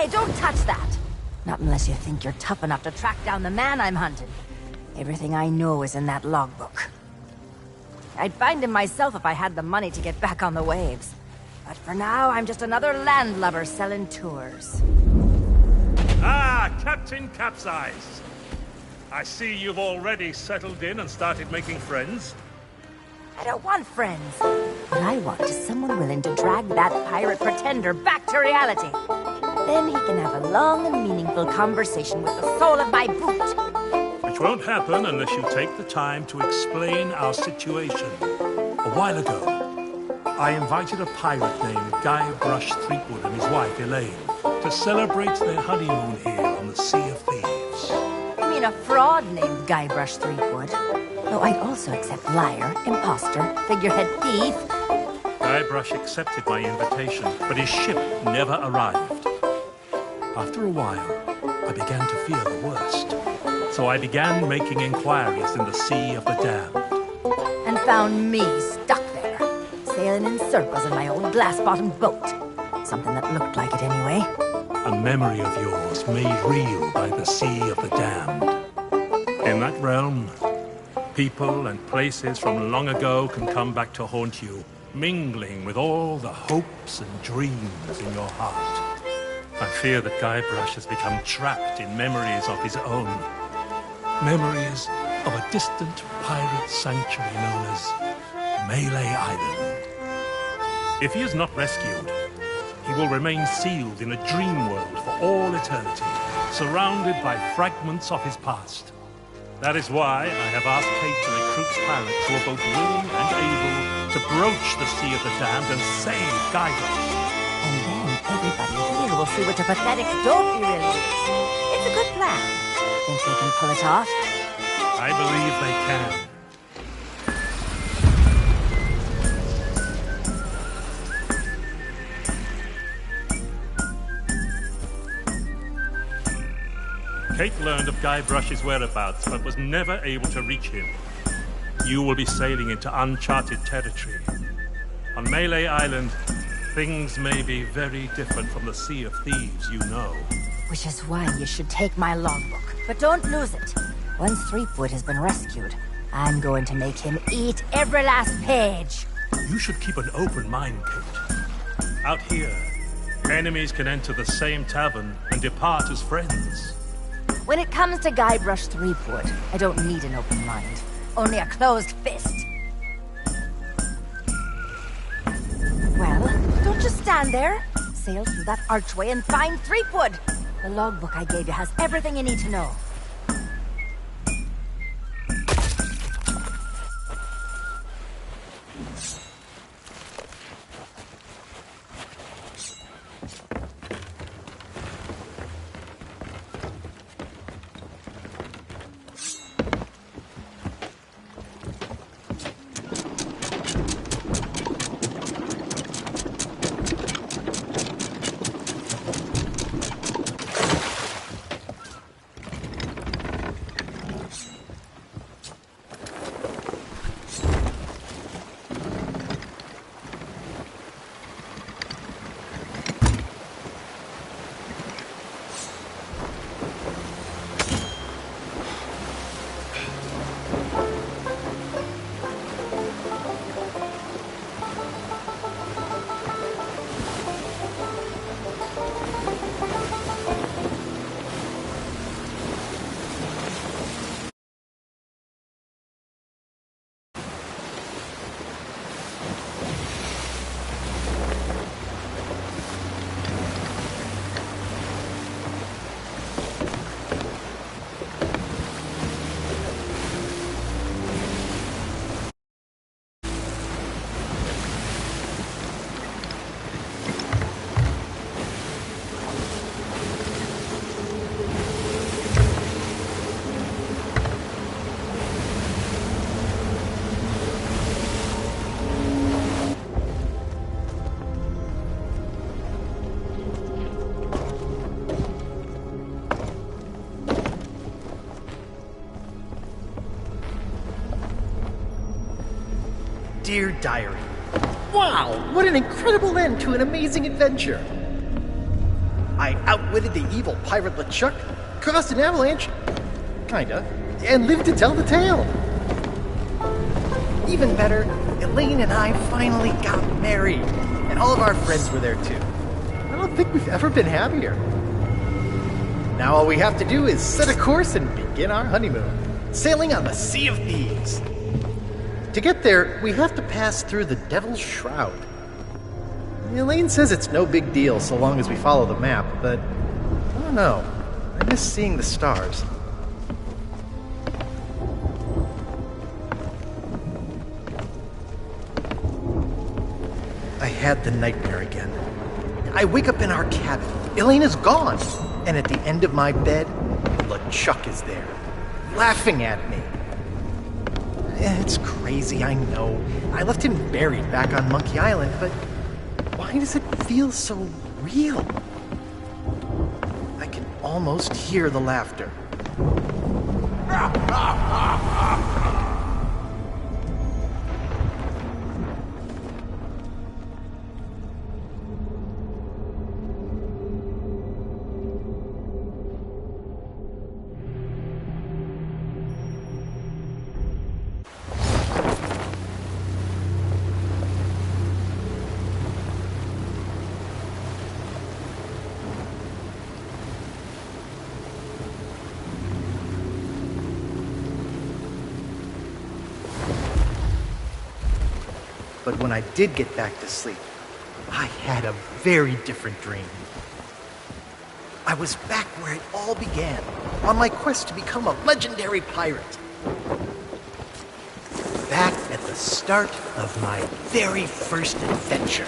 don't touch that! Not unless you think you're tough enough to track down the man I'm hunting. Everything I know is in that logbook. I'd find him myself if I had the money to get back on the waves. But for now, I'm just another landlubber selling tours. Ah, Captain Capsize. I see you've already settled in and started making friends. I don't want friends. What I want is someone willing to drag that pirate pretender back to reality. Then he can have a long and meaningful conversation with the sole of my boot. Which won't happen unless you take the time to explain our situation. A while ago, I invited a pirate named Guy Brush Threepwood and his wife Elaine to celebrate their honeymoon here on the Sea of Thieves. You mean a fraud named Guybrush Threepwood? Though I'd also accept liar, imposter, figurehead thief. Guybrush accepted my invitation, but his ship never arrived. After a while, I began to fear the worst. So I began making inquiries in the Sea of the Damned. And found me stuck there, sailing in circles in my old glass-bottomed boat. Something that looked like it anyway. A memory of yours made real by the Sea of the Damned. In that realm, people and places from long ago can come back to haunt you, mingling with all the hopes and dreams in your heart. I fear that Guybrush has become trapped in memories of his own. Memories of a distant pirate sanctuary known as Melee Island. If he is not rescued, he will remain sealed in a dream world for all eternity, surrounded by fragments of his past. That is why I have asked Kate to recruit pilots who are both willing and able to broach the Sea of the Damned and save Guybrush. And then everybody here will see what a pathetic dope he really is. It's a good plan. Think they can pull it off? I believe they can. Kate learned of Guybrush's whereabouts, but was never able to reach him. You will be sailing into uncharted territory. On Melee Island, things may be very different from the Sea of Thieves you know. Which is why you should take my logbook. But don't lose it. Once Threepwood has been rescued, I'm going to make him eat every last page. You should keep an open mind, Kate. Out here, enemies can enter the same tavern and depart as friends. When it comes to Guybrush Threepwood, I don't need an open mind. Only a closed fist. Well, don't just stand there. Sail through that archway and find Threepwood. The logbook I gave you has everything you need to know. Dear Diary, wow, what an incredible end to an amazing adventure. I outwitted the evil pirate LeChuck, caused an avalanche, kinda, and lived to tell the tale. Even better, Elaine and I finally got married, and all of our friends were there too. I don't think we've ever been happier. Now all we have to do is set a course and begin our honeymoon, sailing on the Sea of Thieves. To get there, we have to pass through the Devil's Shroud. Elaine says it's no big deal so long as we follow the map, but I don't know. I miss seeing the stars. I had the nightmare again. I wake up in our cabin. Elaine is gone. And at the end of my bed, LeChuck is there, laughing at me. It's crazy, I know. I left him buried back on Monkey Island, but why does it feel so real? I can almost hear the laughter. But when I did get back to sleep, I had a very different dream. I was back where it all began, on my quest to become a legendary pirate. Back at the start of my very first adventure.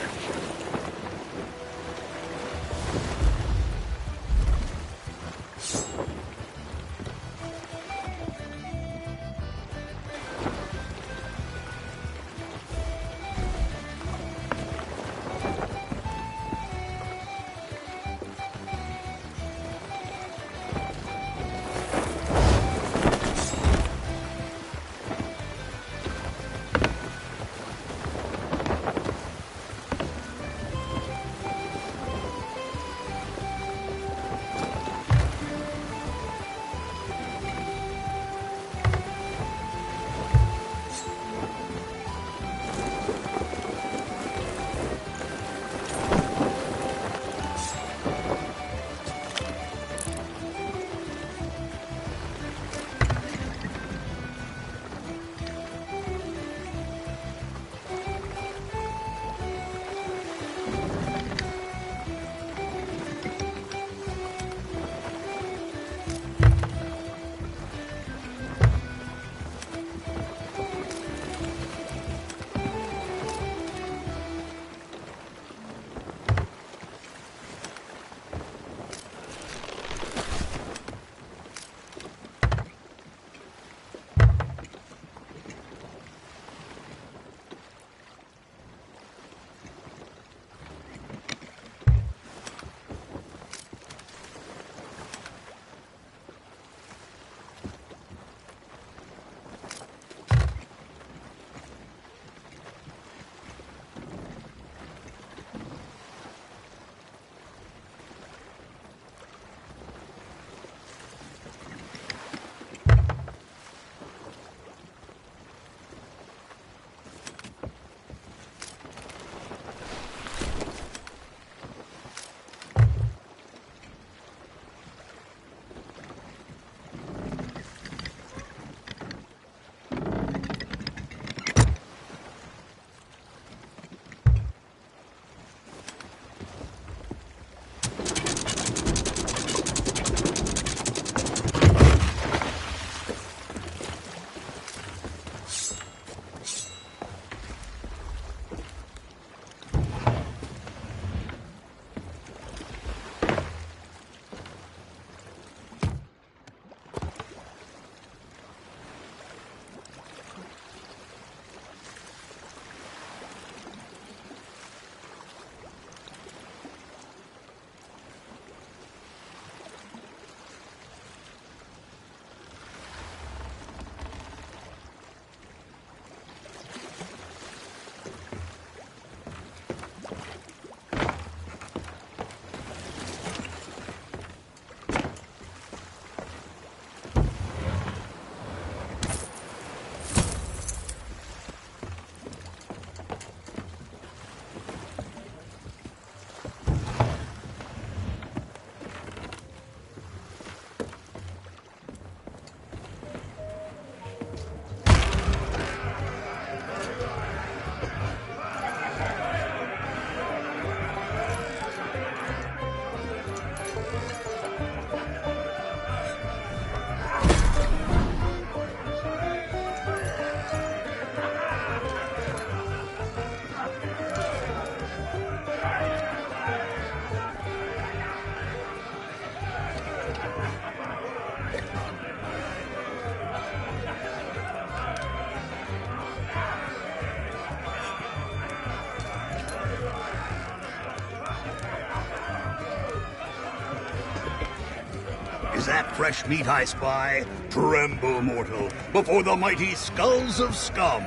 Is that fresh meat I spy? Tremble, mortal, before the mighty skulls of scum.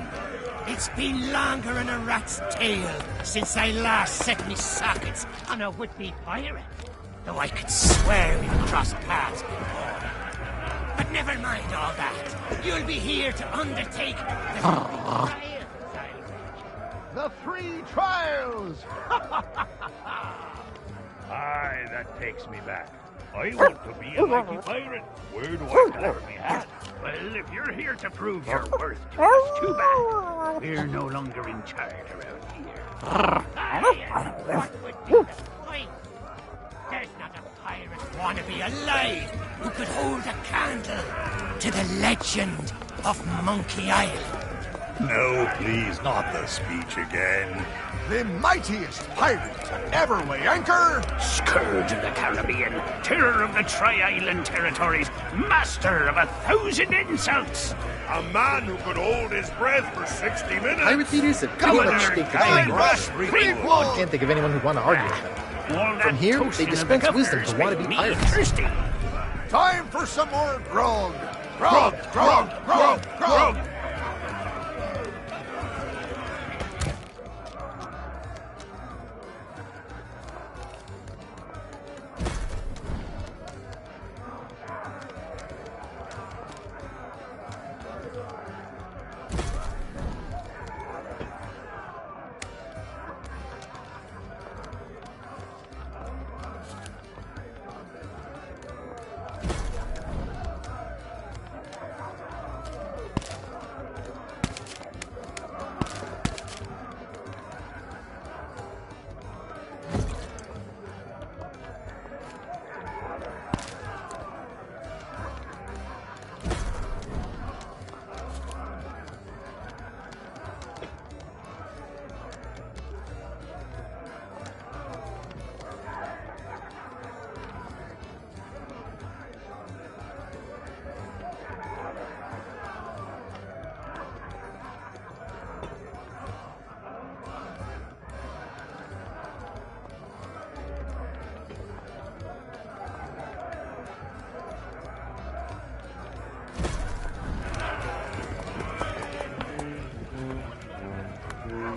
It's been longer than a rat's tail since I last set me sockets on a would-be pirate. Though I could swear we've crossed paths before. But never mind all that. You'll be here to undertake The 3 trials! Aye, that takes me back. I want to be a mighty pirate. Where do I collect me hat? Well, if you're here to prove your worth to us, too bad. We're no longer in charge around here. What would be the point? There's not a pirate wannabe alive who could hold a candle to the legend of Monkey Island. No, please, not the speech again. The mightiest pirate to ever weigh anchor! Scourge of the Caribbean, terror of the Tri-Island territories, master of 1,000 insults. A man who could hold his breath for 60 minutes. Pirate leaders have pretty much staked the claim. I can't think of anyone who'd want to argue with them. From here, they dispense wisdom to wannabe pirates. Thirsty. Time for some more grog! Grog! Grog! Grog! Grog!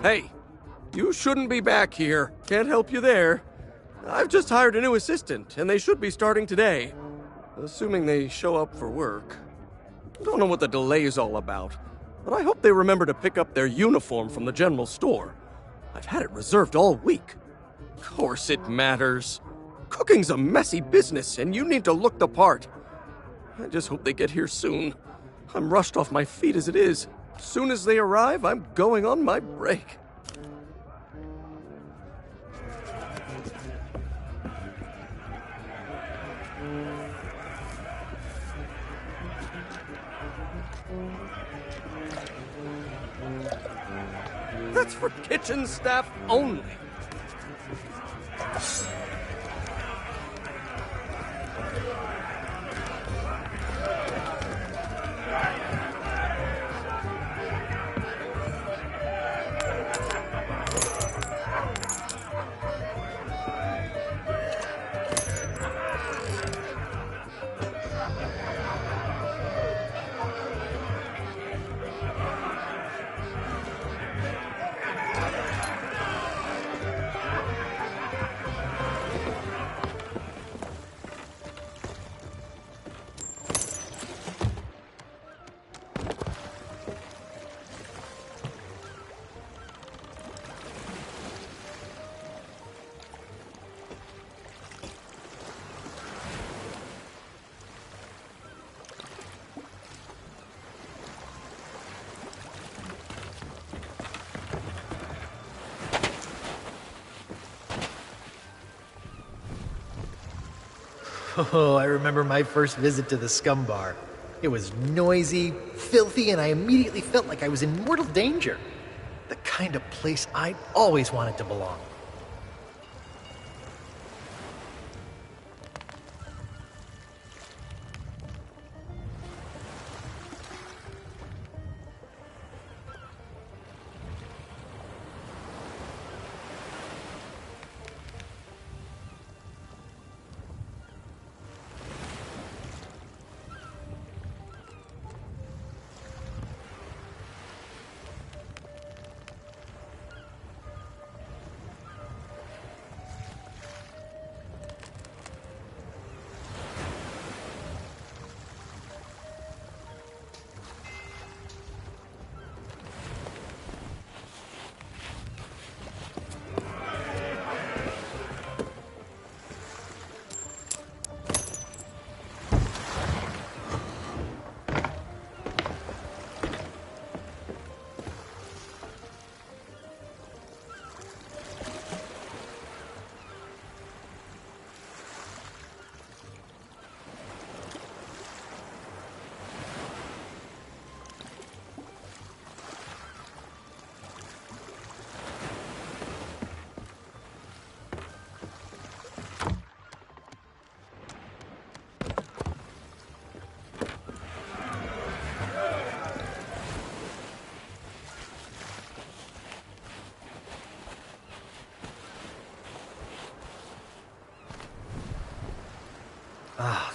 Hey, you shouldn't be back here. Can't help you there. I've just hired a new assistant, and they should be starting today. Assuming they show up for work. Don't know what the delay is all about, but I hope they remember to pick up their uniform from the general store. I've had it reserved all week. Of course it matters. Cooking's a messy business, and you need to look the part. I just hope they get here soon. I'm rushed off my feet as it is. As soon as they arrive, I'm going on my break. That's for kitchen staff only. Oh, I remember my first visit to the Scum Bar. It was noisy, filthy, and I immediately felt like I was in mortal danger. The kind of place I always wanted to belong.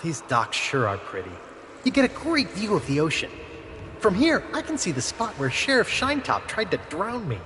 These docks sure are pretty. You get a great view of the ocean. From here, I can see the spot where Sheriff Shinetop tried to drown me.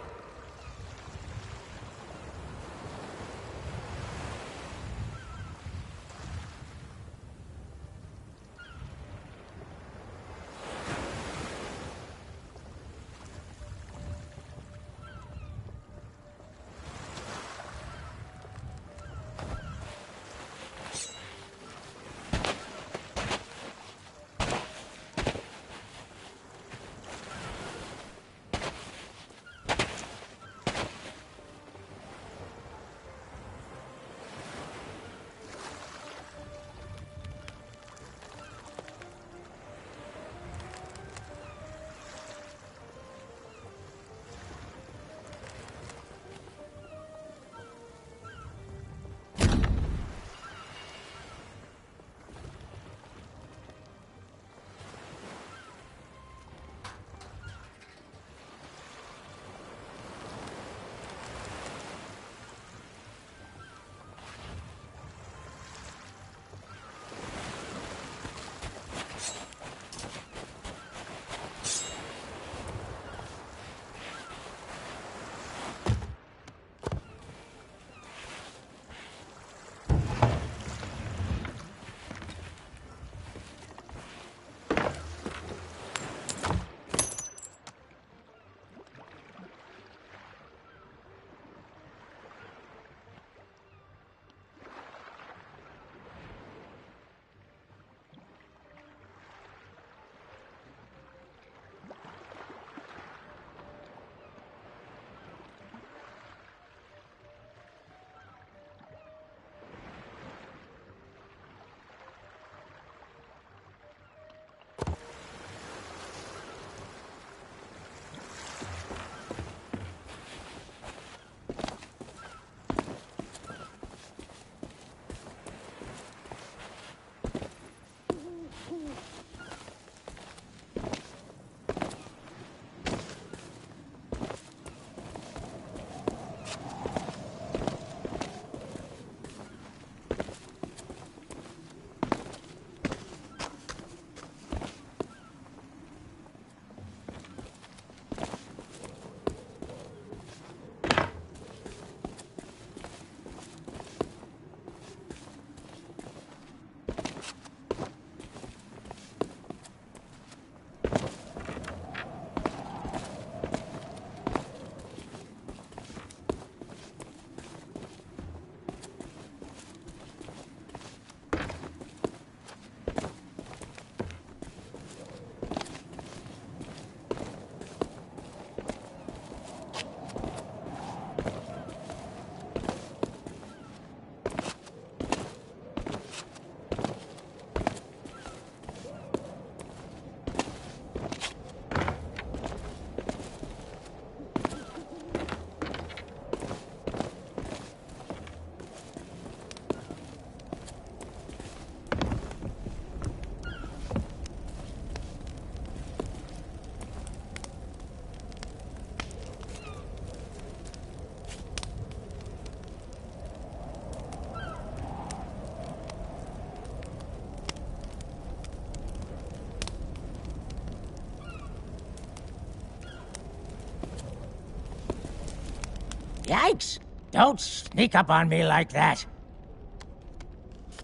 Yikes! Don't sneak up on me like that.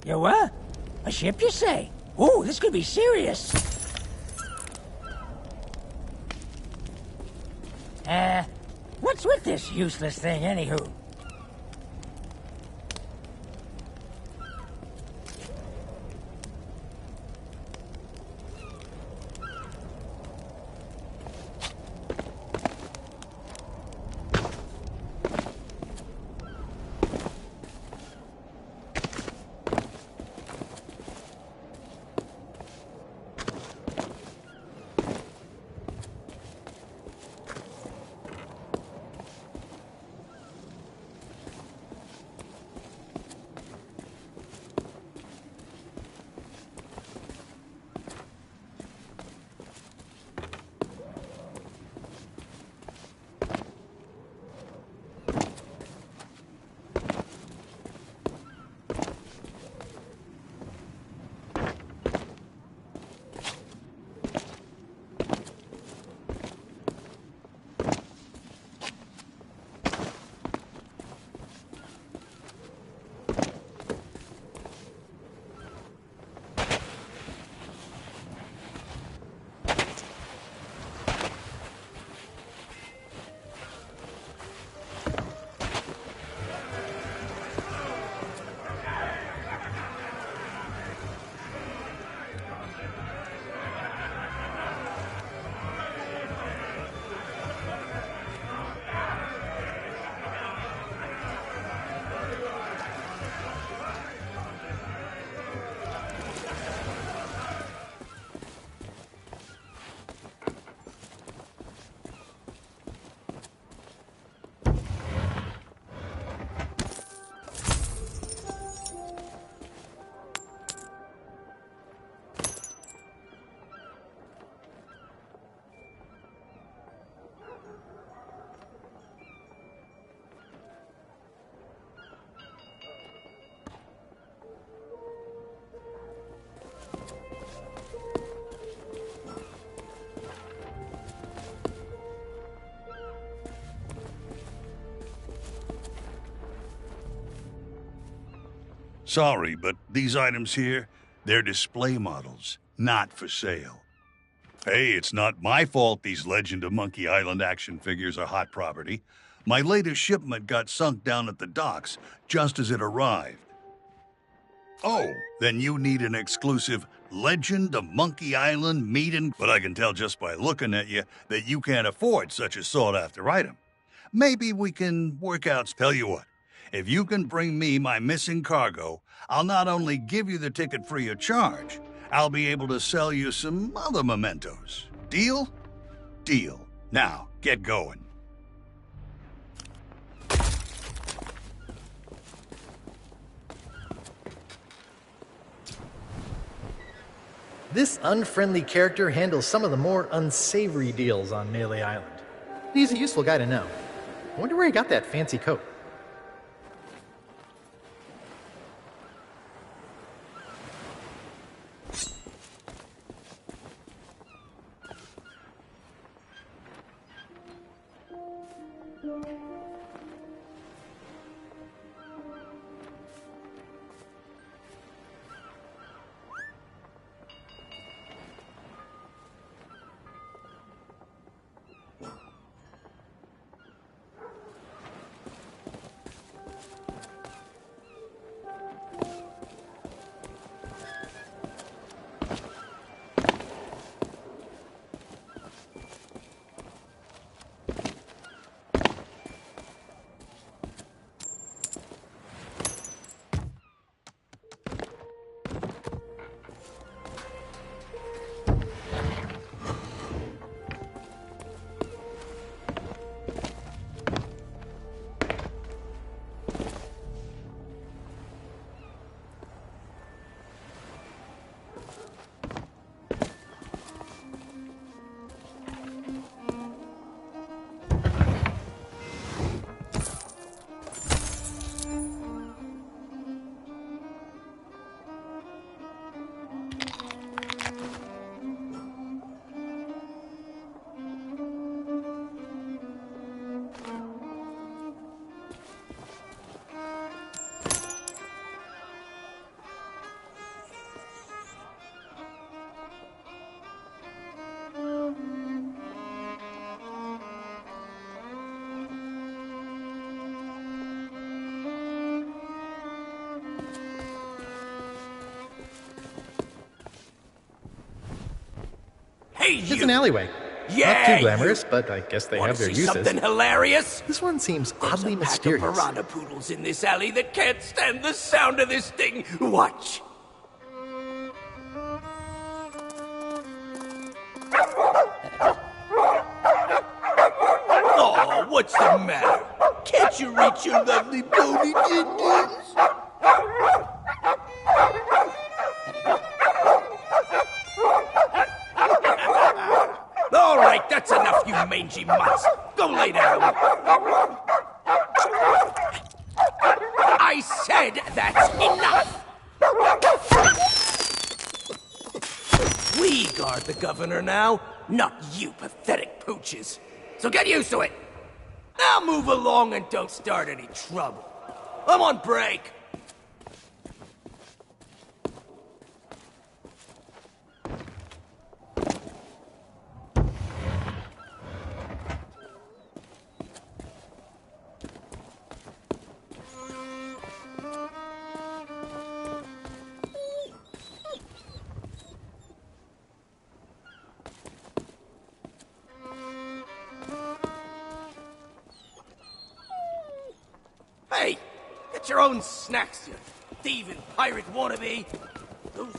You what? A ship, you say? Ooh, this could be serious. What's with this useless thing, anywho? Sorry, but these items here, they're display models, not for sale. Hey, it's not my fault these Legend of Monkey Island action figures are hot property. My latest shipment got sunk down at the docks just as it arrived. Oh, then you need an exclusive Legend of Monkey Island meet and... But I can tell just by looking at you that you can't afford such a sought-after item. Maybe we can work out... Tell you what, if you can bring me my missing cargo, I'll not only give you the ticket free of charge, I'll be able to sell you some other mementos. Deal? Deal. Now, get going. This unfriendly character handles some of the more unsavory deals on Melee Island. He's a useful guy to know. I wonder where he got that fancy coat. Hey, It's an alleyway. Yeah, Not too glamorous, but I guess they have their see uses. something hilarious? This one seems There's oddly a pack mysterious. of piranha poodles in this alley that can't stand the sound of this thing. Watch. Oh, what's the matter? Can't you reach your lovely bony din-dins? All right, that's enough, you mangy mutts. Go lay down. I said that's enough. We guard the governor now, not you pathetic pooches. So get used to it. Now move along and don't start any trouble. I'm on break. Hey, get your own snacks, you thieving pirate wannabe. Those...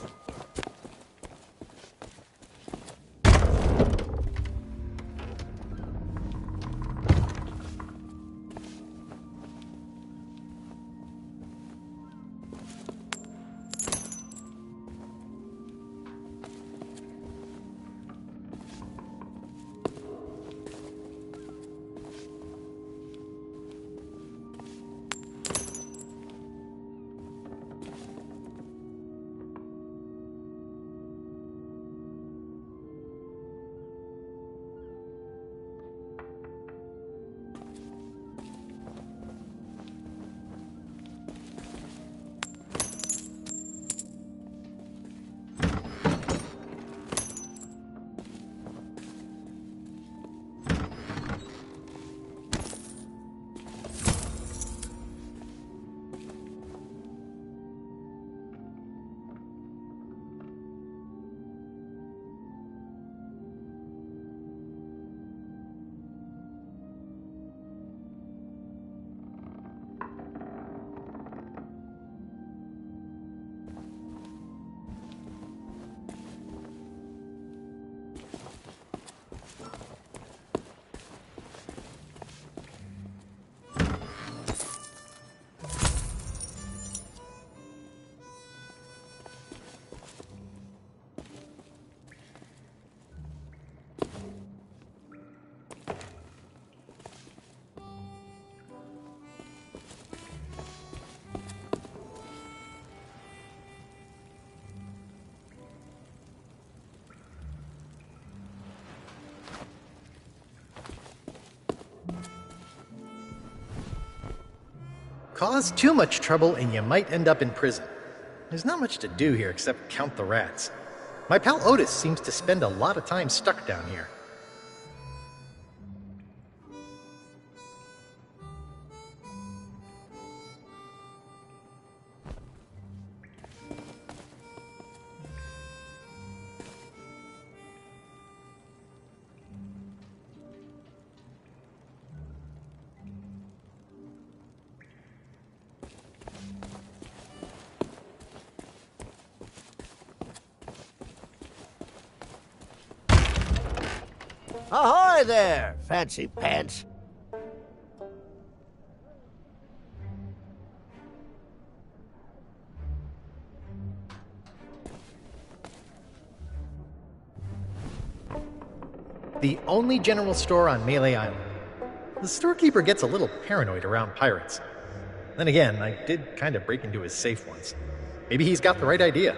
cause too much trouble and you might end up in prison. There's not much to do here except count the rats. My pal Otis seems to spend a lot of time stuck down here. Ahoy there, fancy pants. The only general store on Melee Island. The storekeeper gets a little paranoid around pirates. Then again, I did kind of break into his safe once. Maybe he's got the right idea.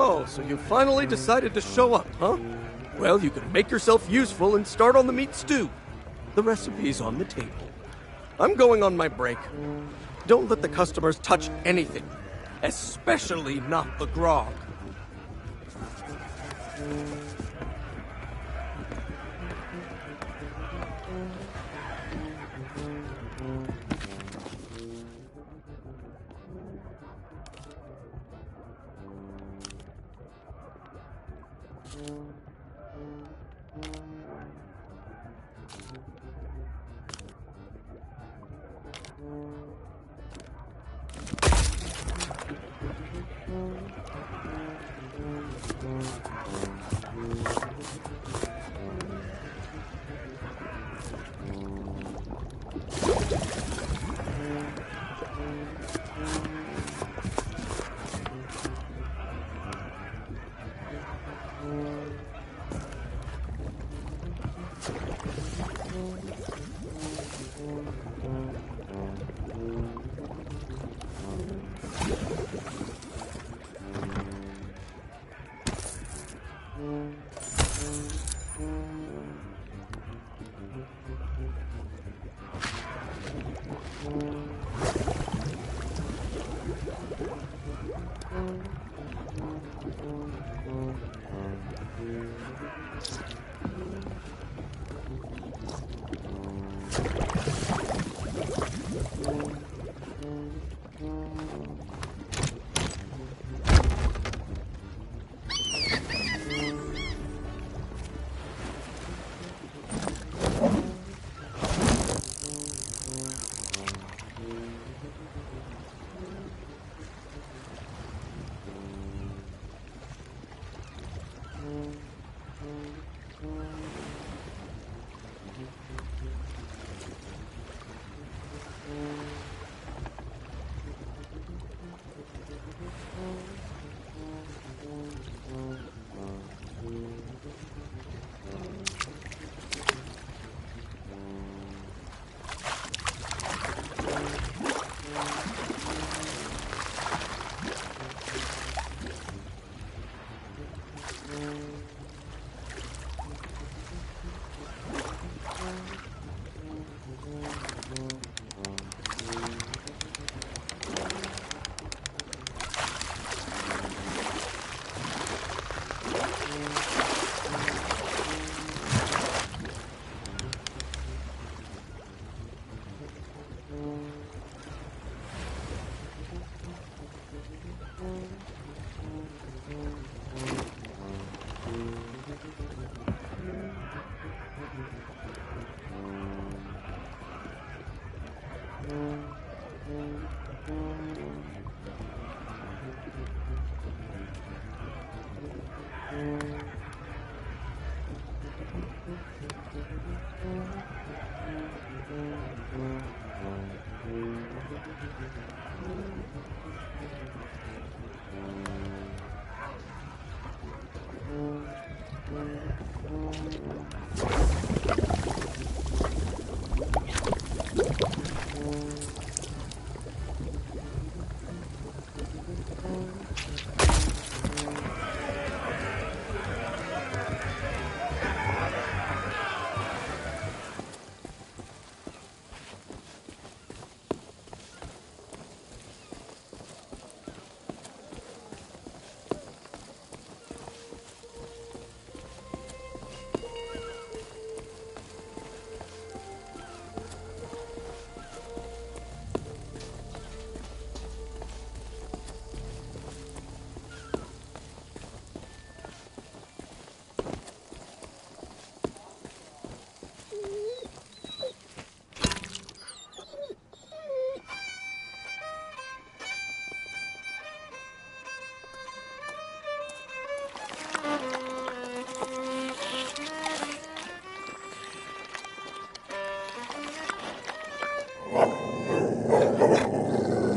Oh, so you finally decided to show up, huh? Well, you can make yourself useful and start on the meat stew. The recipe's on the table. I'm going on my break. Don't let the customers touch anything, especially not the grog.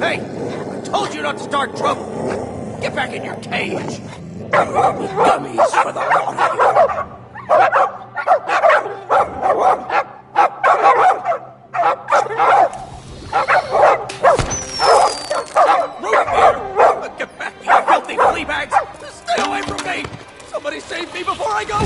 Hey! I told you not to start trouble! Get back in your cage! Dummies for the long of you! Root beer! Get back, you filthy flea bags! Stay away from me! Somebody save me before I go!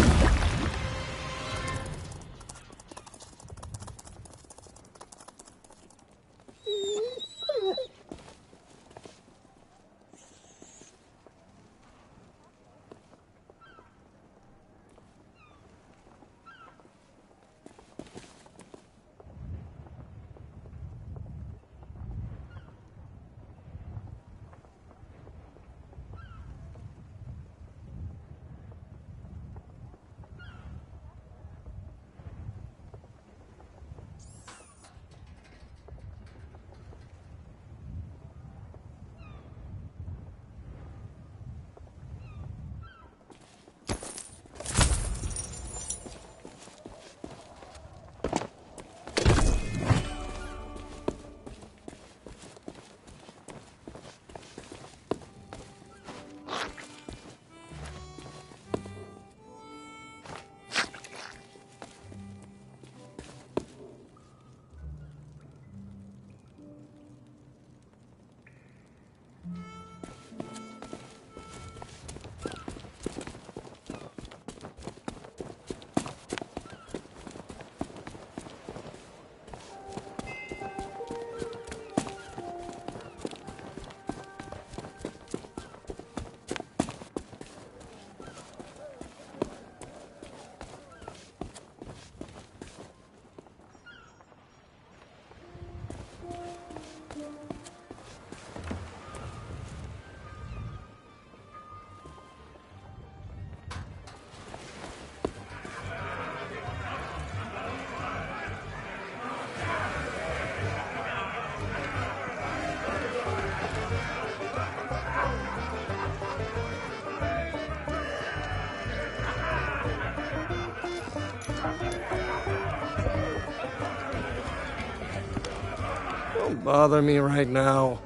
Don't bother me right now.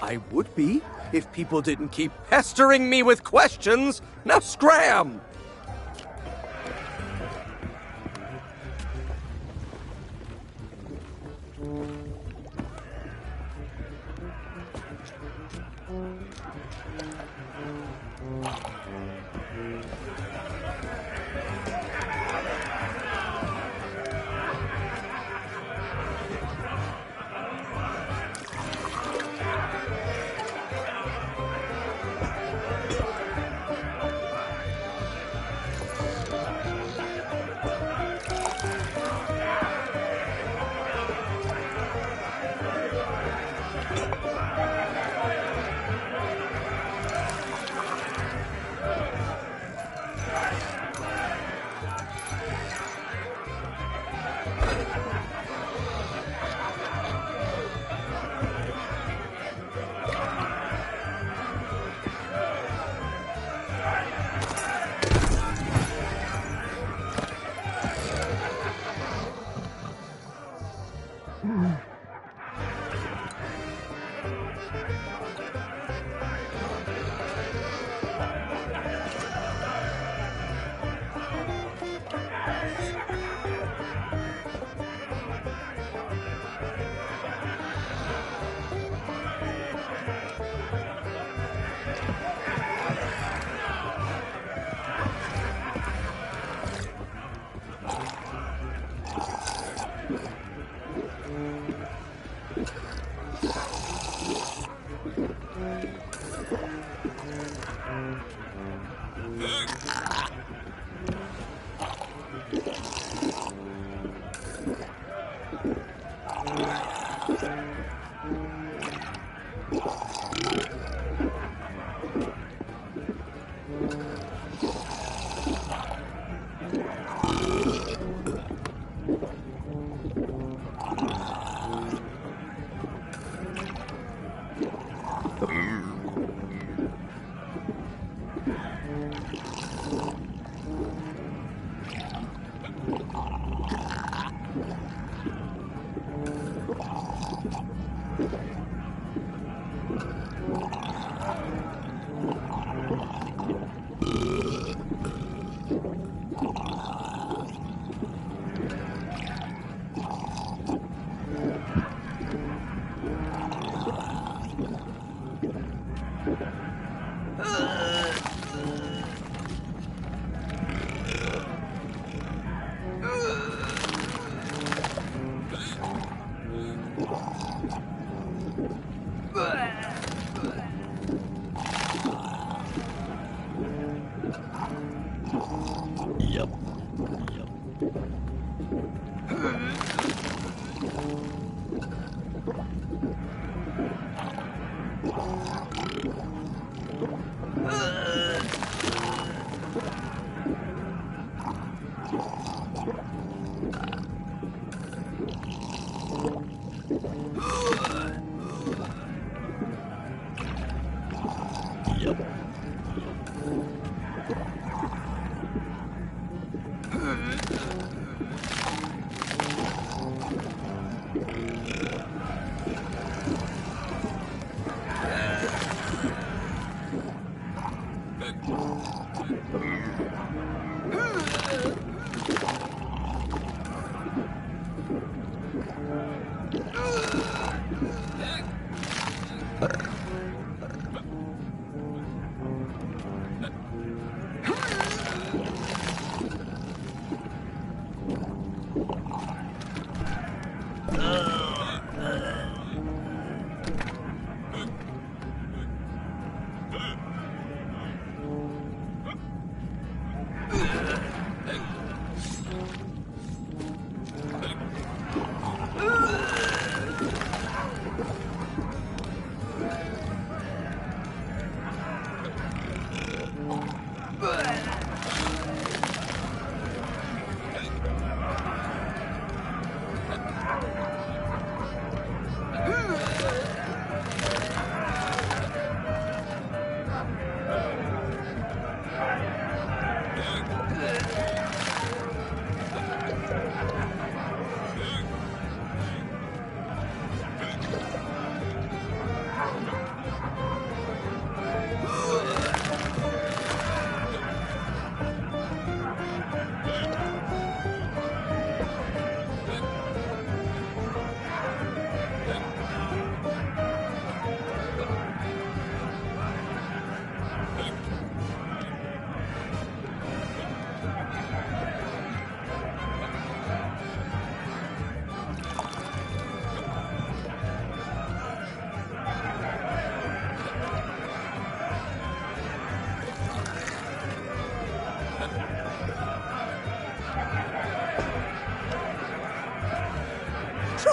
I would be if people didn't keep pestering me with questions. Now scram!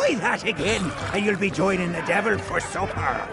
Try that again, and you'll be joining the devil for supper.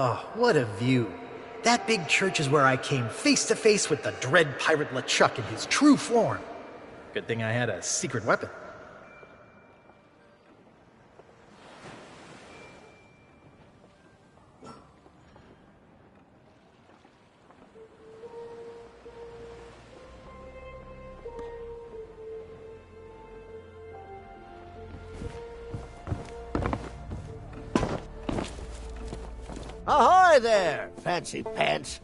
Oh, what a view. That big church is where I came face to face with the dread pirate LeChuck in his true form. Good thing I had a secret weapon. Ahoy there, fancy pants.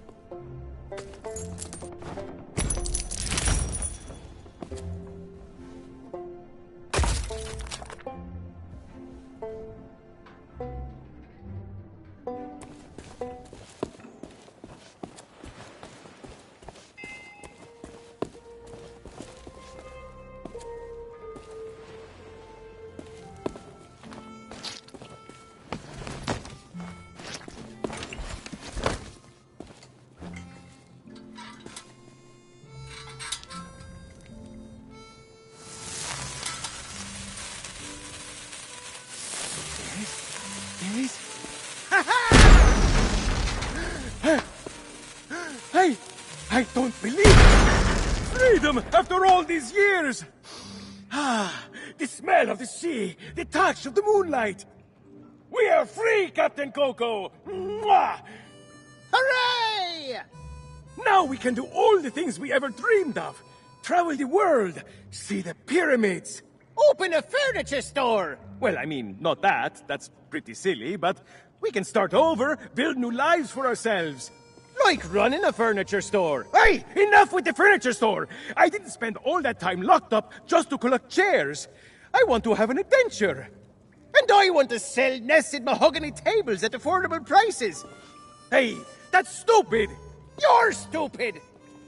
I don't believe it! Freedom after all these years! The smell of the sea, the touch of the moonlight! We are free, Captain Coco! Mwah! Hooray! Now we can do all the things we ever dreamed of. Travel the world, see the pyramids. Open a furniture store! Well, I mean, not that. That's pretty silly, but we can start over, build new lives for ourselves. Like running a furniture store. Hey, enough with the furniture store! I didn't spend all that time locked up just to collect chairs. I want to have an adventure. And I want to sell nested mahogany tables at affordable prices. Hey, that's stupid! You're stupid!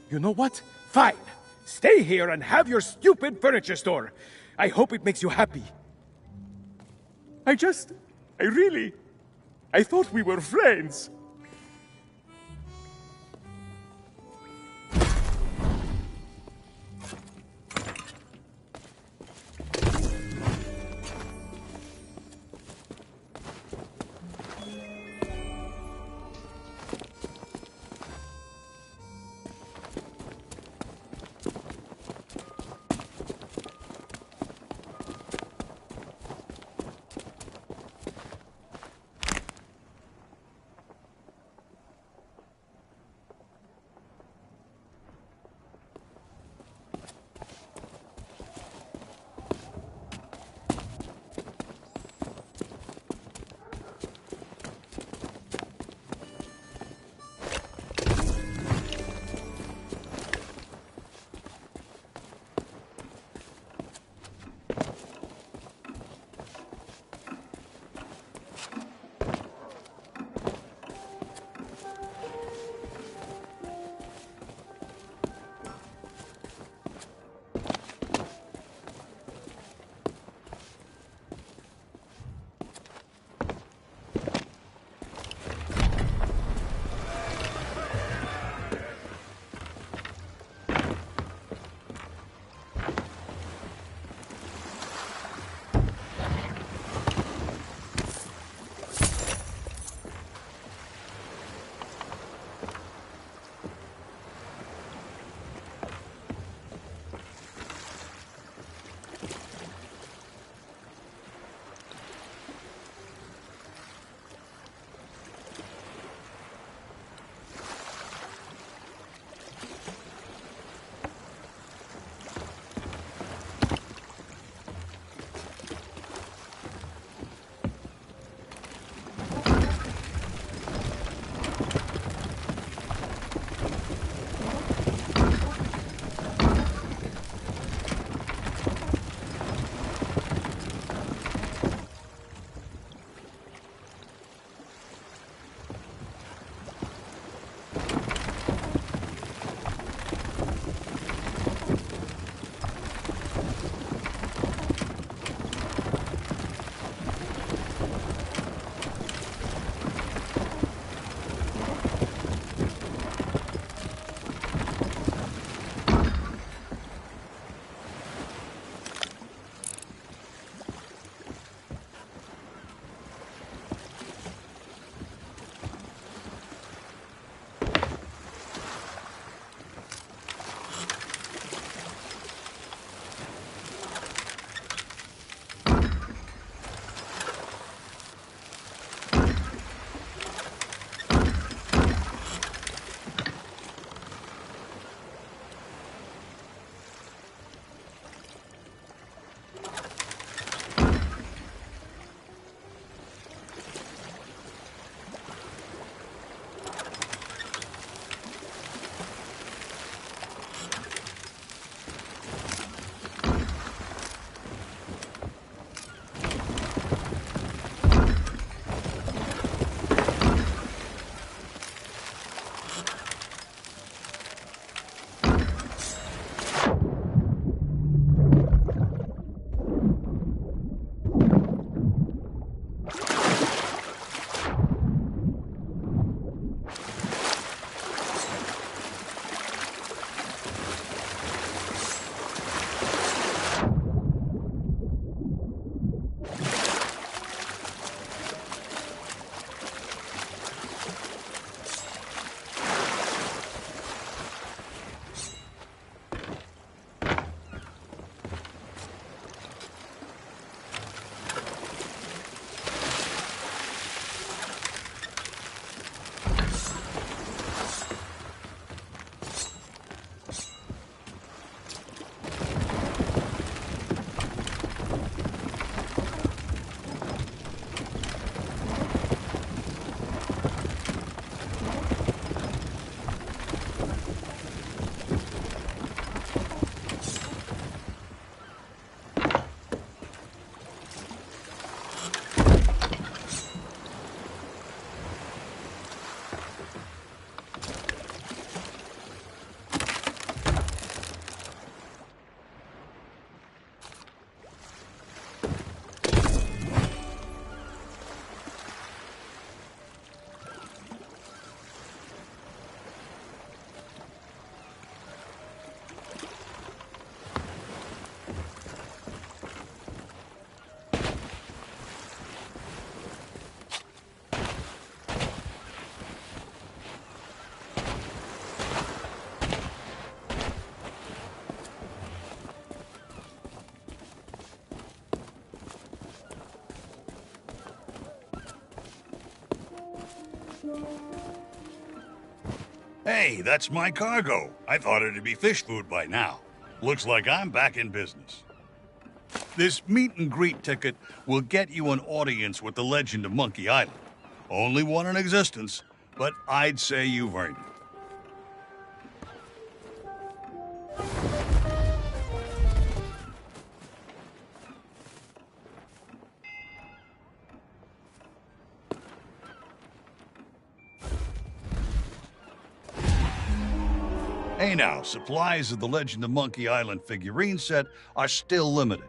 You know what? Fine. Stay here and have your stupid furniture store. I hope it makes you happy. I thought we were friends. Hey, that's my cargo. I thought it'd be fish food by now. Looks like I'm back in business. This meet and greet ticket will get you an audience with the legend of Monkey Island. Only one in existence, but I'd say you've earned it. Hey now, supplies of the Legend of Monkey Island figurine set are still limited.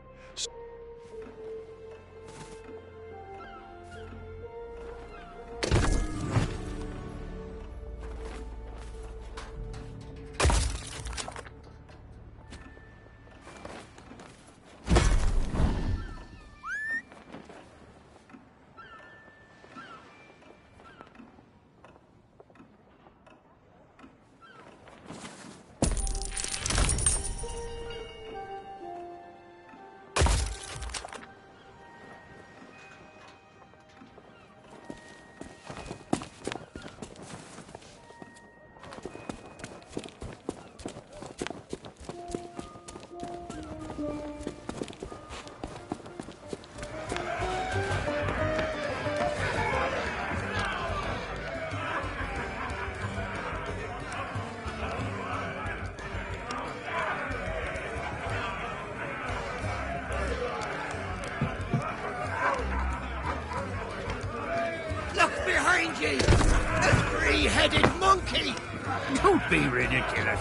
A three-headed monkey! Don't be ridiculous.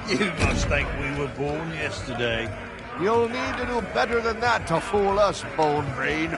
You must think we were born yesterday. You'll need to do better than that to fool us, Bone Brain.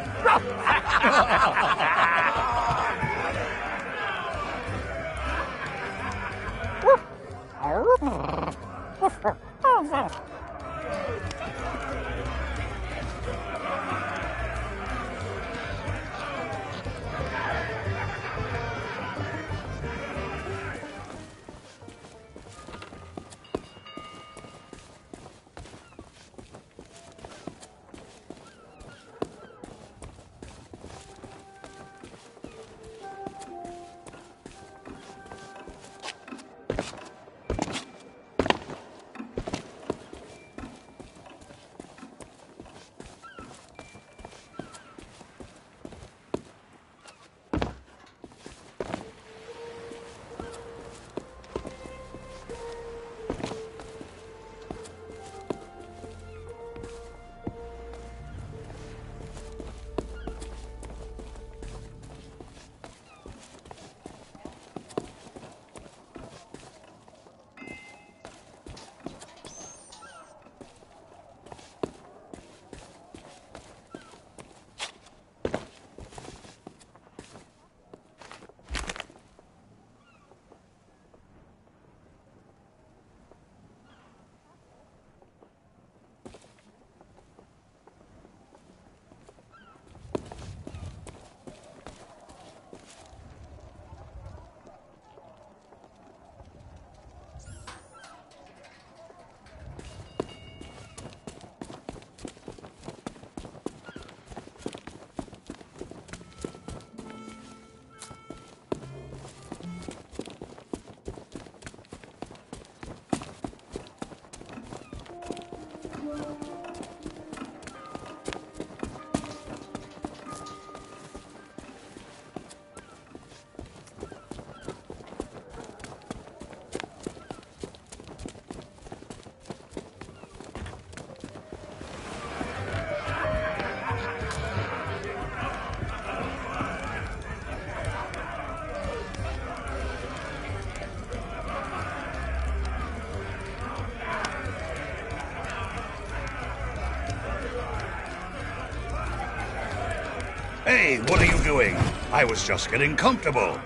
Hey, what are you doing? I was just getting comfortable.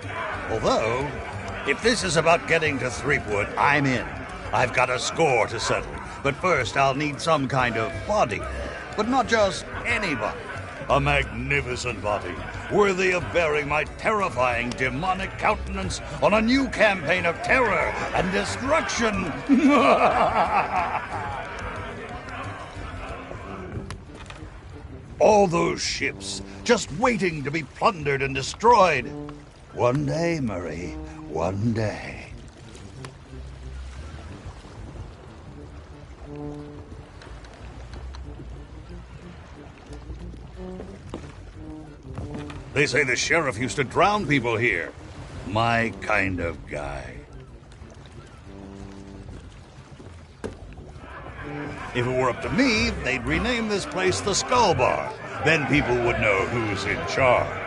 Although, if this is about getting to Threepwood, I'm in. I've got a score to settle. But first, I'll need some kind of body. But not just any body. A magnificent body, worthy of bearing my terrifying demonic countenance on a new campaign of terror and destruction. All those ships, just waiting to be plundered and destroyed. One day, Murray, one day. They say the sheriff used to drown people here. My kind of guy. If it were up to me, they'd rename this place the Skull Bar. Then people would know who's in charge.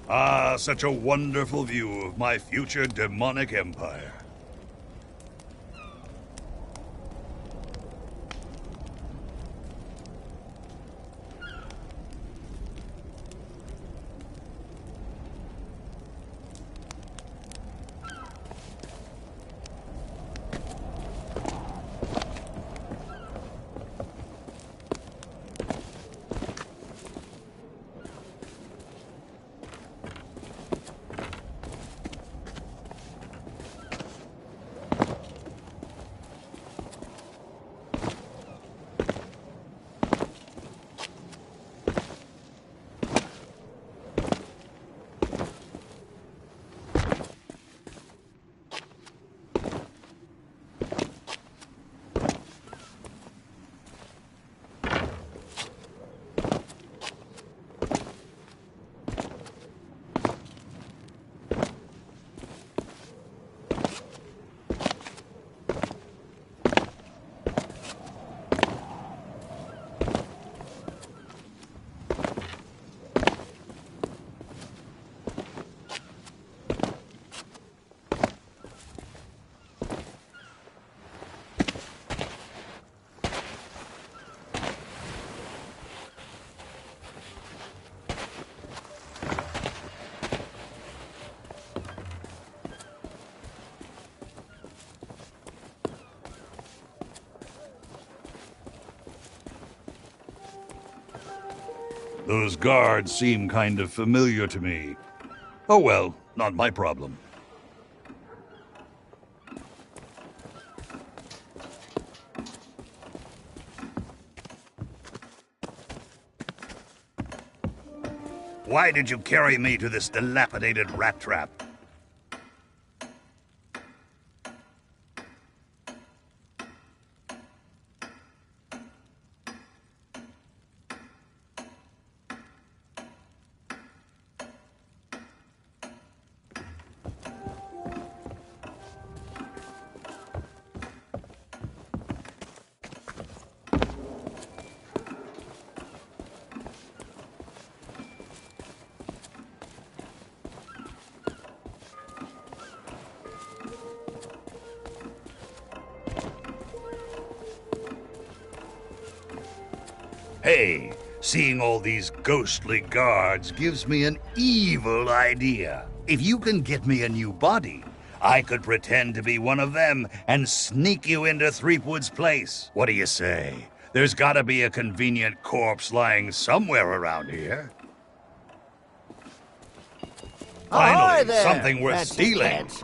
Ah, such a wonderful view of my future demonic empire. Those guards seem kind of familiar to me. Oh well, not my problem. Why did you carry me to this dilapidated rat trap? Hey, seeing all these ghostly guards gives me an evil idea. If you can get me a new body, I could pretend to be one of them and sneak you into Threepwood's place. What do you say? There's gotta be a convenient corpse lying somewhere around here. Finally, there. something worth That's stealing. it.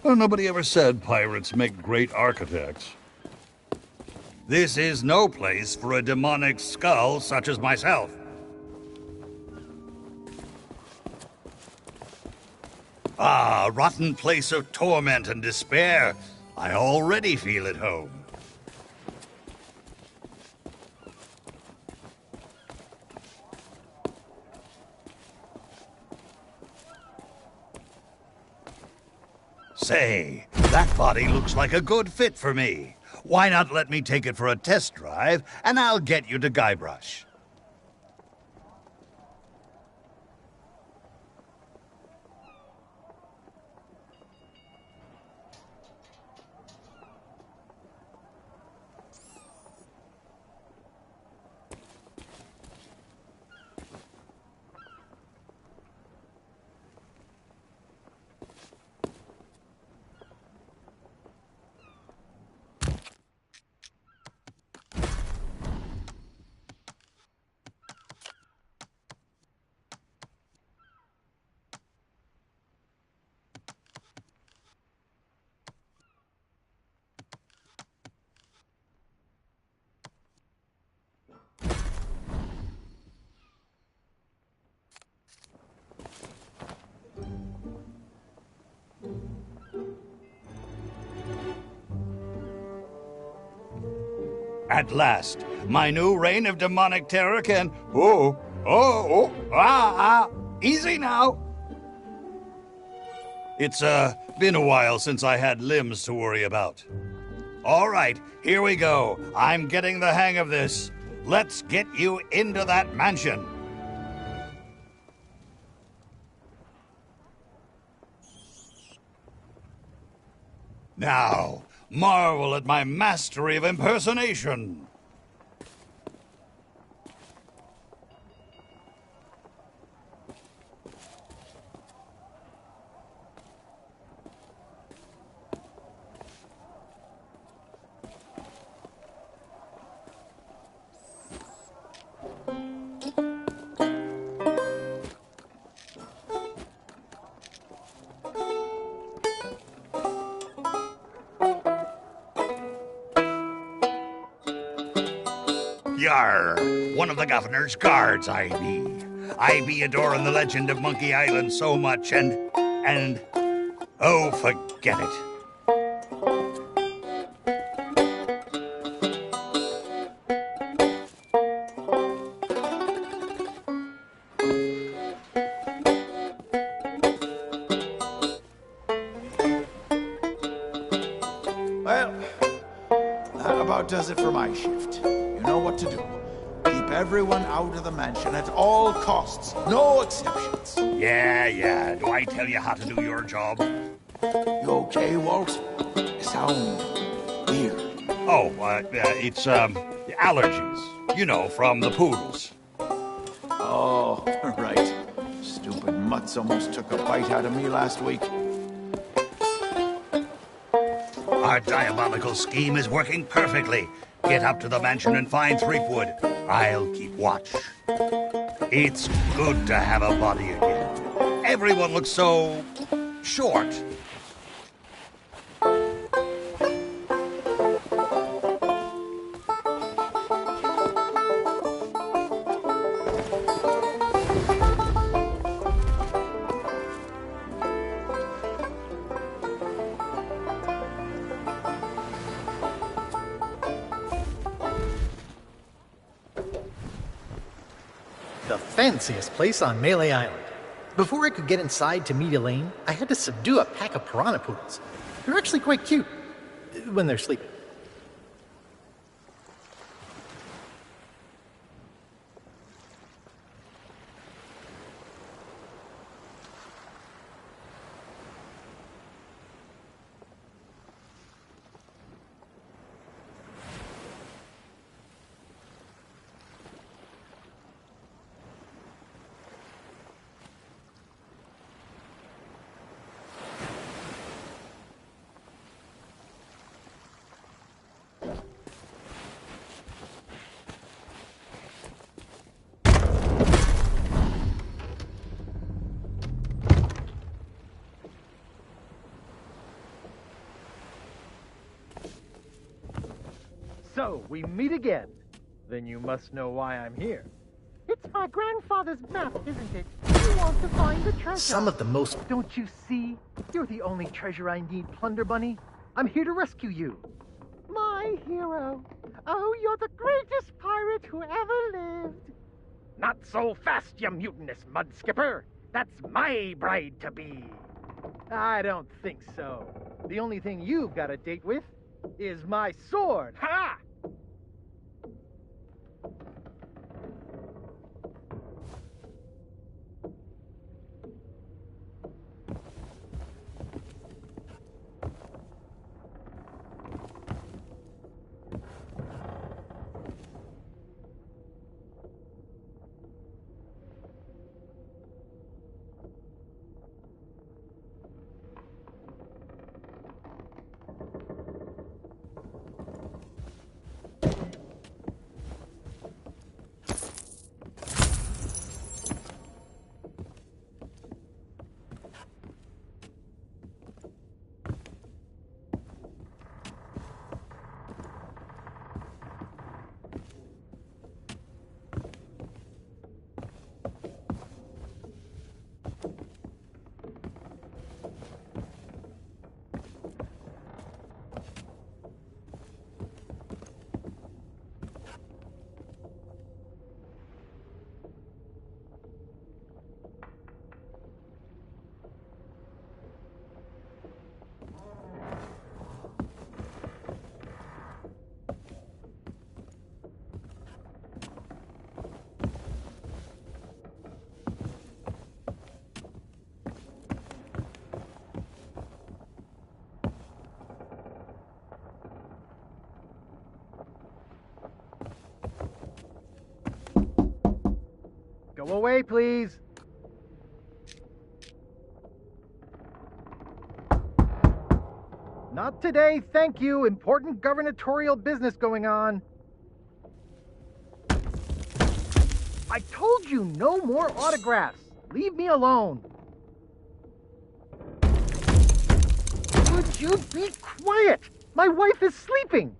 Well, nobody ever said pirates make great architects. This is no place for a demonic skull such as myself. Ah, rotten place of torment and despair. I already feel at home. Say, that body looks like a good fit for me. Why not let me take it for a test drive, and I'll get you to Guybrush. At last, my new reign of demonic terror can... Easy now. It's, been a while since I had limbs to worry about. All right, here we go. I'm getting the hang of this. Let's get you into that mansion. Now, marvel at my mastery of impersonation. Yar, one of the governor's guards I be. I be adoring the legend of Monkey Island so much and, oh, forget it. Well, that about does it for my shift. You know what to do. Keep everyone out of the mansion at all costs. No exceptions. Yeah. Do I tell you how to do your job? You okay, Walt? You sound weird. Oh, it's, allergies. You know, from the poodles. Oh, right. Stupid mutts almost took a bite out of me last week. Our diabolical scheme is working perfectly. Get up to the mansion and find Threepwood. I'll keep watch. It's good to have a body again. Everyone looks so... short. The fanciest place on Melee Island. Before I could get inside to meet Elaine, I had to subdue a pack of piranha poodles. They're actually quite cute when they're sleeping. So, we meet again. Then you must know why I'm here. It's my grandfather's map, isn't it? You want to find the treasure. Some of the most... Don't you see? You're the only treasure I need, Plunder Bunny. I'm here to rescue you. My hero. Oh, you're the greatest pirate who ever lived. Not so fast, you mutinous mud skipper. That's my bride-to-be. I don't think so. The only thing you've got a date with is my sword. Ha! Go away, please. Not today, thank you. Important gubernatorial business going on. I told you no more autographs. Leave me alone. Would you be quiet? My wife is sleeping.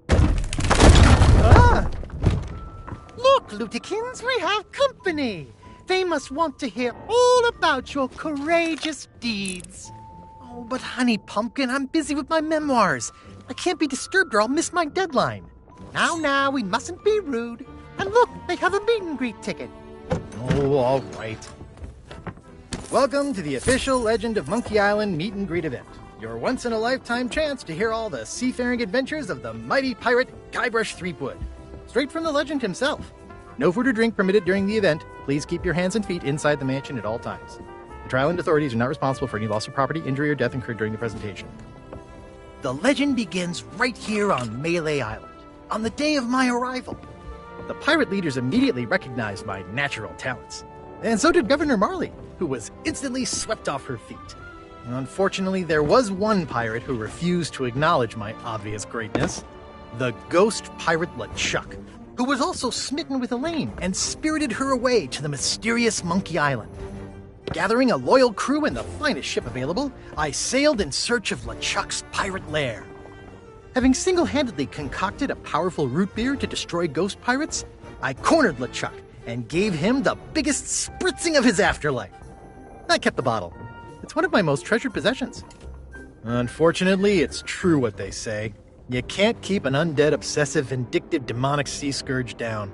Ah! Look, Lutikins, we have company. They must want to hear all about your courageous deeds. Oh, but Honey Pumpkin, I'm busy with my memoirs. I can't be disturbed or I'll miss my deadline. Now, we mustn't be rude. And look, they have a meet and greet ticket. Oh, all right. Welcome to the official Legend of Monkey Island meet and greet event. Your once-in-a-lifetime chance to hear all the seafaring adventures of the mighty pirate Guybrush Threepwood. Straight from the legend himself. No food or drink permitted during the event. Please keep your hands and feet inside the mansion at all times. The Trial and authorities are not responsible for any loss of property, injury, or death incurred during the presentation. The legend begins right here on Melee Island, on the day of my arrival. The pirate leaders immediately recognized my natural talents. And so did Governor Marley, who was instantly swept off her feet. Unfortunately, there was one pirate who refused to acknowledge my obvious greatness. The ghost pirate LeChuck, who was also smitten with Elaine and spirited her away to the mysterious Monkey Island. Gathering a loyal crew and the finest ship available, I sailed in search of LeChuck's pirate lair. Having single-handedly concocted a powerful root beer to destroy ghost pirates, I cornered LeChuck and gave him the biggest spritzing of his afterlife. I kept the bottle. It's one of my most treasured possessions. Unfortunately, it's true what they say. You can't keep an undead, obsessive, vindictive, demonic sea scourge down.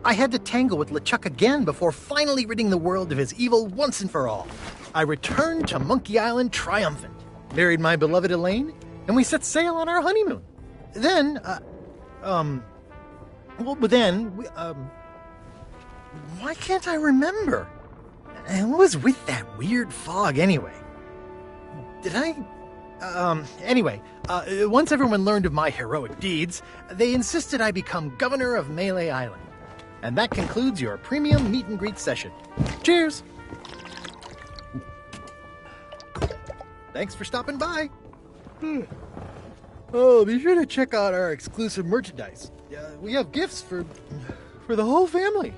I had to tangle with LeChuck again before finally ridding the world of his evil once and for all. I returned to Monkey Island triumphant, married my beloved Elaine, and we set sail on our honeymoon. Then, why can't I remember? And what was with that weird fog anyway? Once everyone learned of my heroic deeds, they insisted I become governor of Melee Island. And that concludes your premium meet and greet session. Cheers! Thanks for stopping by. Oh, be sure to check out our exclusive merchandise. We have gifts for the whole family.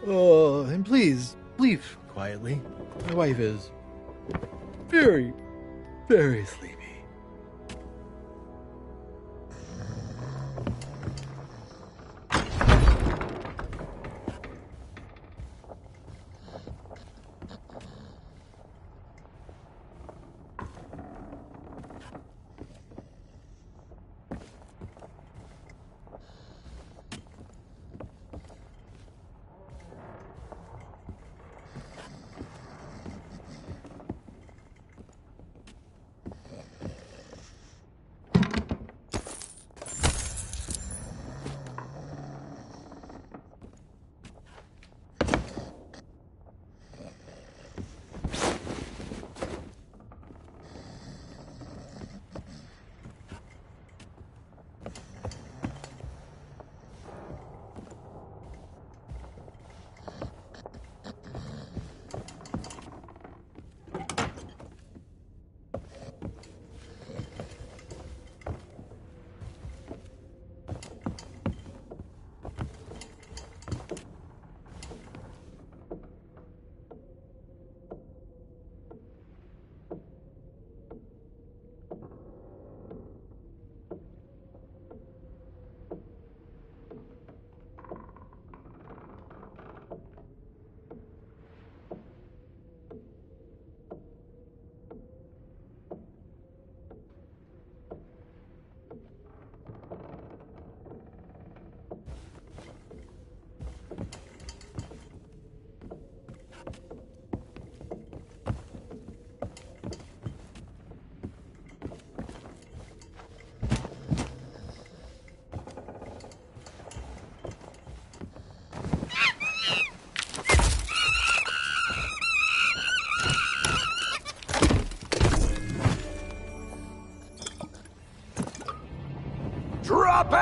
Oh, and please, leave quietly. My wife is very, very sleepy.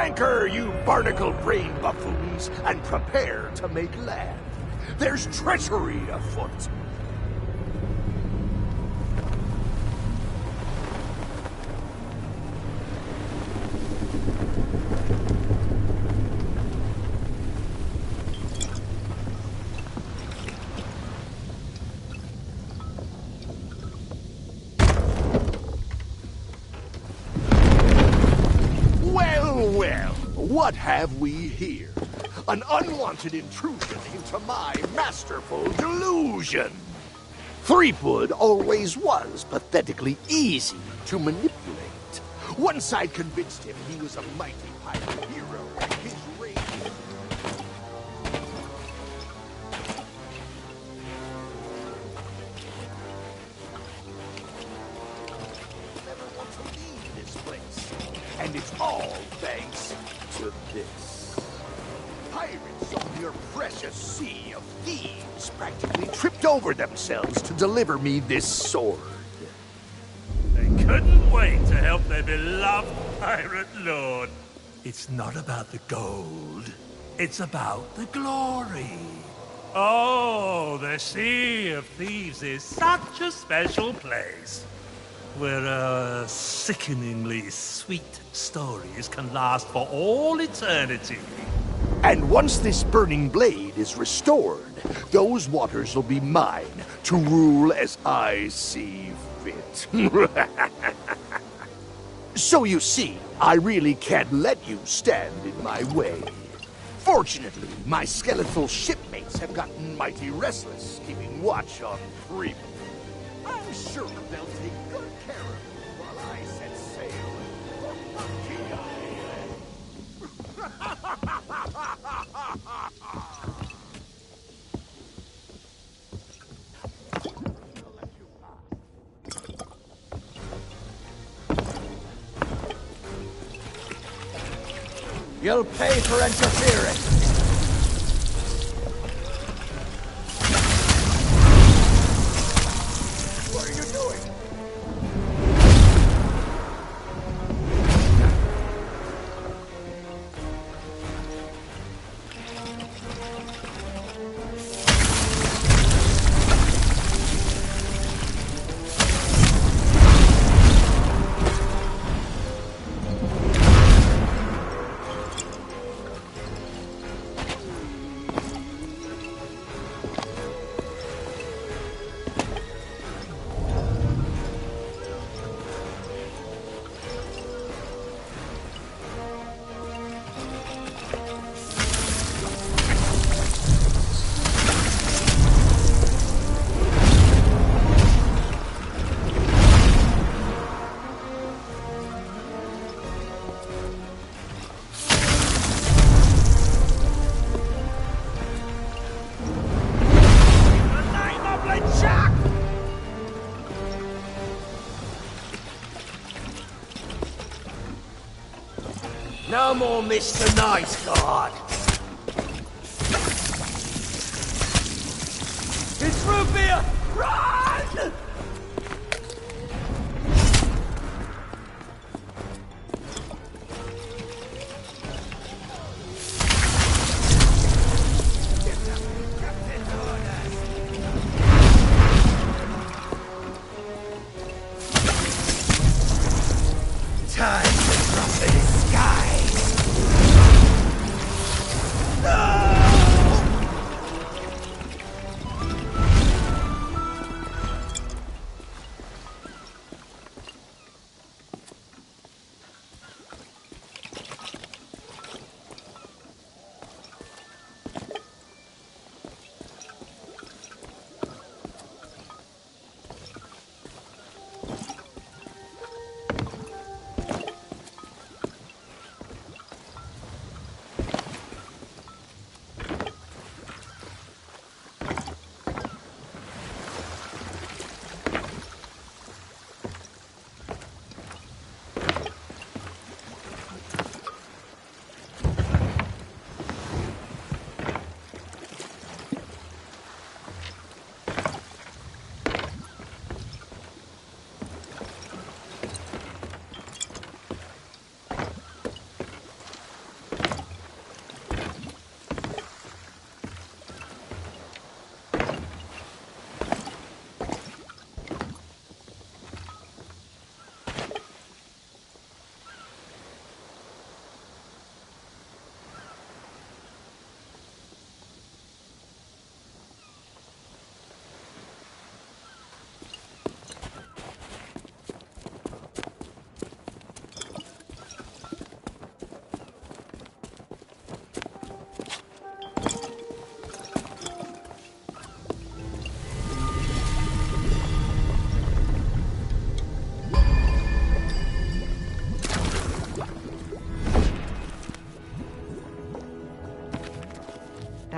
anchor, you barnacle-brained buffoons, and prepare to make land. There's treachery afoot. Well, what have we here? An unwanted intrusion into my masterful delusion. Threepwood always was pathetically easy to manipulate. Once I'd convinced him he was a mighty pirate hero, his rage... never want to leave this place. And it's all thanks to this. Pirates on your precious sea of thieves practically tripped over themselves to deliver me this sword. They couldn't wait to help their beloved pirate lord. It's not about the gold. It's about the glory. Oh, the Sea of Thieves is such a special place, where sickeningly sweet stories can last for all eternity. And once this burning blade is restored, those waters will be mine to rule as I see fit. So you see, I really can't let you stand in my way. Fortunately, my skeletal shipmates have gotten mighty restless, keeping watch on Threepwood. I'm sure they'll take good care of me while I set sail for Monkey Island. You'll pay for interfering. What are you doing? No more Mr. Nice God. It's root beer! Run! Time to drop the disguise!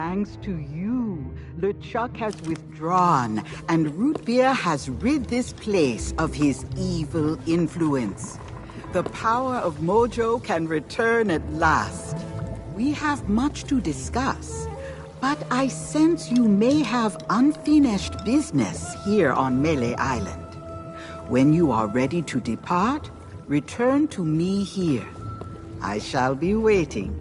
thanks to you, LeChuck has withdrawn, and Root Beer has rid this place of his evil influence. The power of Mojo can return at last. We have much to discuss, but I sense you may have unfinished business here on Melee Island. When you are ready to depart, return to me here. I shall be waiting.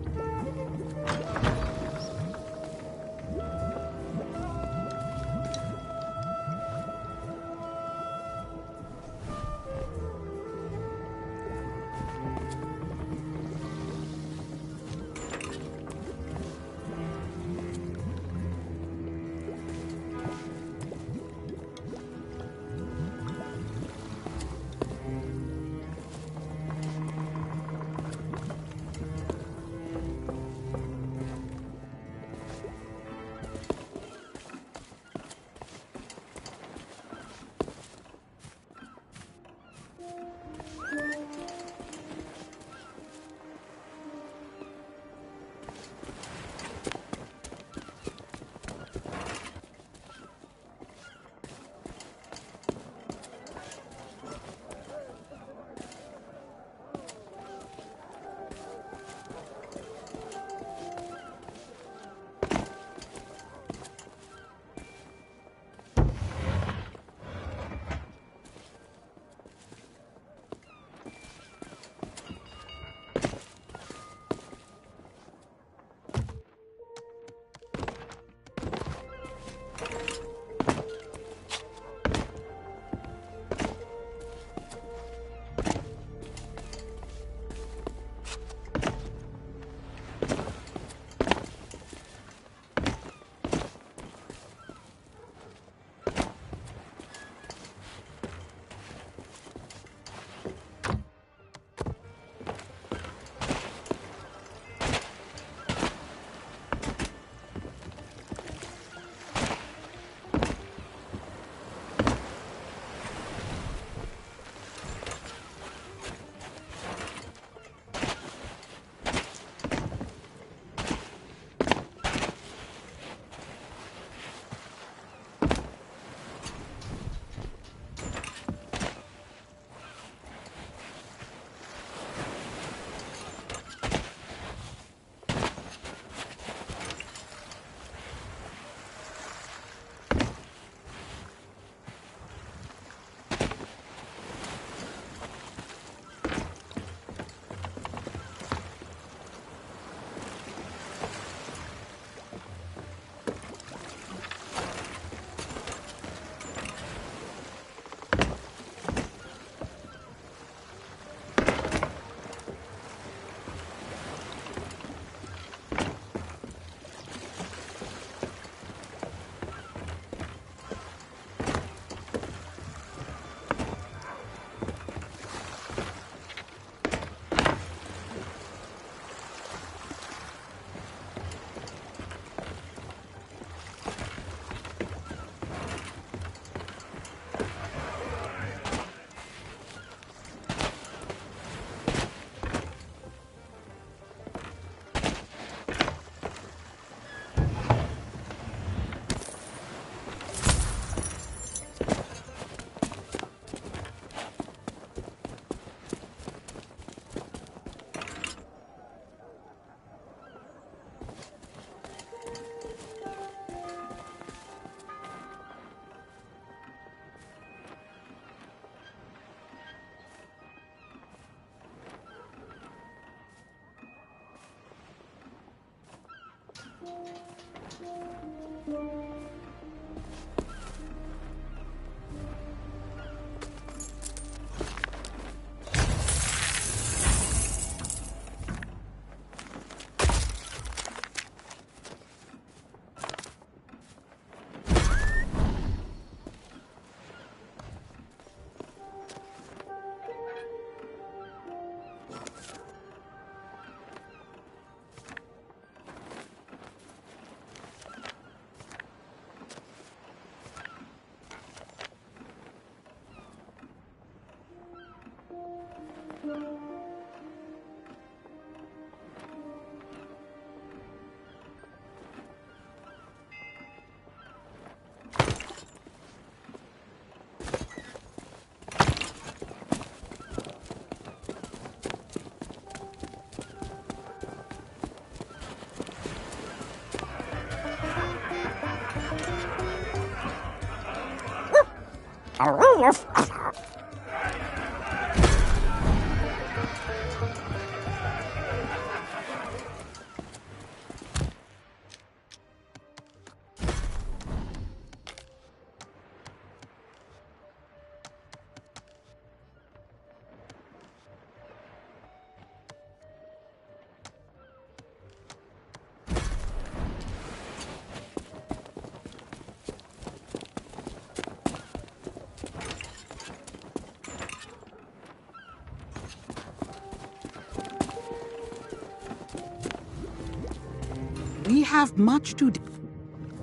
We have much to do.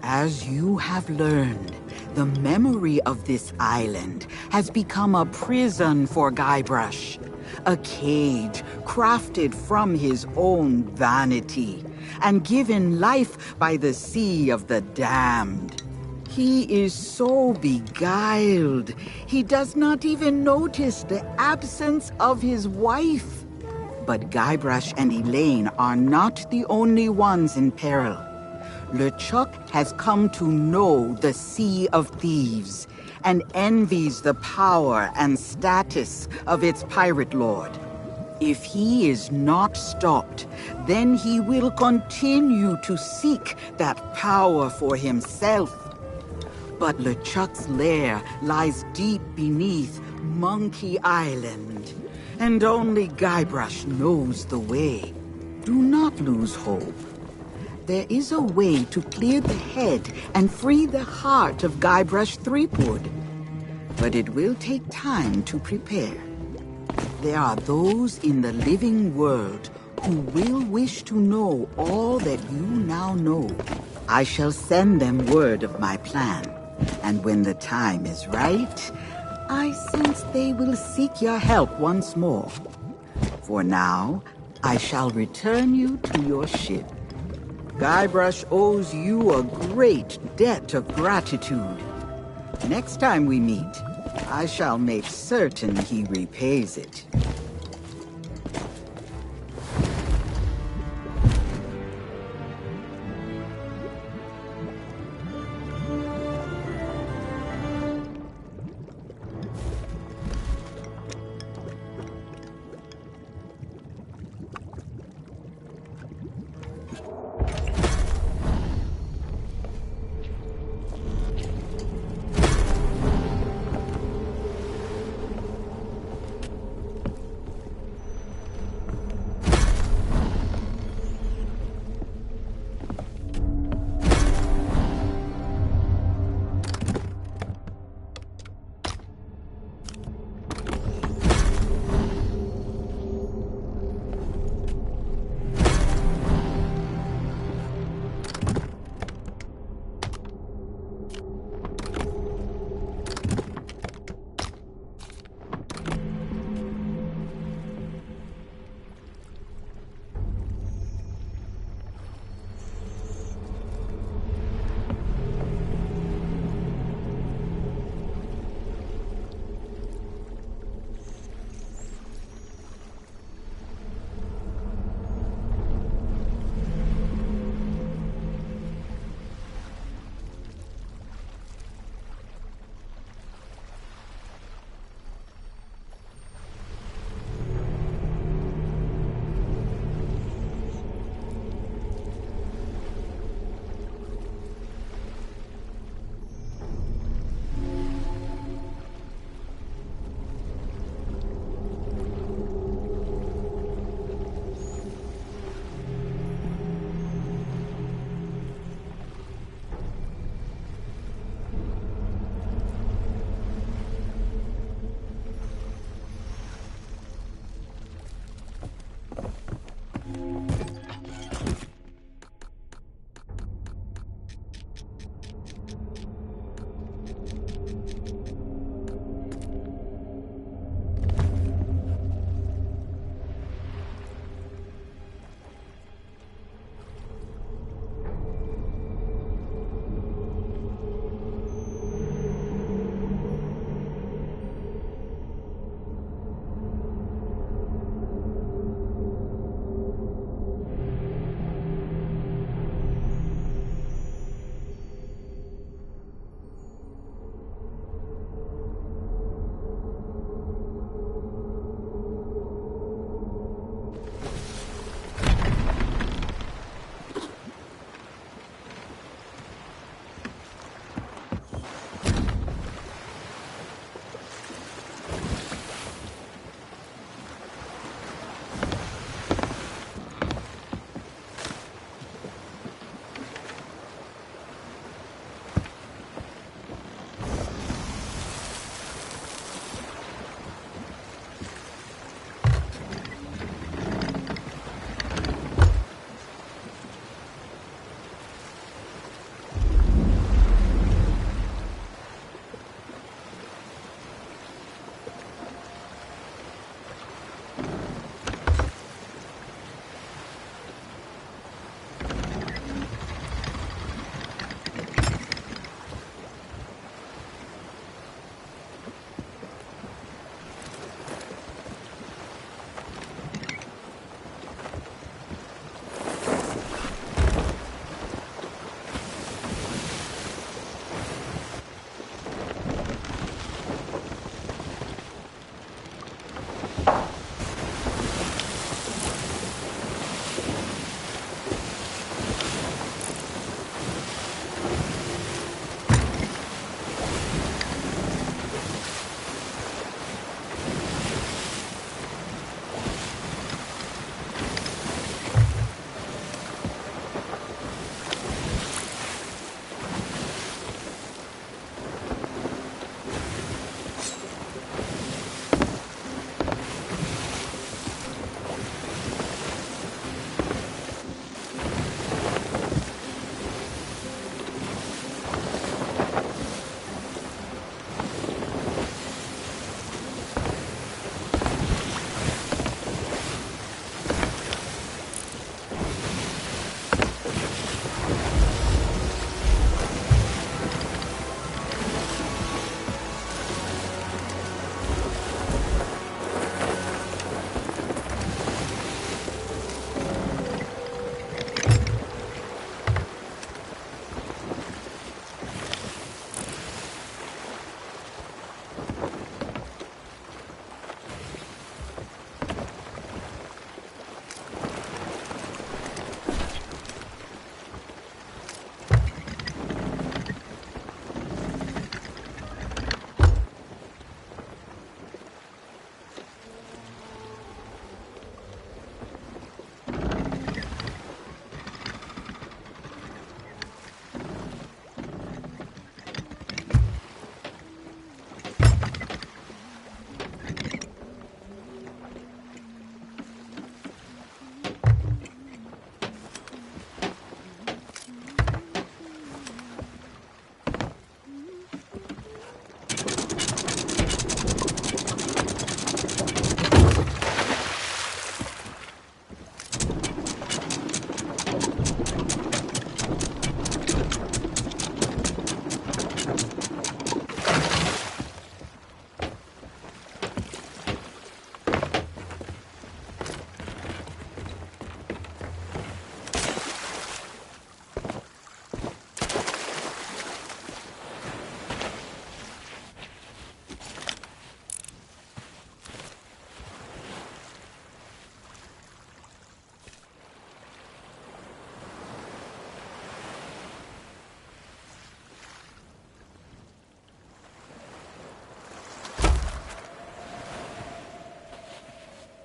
As you have learned, the memory of this island has become a prison for Guybrush, a cage crafted from his own vanity and given life by the Sea of the Damned. He is so beguiled, he does not even notice the absence of his wife. But Guybrush and Elaine are not the only ones in peril. LeChuck has come to know the Sea of Thieves and envies the power and status of its pirate lord. If he is not stopped, then he will continue to seek that power for himself. But LeChuck's lair lies deep beneath Monkey Island, and only Guybrush knows the way. Do not lose hope. There is a way to clear the head and free the heart of Guybrush Threepwood. But it will take time to prepare. There are those in the living world who will wish to know all that you now know. I shall send them word of my plan, and when the time is right, I sense they will seek your help once more. For now, I shall return you to your ship. Guybrush owes you a great debt of gratitude. Next time we meet, I shall make certain he repays it.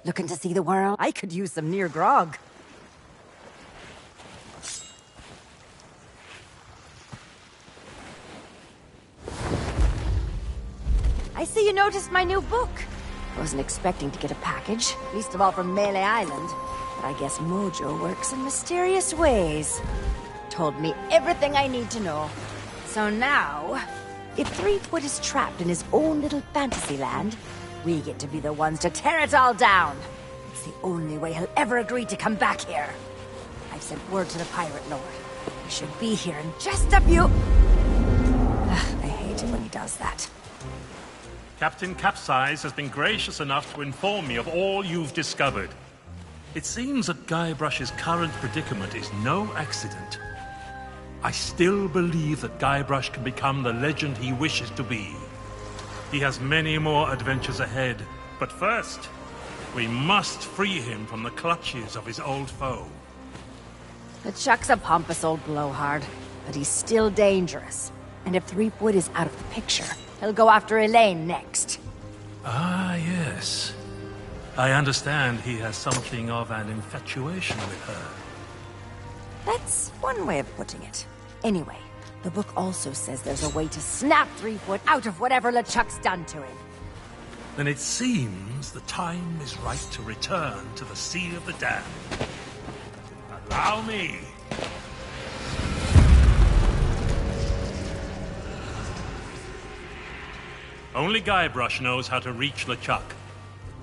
Looking to see the world? I could use some near grog. I see you noticed my new book. Wasn't expecting to get a package, least of all from Melee Island. But I guess Mojo works in mysterious ways. Told me everything I need to know. So now, if Threepwood is trapped in his own little fantasy land, we get to be the ones to tear it all down. It's the only way he'll ever agree to come back here. I've sent word to the Pirate Lord. He should be here in just a few... I hate it when he does that. Captain Capsize has been gracious enough to inform me of all you've discovered. It seems that Guybrush's current predicament is no accident. I still believe that Guybrush can become the legend he wishes to be. He has many more adventures ahead, but first, we must free him from the clutches of his old foe. LeChuck's a pompous old blowhard, but he's still dangerous. And if Threepwood is out of the picture, he'll go after Elaine next. Ah, yes. I understand he has something of an infatuation with her. That's one way of putting it. Anyway, the book also says there's a way to snap Threepwood out of whatever LeChuck's done to him. Then it seems the time is right to return to the Sea of the Damned. Allow me. Only Guybrush knows how to reach LeChuck.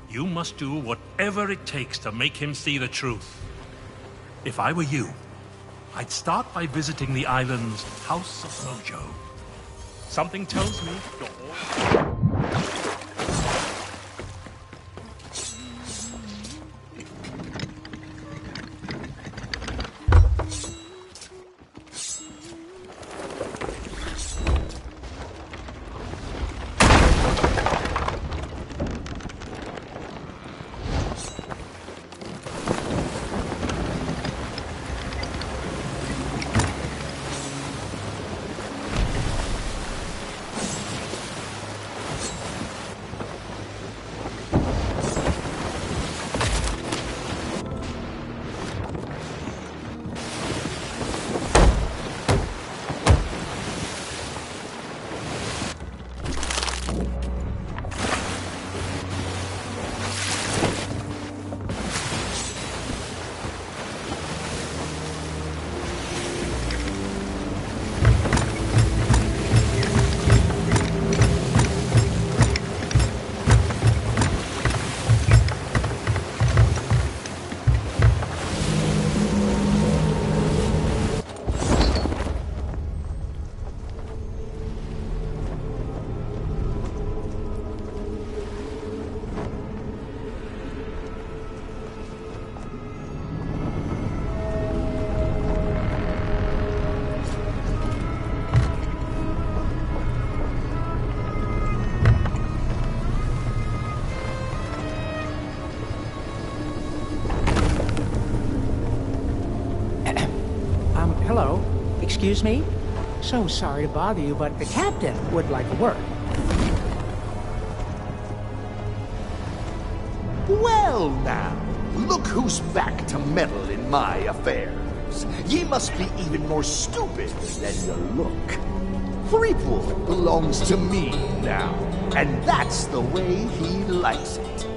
You must do whatever it takes to make him see the truth. If I were you, I'd start by visiting the island's House of Mojo. Something tells me you're all... Hello. Excuse me? So sorry to bother you, but the captain would like a word. Well now, look who's back to meddle in my affairs. Ye must be even more stupid than you look. Threepwood belongs to me now, and that's the way he likes it.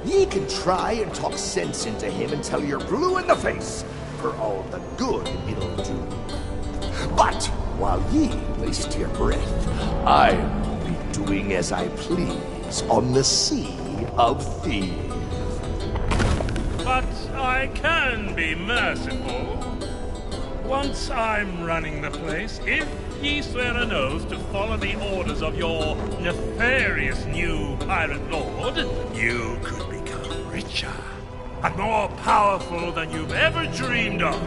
Ye can try and talk sense into him until you're blue in the face, for all the good it'll do. But while ye waste your breath, I'll be doing as I please on the Sea of Thieves. But I can be merciful. Once I'm running the place, if ye swear an oath to follow the orders of your nefarious new pirate lord, you could become richer and more powerful than you've ever dreamed of.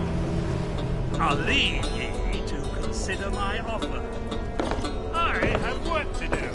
I'll leave ye to consider my offer. I have work to do.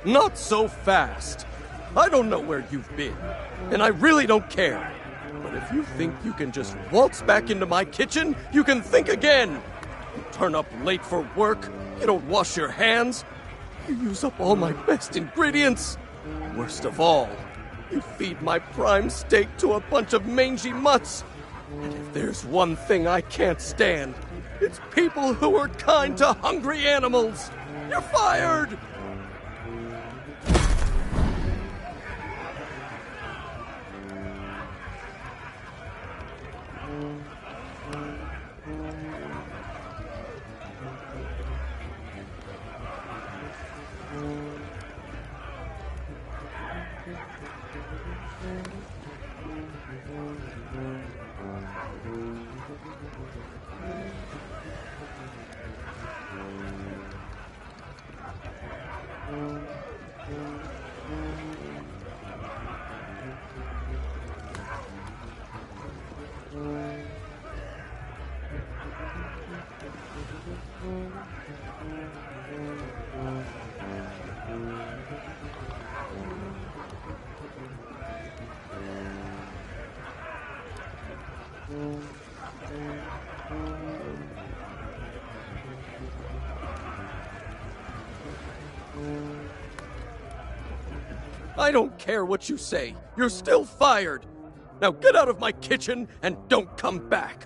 Not so fast. I don't know where you've been, and I really don't care. But if you think you can just waltz back into my kitchen, you can think again. You turn up late for work, you don't wash your hands, you use up all my best ingredients. Worst of all, you feed my prime steak to a bunch of mangy mutts. And if there's one thing I can't stand, it's people who are kind to hungry animals. You're fired! I don't care what you say. You're still fired. Now get out of my kitchen and don't come back.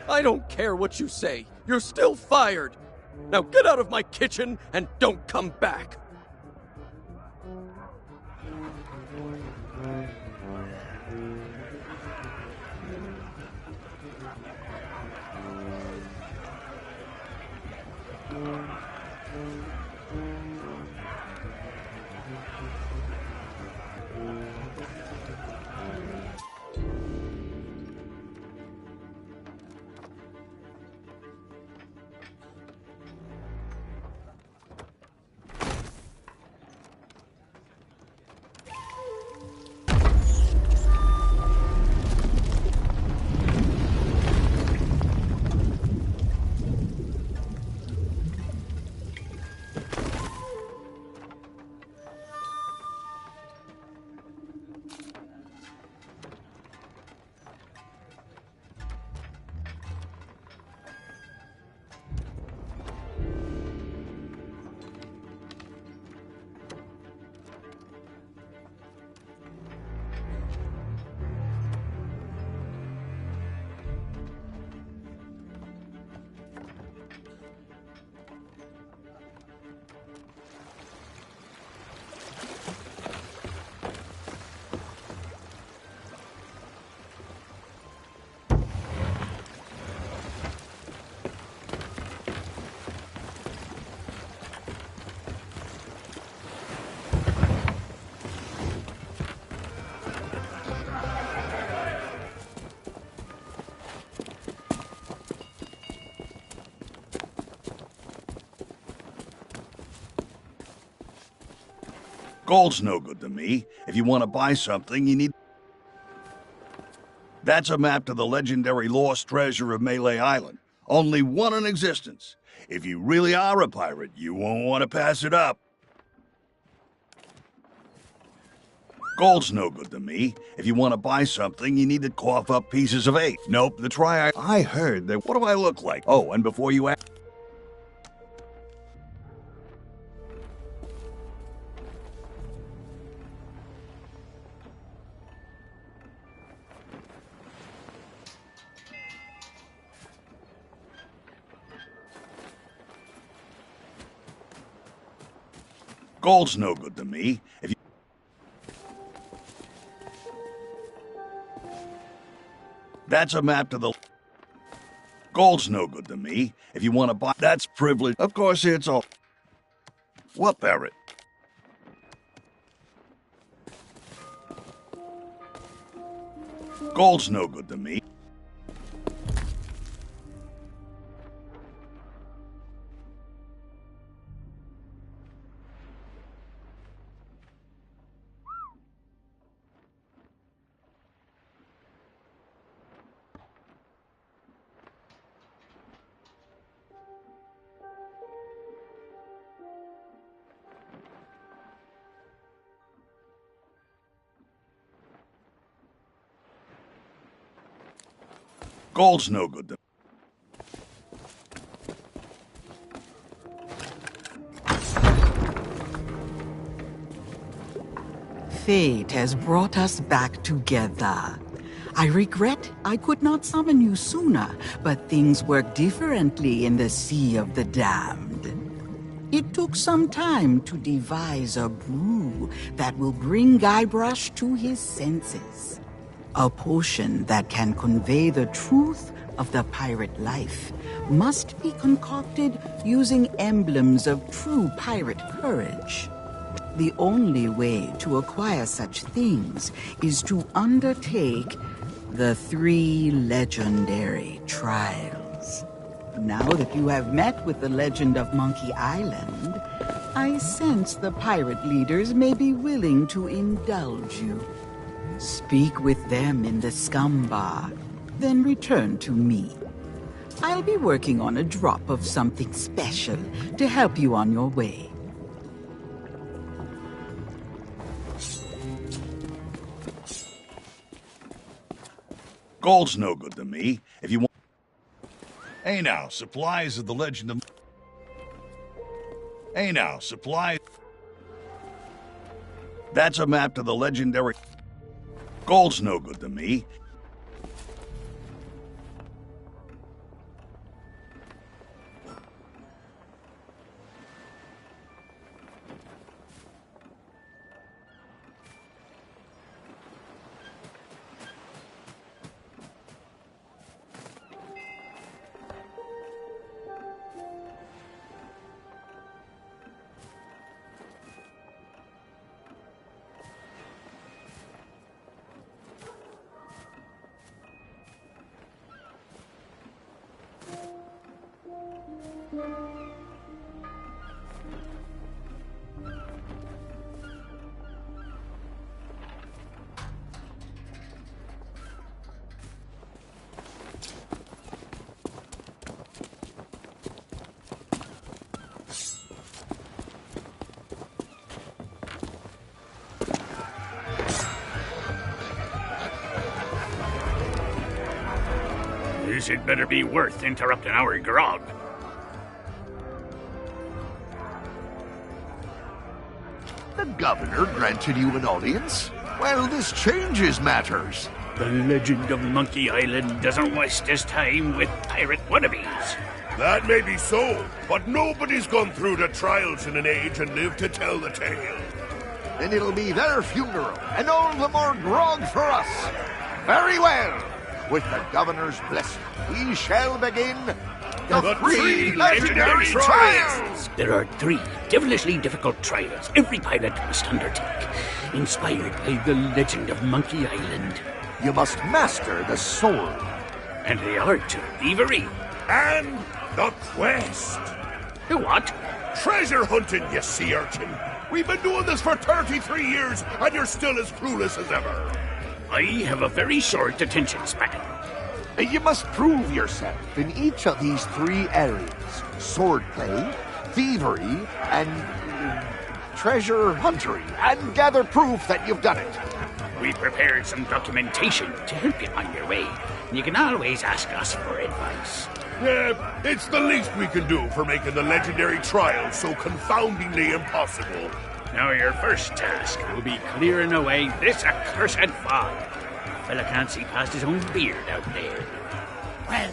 I don't care what you say. You're still fired. Now get out of my kitchen and don't come back. Gold's no good to me. If you want to buy something, you need... That's a map to the legendary lost treasure of Melee Island. Only one in existence. If you really are a pirate, you won't want to pass it up. Gold's no good to me. If you want to buy something, you need to cough up pieces of 8. Nope, the try I heard that... What do I look like? Oh, and before you ask... Gold's no good to me. If you... That's a map to the... Gold's no good to me. If you want to buy... That's privilege. Of course it's all... What, Barrett? Gold's no good to me. Gold's no good. Fate has brought us back together. I regret I could not summon you sooner, but things work differently in the Sea of the Damned. It took some time to devise a brew that will bring Guybrush to his senses. A potion that can convey the truth of the pirate life must be concocted using emblems of true pirate courage. The only way to acquire such things is to undertake the 3 legendary trials. Now that you have met with the legend of Monkey Island, I sense the pirate leaders may be willing to indulge you. Speak with them in the scum bar, then return to me. I'll be working on a drop of something special to help you on your way. Gold's no good to me. If you want... Hey now, supplies of the legend of... Hey now, supplies... That's a map to the legendary... Gold's no good to me. This had better be worth interrupting our grog. The governor granted you an audience? Well, this changes matters. The legend of Monkey Island doesn't waste his time with pirate wannabes. That may be so, but nobody's gone through the trials in an age and lived to tell the tale. Then it'll be their funeral, and all the more grog for us. Very well. With the governor's blessing, we shall begin the 3 legendary trials! There are 3 devilishly difficult trials every pilot must undertake, inspired by the legend of Monkey Island. You must master the sword. And they are to thievery. And the quest. The what? Treasure hunting, you sea urchin. We've been doing this for 33 years, and you're still as clueless as ever. I have a very short attention span. You must prove yourself in each of these 3 areas. Swordplay, thievery, and treasure huntery. And gather proof that you've done it. We prepared some documentation to help you on your way. You can always ask us for advice. Yeah, it's the least we can do for making the legendary trial so confoundingly impossible. Now your first task will be clearing away this accursed fog. Fella can't see past his own beard out there. Well,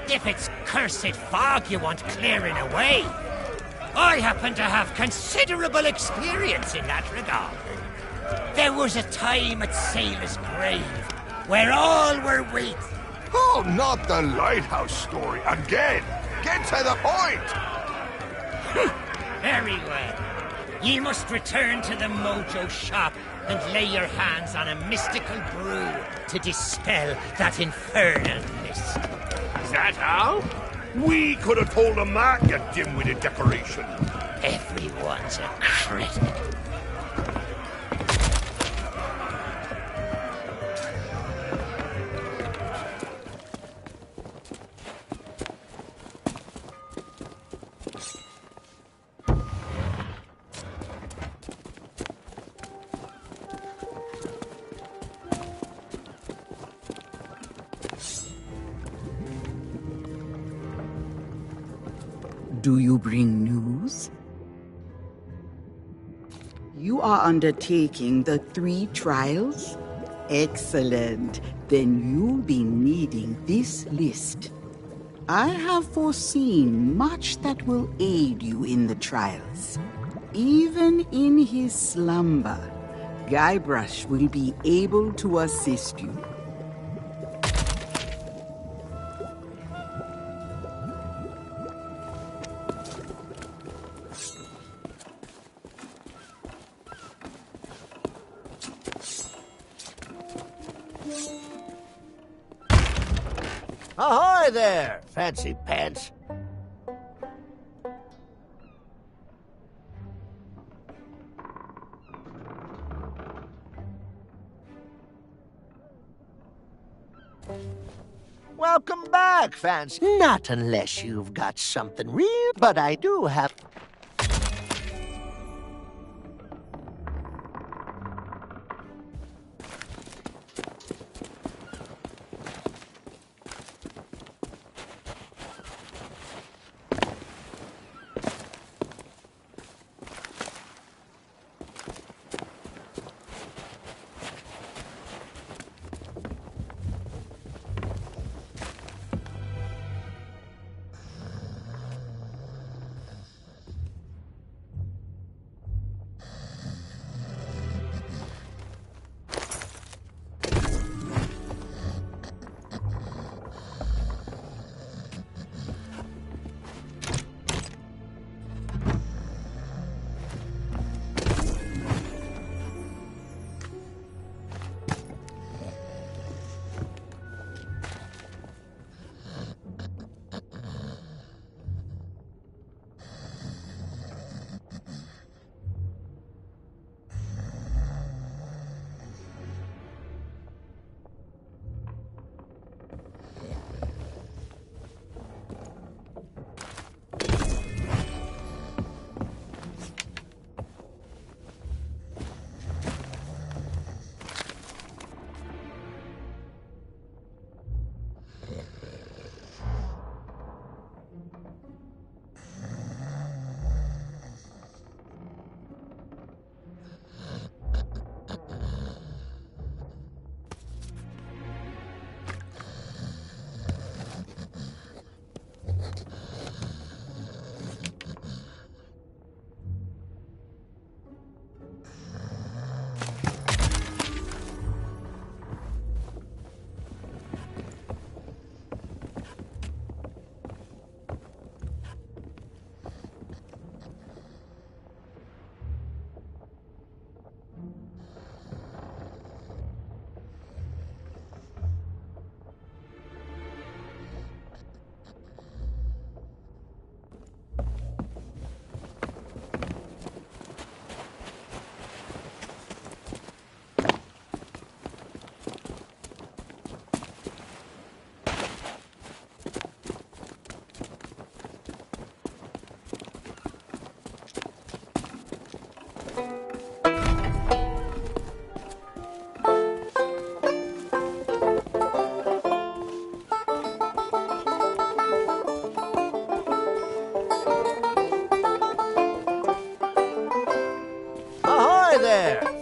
if it's cursed fog you want clearing away, I happen to have considerable experience in that regard. There was a time at Sailor's Grave where all were wheat. Oh, not the lighthouse story again. Get to the point. Very well. Ye must return to the Mojo shop and lay your hands on a mystical brew to dispel that infernal mist. Is that all? We could have told him that, you dim-witted decoration. Everyone's a critic. Do you bring news? You are undertaking the 3 trials? Excellent. Then you'll be needing this list. I have foreseen much that will aid you in the trials. Even in his slumber, Guybrush will be able to assist you. Ahoy there, fancy pants. Welcome back, fancy. Not unless you've got something real, but I do have...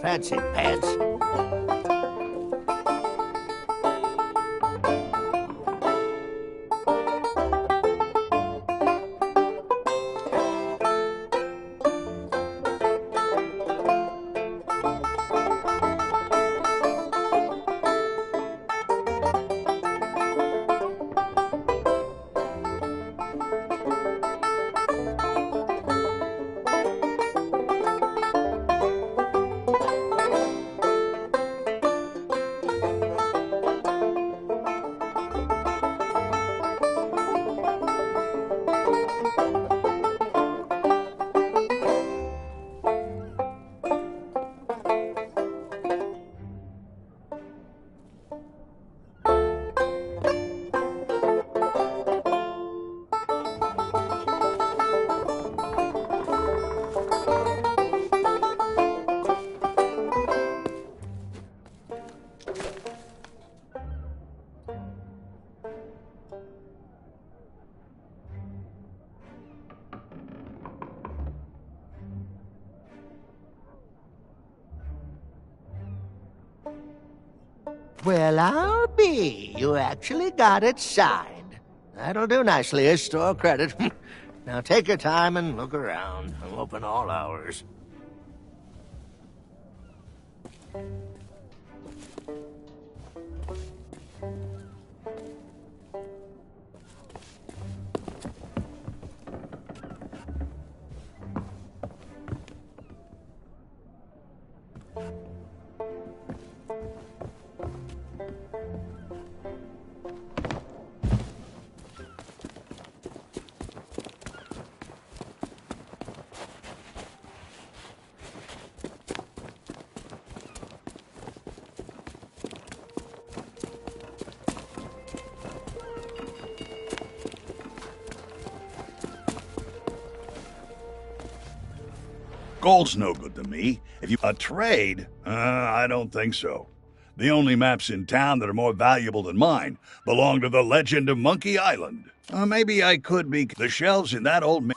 Fancy pants. Well, I'll be. You actually got it signed. That'll do nicely as store credit. Now take your time and look around. I'm open all hours. Gold's no good to me. If you a trade, I don't think so. The only maps in town that are more valuable than mine belong to the legend of Monkey Island. Maybe I could be the shelves in that old.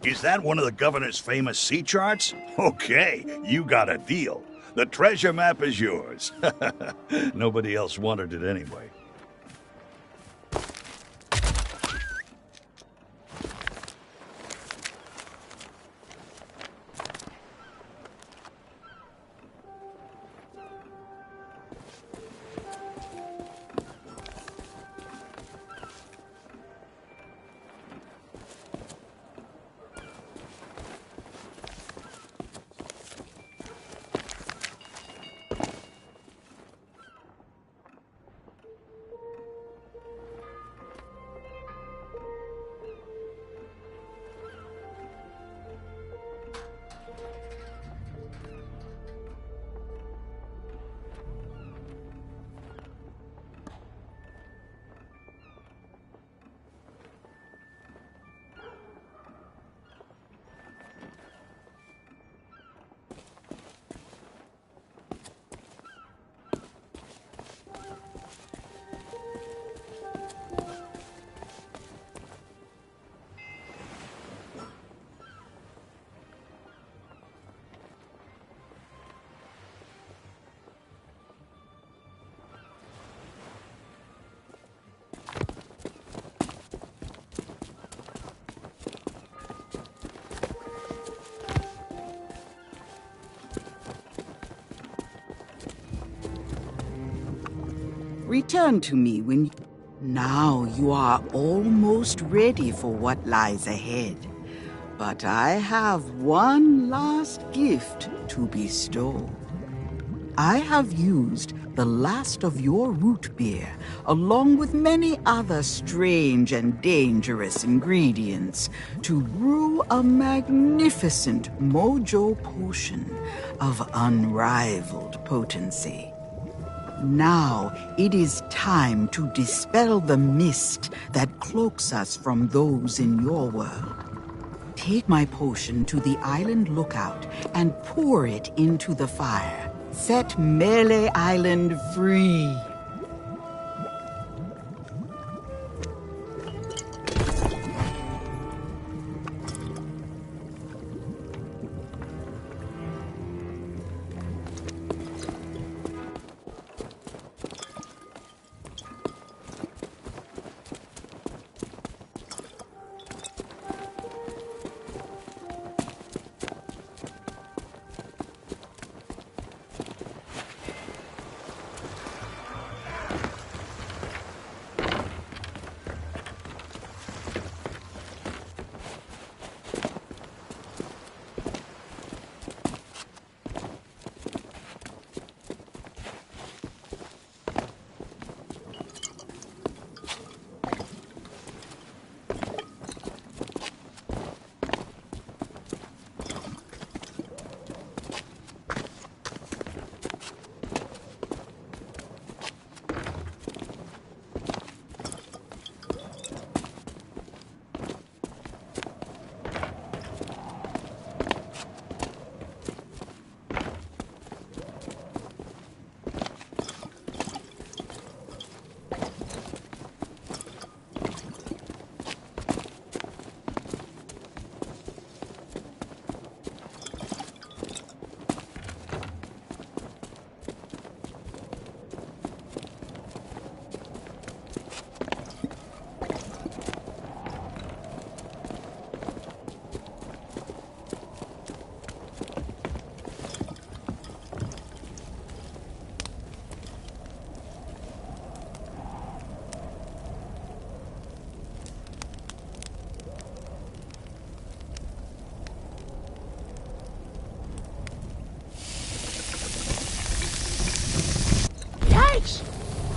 Is that one of the governor's famous sea charts? Okay, you got a deal. The treasure map is yours. Nobody else wanted it anyway. Return to me when... Now you are almost ready for what lies ahead. But I have one last gift to bestow. I have used the last of your root beer, along with many other strange and dangerous ingredients, to brew a magnificent Mojo potion of unrivaled potency. Now it is time to dispel the mist that cloaks us from those in your world. Take my potion to the island lookout and pour it into the fire. Set Melee Island free.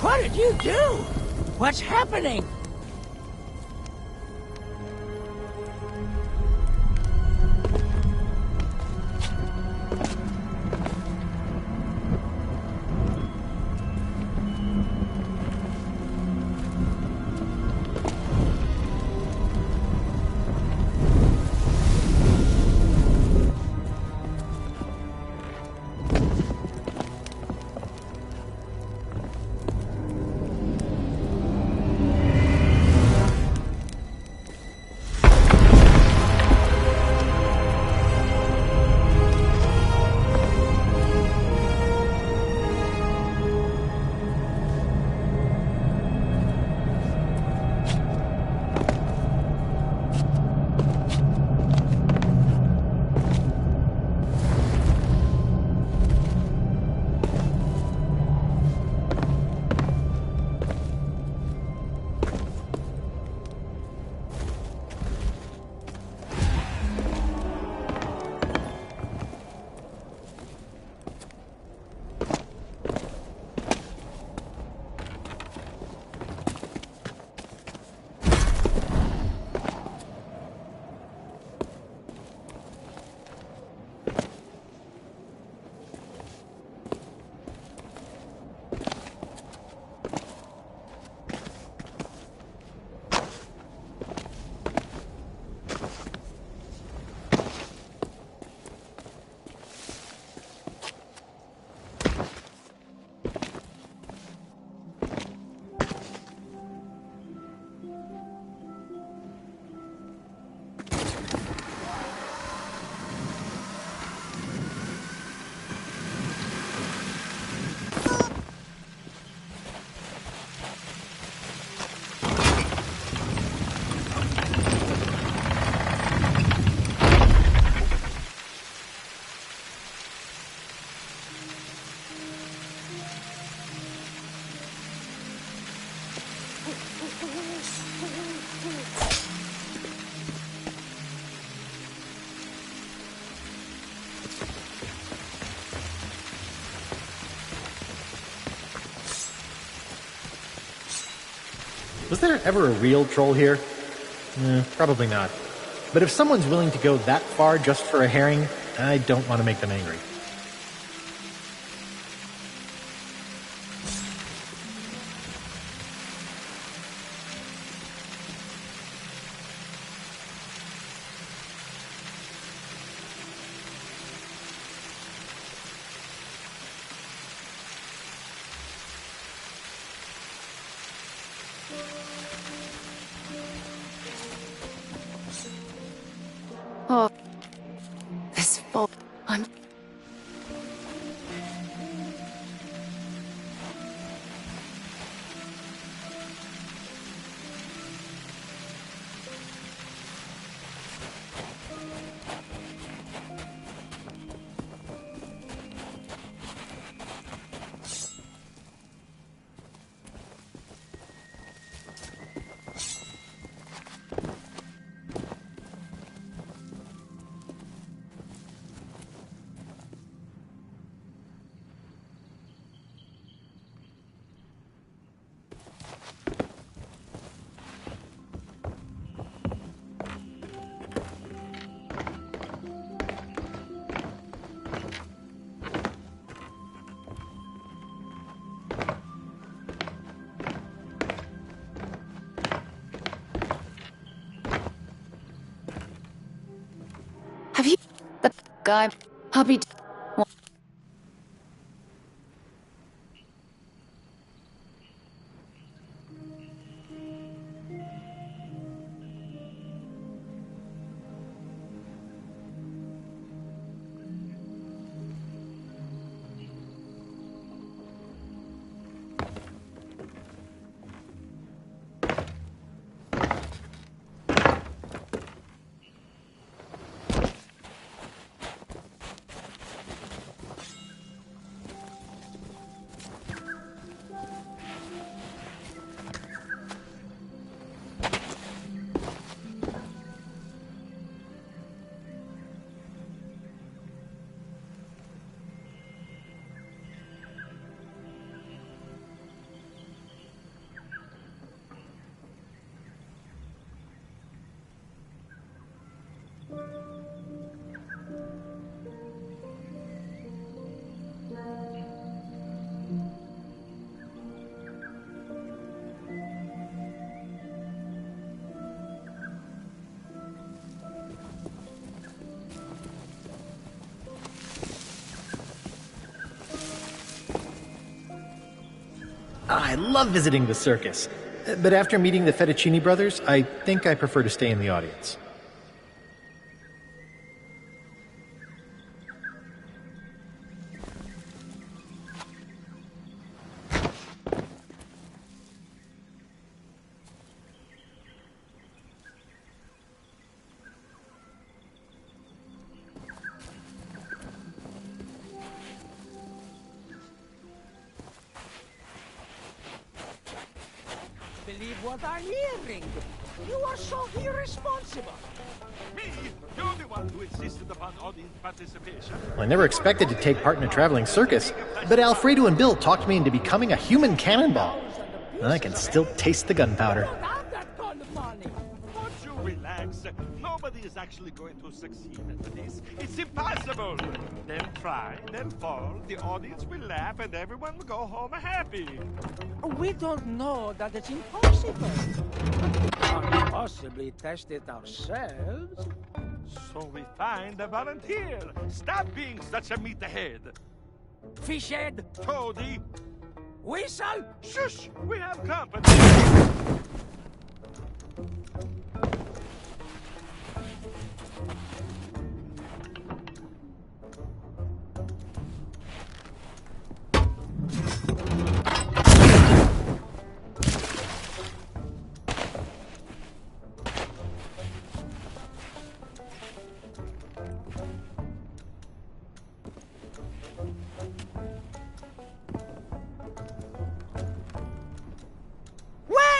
What did you do? What's happening? Was there ever a real troll here? Probably not. But if someone's willing to go that far just for a herring, I don't want to make them angry. Oh, this fall. I'm. Have you the guy hubby? I love visiting the circus. But after meeting the Fettuccini brothers, I think I prefer to stay in the audience. Believe what I'm hearing. You are so irresponsible. Me? You're the one who insisted upon audience participation. Well, I never expected to take part in a traveling circus, but Alfredo and Bill talked me into becoming a human cannonball. And I can still taste the gunpowder. Won't you relax? Nobody is actually going to succeed at this. It's impossible. Then try, then fall. The audience will laugh, and everyone will go home happy. We don't know that it's impossible. We can't possibly test it ourselves. So we find a volunteer. Stop being such a meathead. Fishhead. Toady. Whistle. Shush! We have company.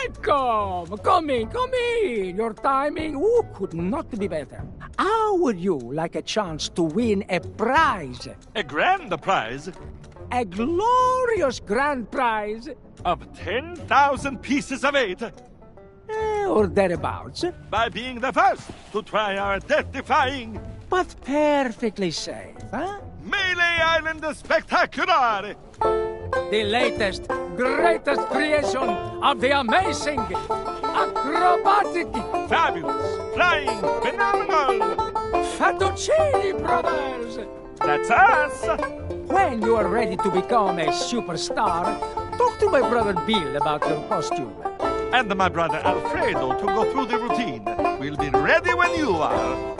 Welcome! Come in, come in! Your timing could not be better. How would you like a chance to win a prize? A grand prize? A glorious grand prize? Of 10,000 pieces of eight? Or thereabouts. By being the first to try our death-defying... But perfectly safe, huh? Melee Island Spectacular! The latest, greatest creation of the amazing, acrobatic, fabulous, flying, phenomenal Fettuccini Brothers! That's us! When you are ready to become a superstar, talk to my brother Bill about your costume. And my brother Alfredo to go through the routine. We'll be ready when you are.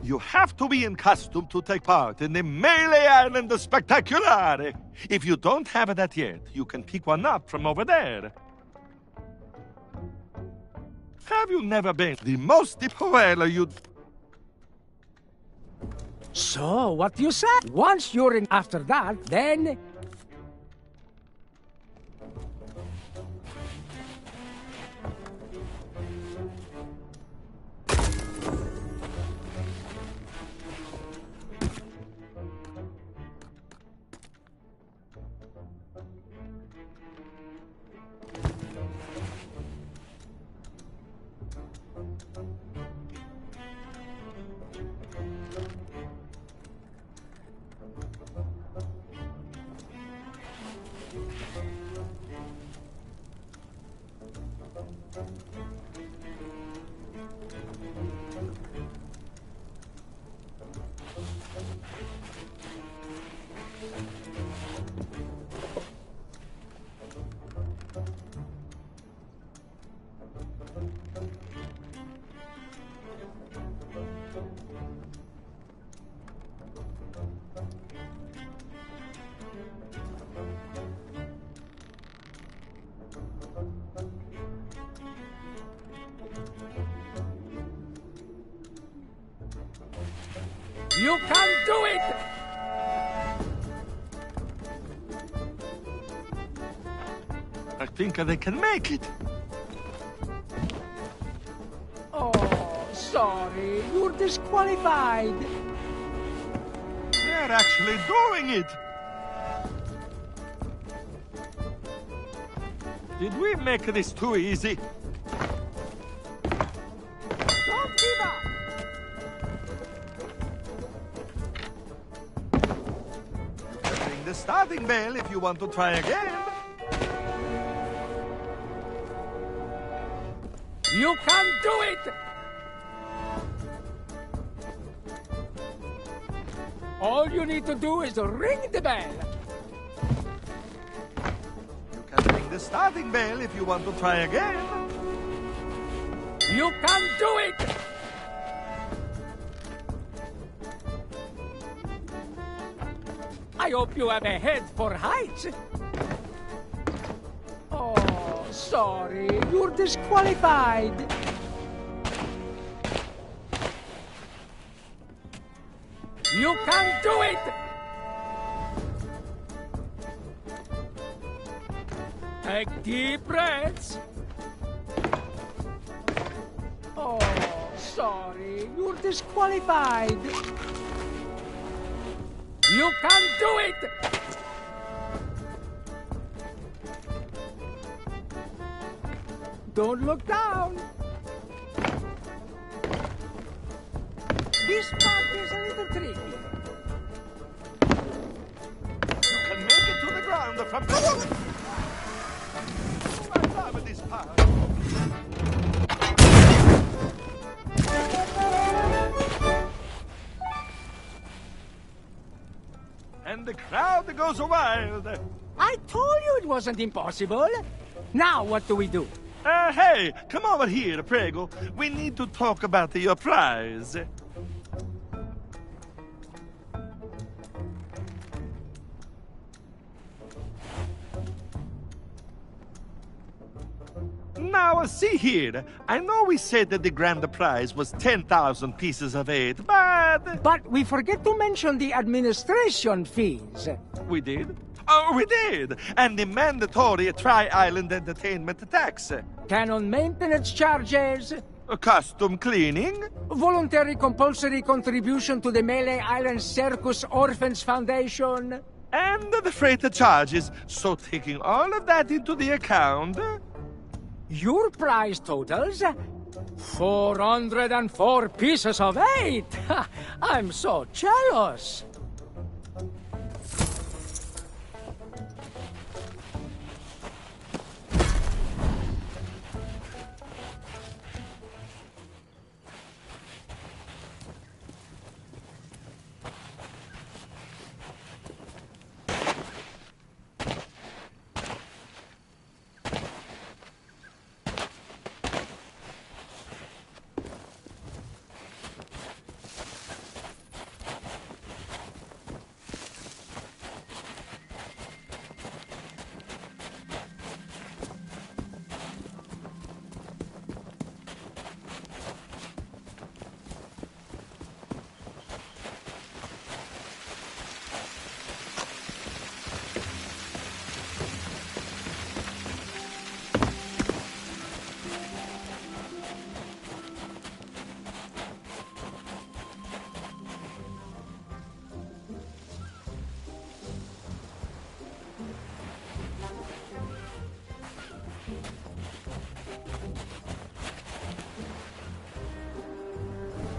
You have to be in costume to take part in the Melee Island Spectacular. If you don't have that yet, you can pick one up from over there. Have you never been the most well you... So, what you said? Once you're in after that, then... You can do it! I think they can make it. Oh, sorry. You're disqualified. They're actually doing it. Did we make this too easy? Don't give up! Ring the starting bell if you want to try again. You can do it! All you need to do is ring the bell. You can ring the starting bell if you want to try again. You can do it! I hope you have a head for heights. Oh, sorry. You're disqualified. You can do it! Take deep breaths. Oh, sorry. You're disqualified. You can do it! Don't look down. This part is a little tricky. You can make it to the ground from the... I love this part. And the crowd goes wild. I told you it wasn't impossible. Now what do we do? Hey, come over here, Prego. We need to talk about your prize. Now, see here. I know we said that the grand prize was 10,000 pieces of 8, but... But we forget to mention the administration fees. We did? Oh, we did! And the mandatory Tri-Island entertainment tax. Canon maintenance charges. Custom cleaning. Voluntary compulsory contribution to the Melee Island Circus Orphans Foundation. And the freight charges. So taking all of that into the account... Your prize totals 404 pieces of 8. I'm so jealous.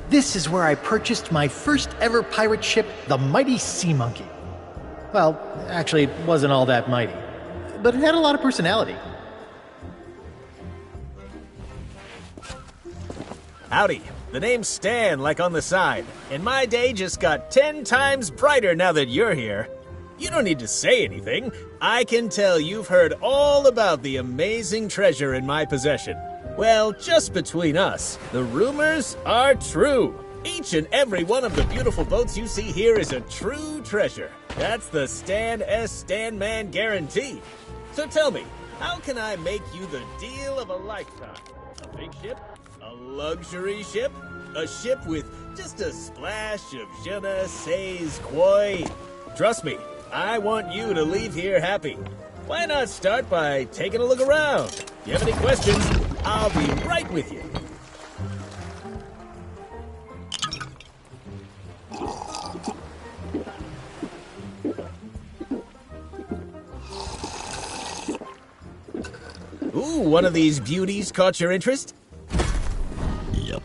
This is where I purchased my first ever pirate ship, the mighty Sea Monkey. Well, actually, it wasn't all that mighty, but it had a lot of personality. Howdy. The name's Stan, like on the side. And my day just got 10 times brighter now that you're here. You don't need to say anything. I can tell you've heard all about the amazing treasure in my possession. Well, just between us, the rumors are true. Each and every one of the beautiful boats you see here is a true treasure. That's the Stan S. Stan Man guarantee. So tell me, how can I make you the deal of a lifetime? A big ship? A luxury ship? A ship with just a splash of je ne sais quoi? Trust me, I want you to leave here happy. Why not start by taking a look around? If you have any questions, I'll be right with you. Ooh, one of these beauties caught your interest? Yep.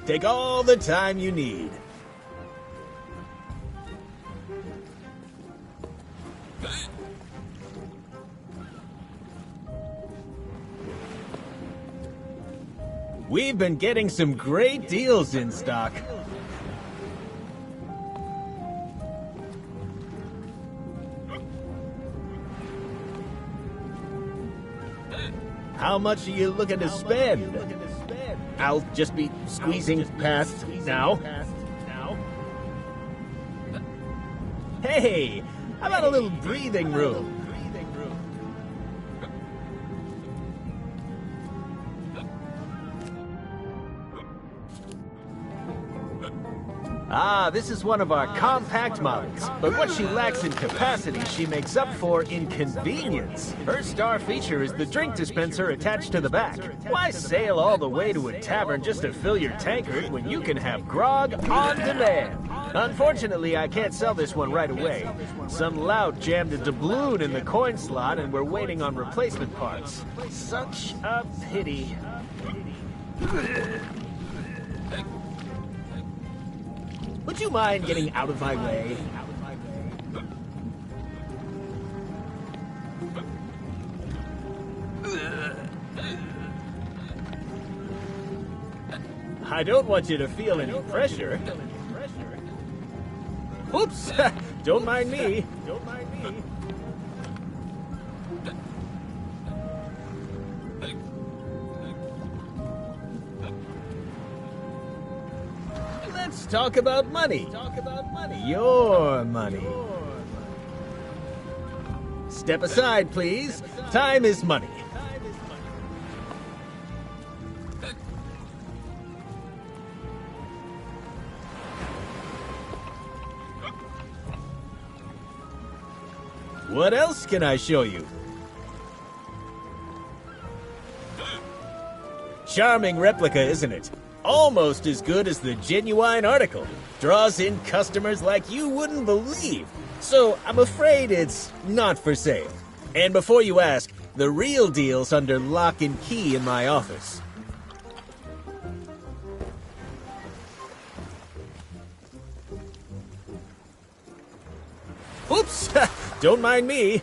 Take all the time you need. We've been getting some great deals in stock. How much are you looking to spend? I'll just be squeezing past now. Hey, how about a little breathing room? Ah, this is one of our compact models, but what she lacks in capacity, she makes up for in convenience. Her star feature is the drink dispenser attached to the back. Why sail all the way to a tavern just to fill your tankard when you can have grog on demand? Unfortunately, I can't sell this one right away. Some lout jammed a doubloon in the coin slot and we're waiting on replacement parts. Such a pity. Would you mind getting out of my way? I don't want you to feel any pressure. Oops! Don't mind me. Don't mind me. Let's talk about money. Your money. Step aside, please. Time is money. What else can I show you? Charming replica, isn't it? Almost as good as the genuine article. Draws in customers like you wouldn't believe. So I'm afraid it's not for sale. And before you ask, the real deal's under lock and key in my office. Oops! Don't mind me.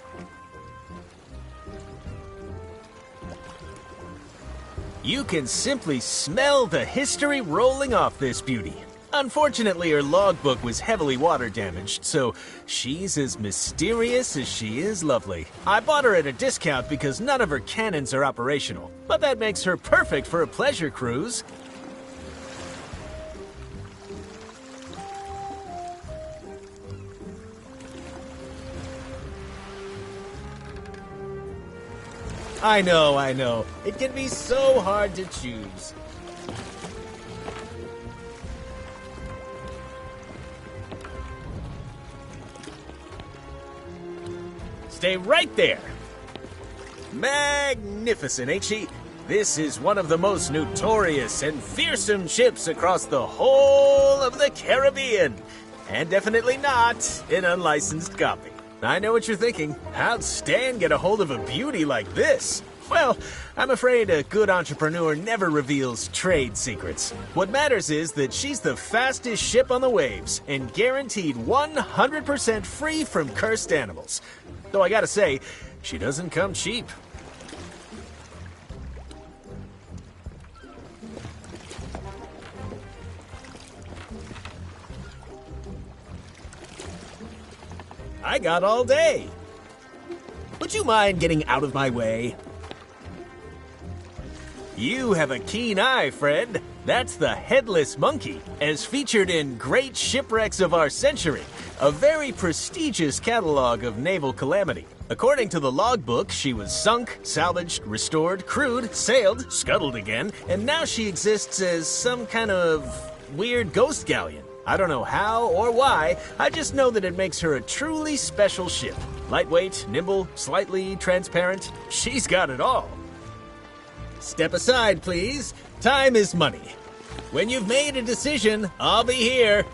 You can simply smell the history rolling off this beauty. Unfortunately, her logbook was heavily water damaged, so she's as mysterious as she is lovely. I bought her at a discount because none of her cannons are operational, but that makes her perfect for a pleasure cruise. I know. It can be so hard to choose. Stay right there. Magnificent, ain't she? This is one of the most notorious and fearsome ships across the whole of the Caribbean. And definitely not an unlicensed copy. I know what you're thinking. How'd Stan get a hold of a beauty like this? Well, I'm afraid a good entrepreneur never reveals trade secrets. What matters is that she's the fastest ship on the waves and guaranteed 100% free from cursed animals. Though I gotta say, she doesn't come cheap. I got all day. Would you mind getting out of my way? You have a keen eye, friend. That's the Headless Monkey, as featured in Great Shipwrecks of Our Century, a very prestigious catalog of naval calamity. According to the logbook, she was sunk, salvaged, restored, crewed, sailed, scuttled again, and now she exists as some kind of weird ghost galleon. I don't know how or why, I just know that it makes her a truly special ship. Lightweight, nimble, slightly transparent. She's got it all. Step aside, please. Time is money. When you've made a decision, I'll be here.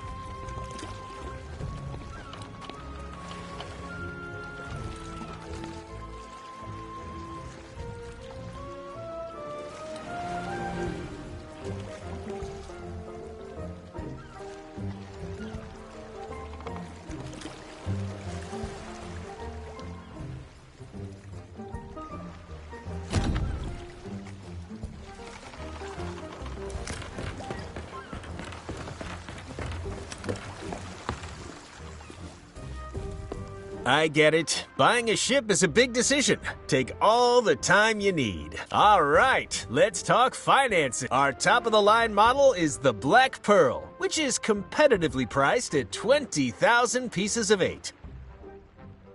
I get it. Buying a ship is a big decision. Take all the time you need. All right, let's talk finances. Our top-of-the-line model is the Black Pearl, which is competitively priced at 20,000 pieces of 8.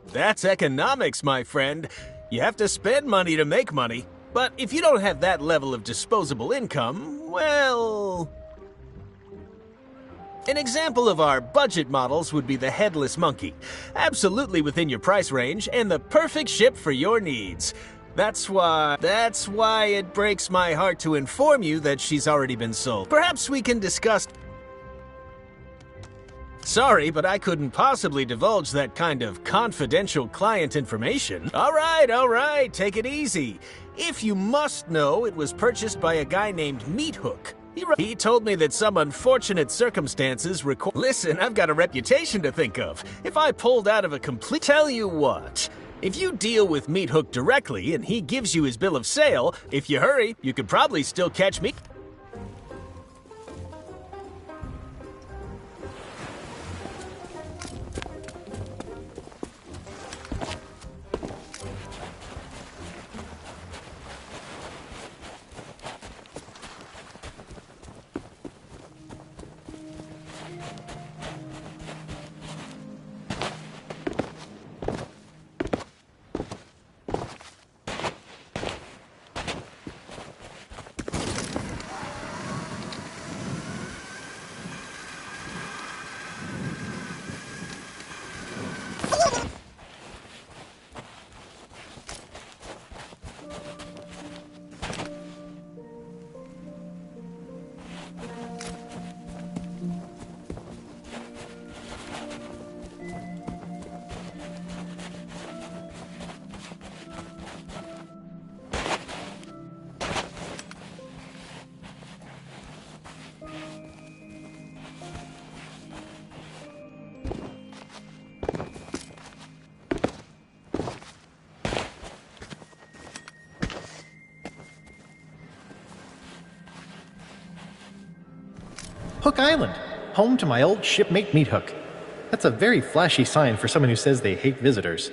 That's economics, my friend. You have to spend money to make money. But if you don't have that level of disposable income, well... An example of our budget models would be the Headless Monkey. Absolutely within your price range and the perfect ship for your needs. That's why it breaks my heart to inform you that she's already been sold. Perhaps we can discuss... Sorry, but I couldn't possibly divulge that kind of confidential client information. All right, take it easy. If you must know, it was purchased by a guy named Meathook. He told me that some unfortunate circumstances require... Listen, I've got a reputation to think of. If I pulled out of a complete... Tell you what, if you deal with Meathook directly and he gives you his bill of sale, if you hurry, you could probably still catch me... Hook Island, home to my old shipmate Meat Hook. That's a very flashy sign for someone who says they hate visitors.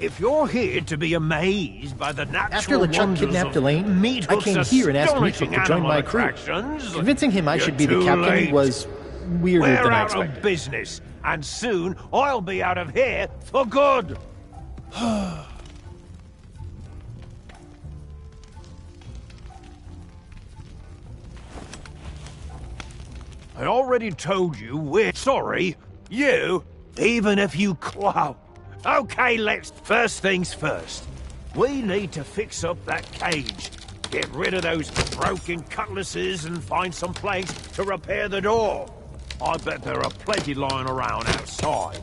If you're here to be amazed by the natural After LeChuck wonders kidnapped of Elaine, Meat I Hook's came here and asked Meat Hook astonishing to join animal my crew. attractions, Convincing him I should be the you're too captain late. was weirder We're than I out of expected. business, and soon I'll be out of here for good. I already told you we're sorry. You, even if you clout. Okay, let's... First things first. We need to fix up that cage. Get rid of those broken cutlasses and find some place to repair the door. I bet there are plenty lying around outside.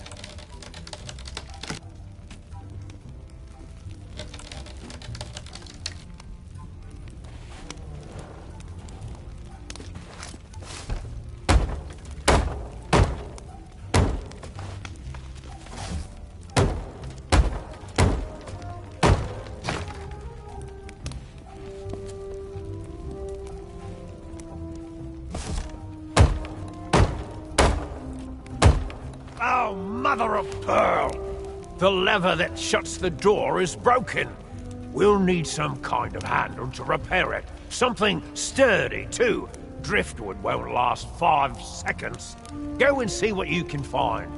Oh, mother of pearl! The lever that shuts the door is broken. We'll need some kind of handle to repair it. Something sturdy, too. Driftwood won't last 5 seconds. Go and see what you can find.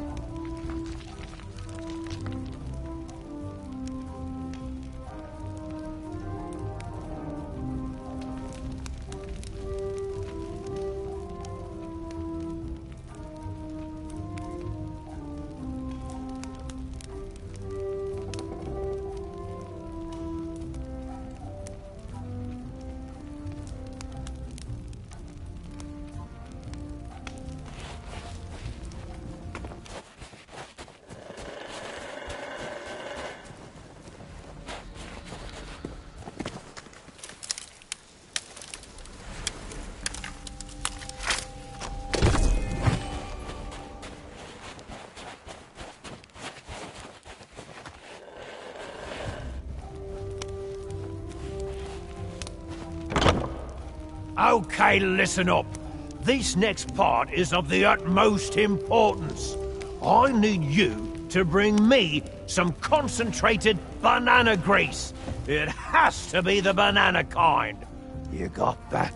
Okay, listen up. This next part is of the utmost importance. I need you to bring me some concentrated banana grease. It has to be the banana kind. You got that?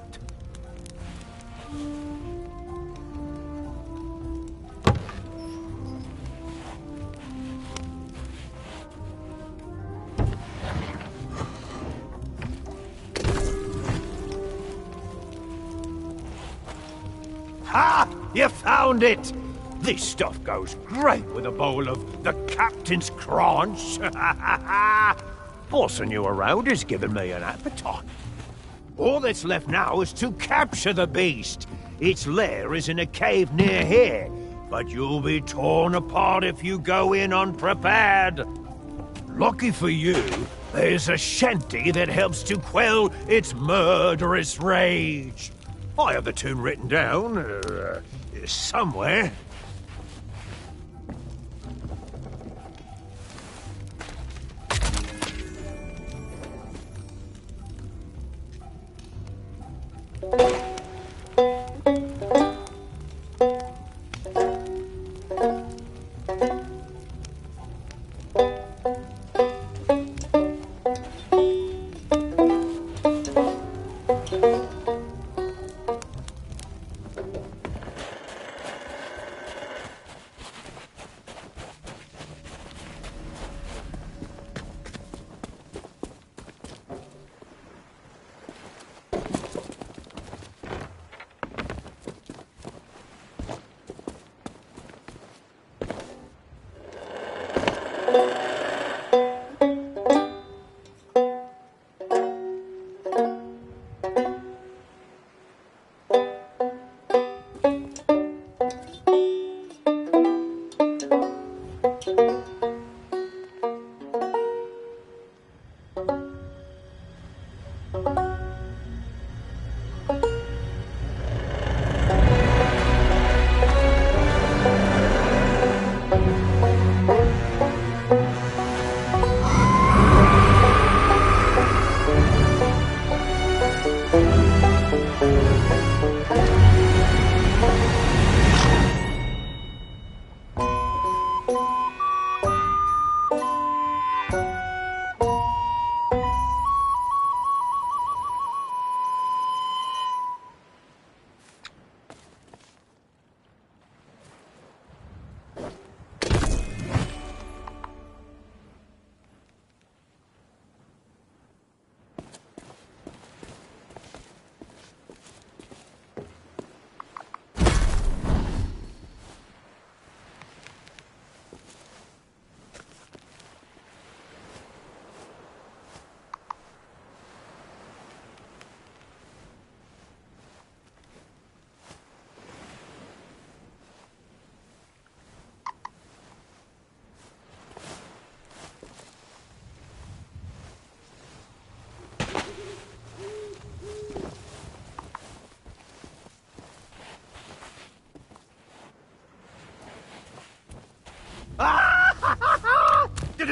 Ha! You found it! This stuff goes great with a bowl of the Captain's Crunch. Bossing you around is giving me an appetite. All that's left now is to capture the beast. Its lair is in a cave near here, but you'll be torn apart if you go in unprepared. Lucky for you, there's a shanty that helps to quell its murderous rage. I have the tune written down, somewhere.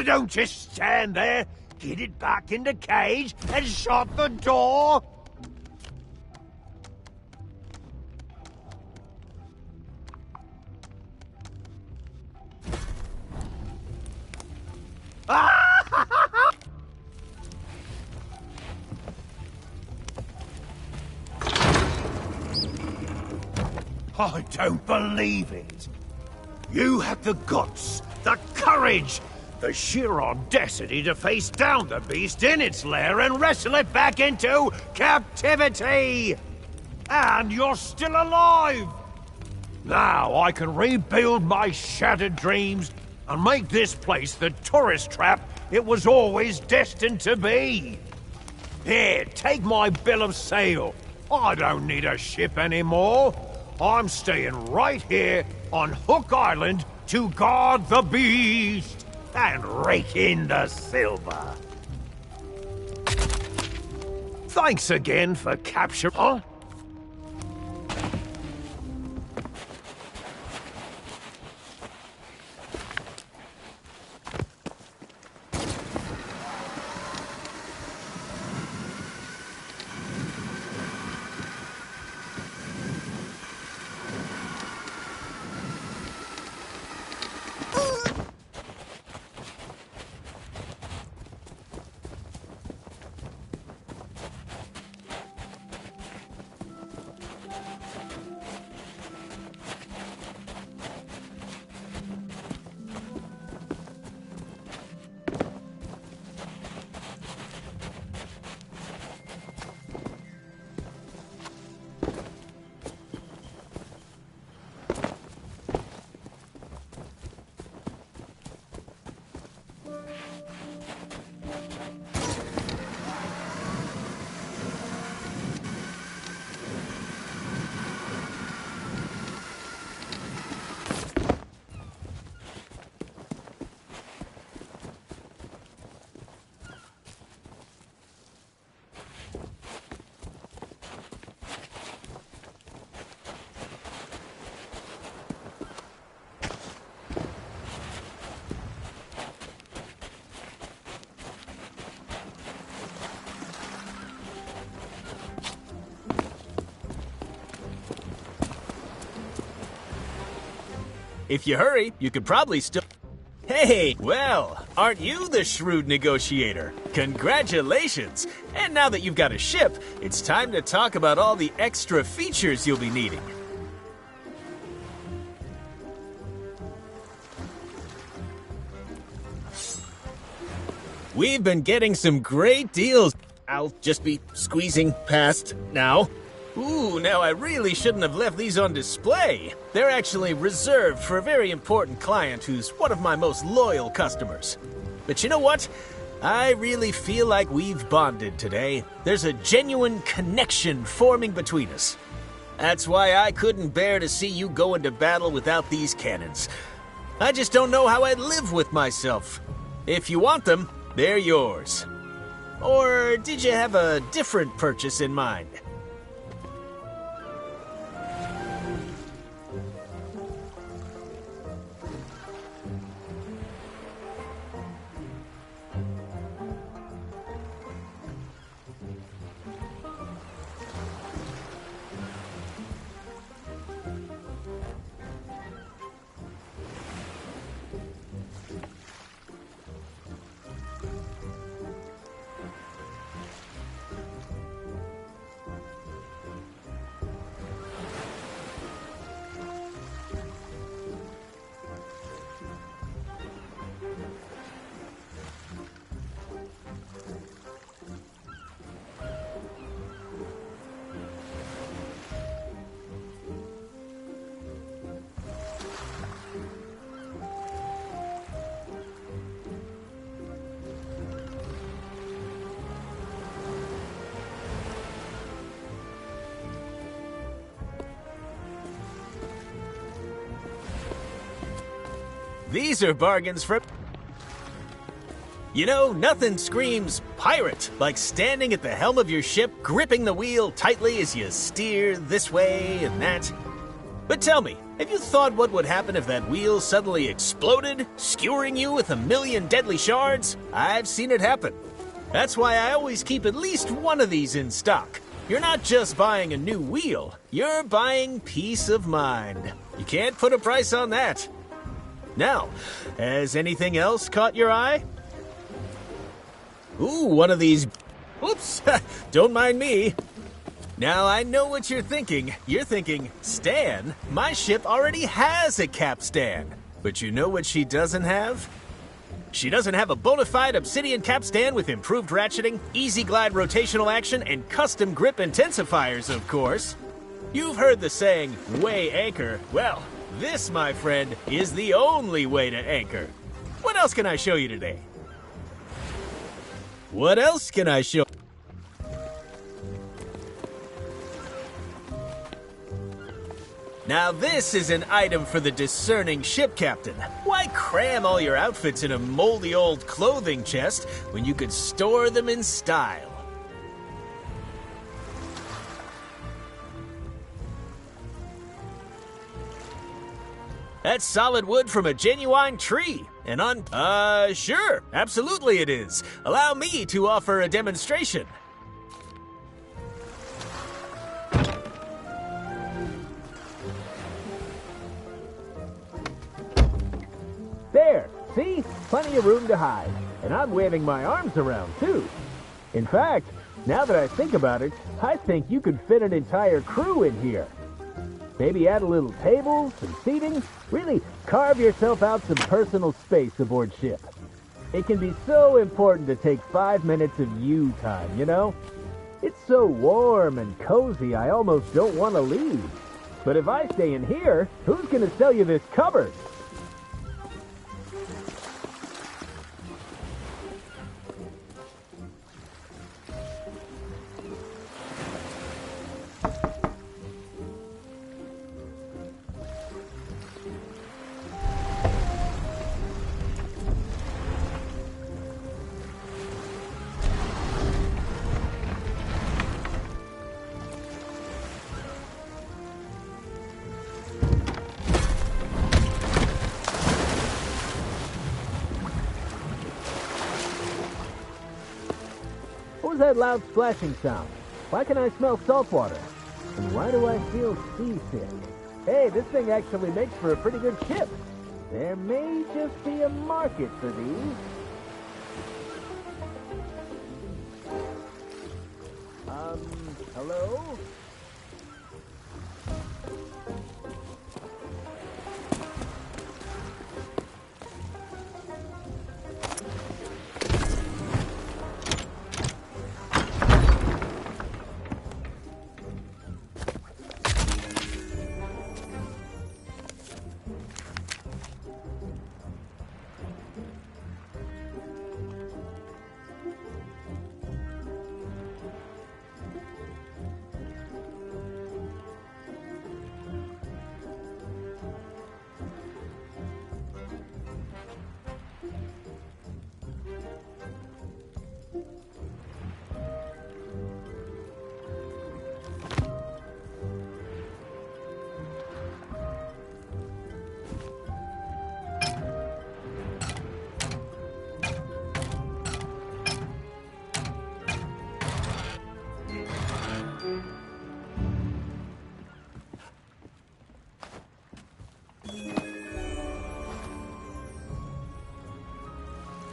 Don't just stand there. Get it back in the cage and shut the door. I don't believe it. You had the guts, the courage, the sheer audacity to face down the beast in its lair and wrestle it back into captivity! And you're still alive! Now I can rebuild my shattered dreams and make this place the tourist trap it was always destined to be. Here, take my bill of sale. I don't need a ship anymore. I'm staying right here on Hook Island to guard the beast and rake in the silver. Thanks again for capture. Huh? If you hurry, you could probably still... Hey, well, aren't you the shrewd negotiator? Congratulations! And now that you've got a ship, it's time to talk about all the extra features you'll be needing. We've been getting some great deals. I'll just be squeezing past now. Ooh, now I really shouldn't have left these on display. They're actually reserved for a very important client who's one of my most loyal customers. But you know what? I really feel like we've bonded today. There's a genuine connection forming between us. That's why I couldn't bear to see you go into battle without these cannons. I just don't know how I'd live with myself. If you want them, they're yours. Or did you have a different purchase in mind? These are bargains from... You know, nothing screams pirate like standing at the helm of your ship, gripping the wheel tightly as you steer this way and that. But tell me, have you thought what would happen if that wheel suddenly exploded, skewering you with 1,000,000 deadly shards? I've seen it happen. That's why I always keep at least one of these in stock. You're not just buying a new wheel, you're buying peace of mind. You can't put a price on that. Now, has anything else caught your eye? Ooh, one of these... Oops, don't mind me. Now, I know what you're thinking. You're thinking, Stan, my ship already has a capstan. But you know what she doesn't have? She doesn't have a bona fide obsidian capstan with improved ratcheting, easy glide rotational action, and custom grip intensifiers, of course. You've heard the saying, weigh anchor. Well, this, my friend, is the only way to anchor. What else can I show you today? What else can I show? Now this is an item for the discerning ship captain. Why cram all your outfits in a moldy old clothing chest when you could store them in style? That's solid wood from a genuine tree. And sure, absolutely it is. Allow me to offer a demonstration. There, see? Plenty of room to hide. And I'm waving my arms around, too. In fact, now that I think about it, I think you could fit an entire crew in here. Maybe add a little table, some seating. Really carve yourself out some personal space aboard ship. It can be so important to take 5 minutes of you time, you know? It's so warm and cozy, I almost don't want to leave. But if I stay in here, who's going to sell you this cupboard? What was that loud splashing sound? Why can I smell salt water? And why do I feel seasick? Hey, this thing actually makes for a pretty good ship. There may just be a market for these. Hello?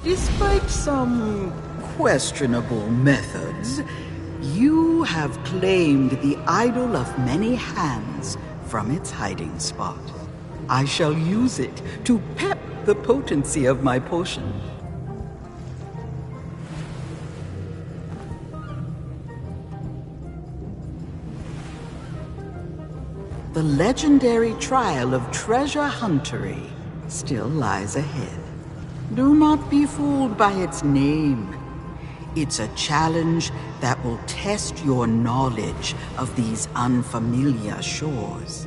Despite some questionable methods, you have claimed the idol of many hands from its hiding spot. I shall use it to pep the potency of my potion. The legendary trial of treasure huntery still lies ahead. Do not be fooled by its name. It's a challenge that will test your knowledge of these unfamiliar shores.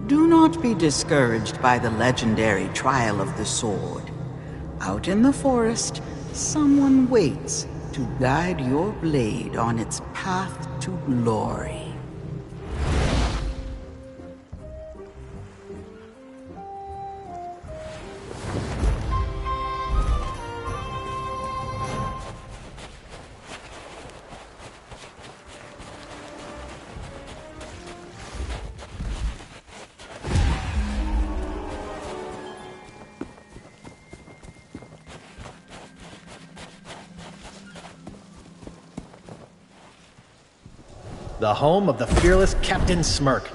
Do not be discouraged by the legendary trial of the sword. Out in the forest, someone waits to guide your blade on its path to glory. the home of the fearless Captain Smirk.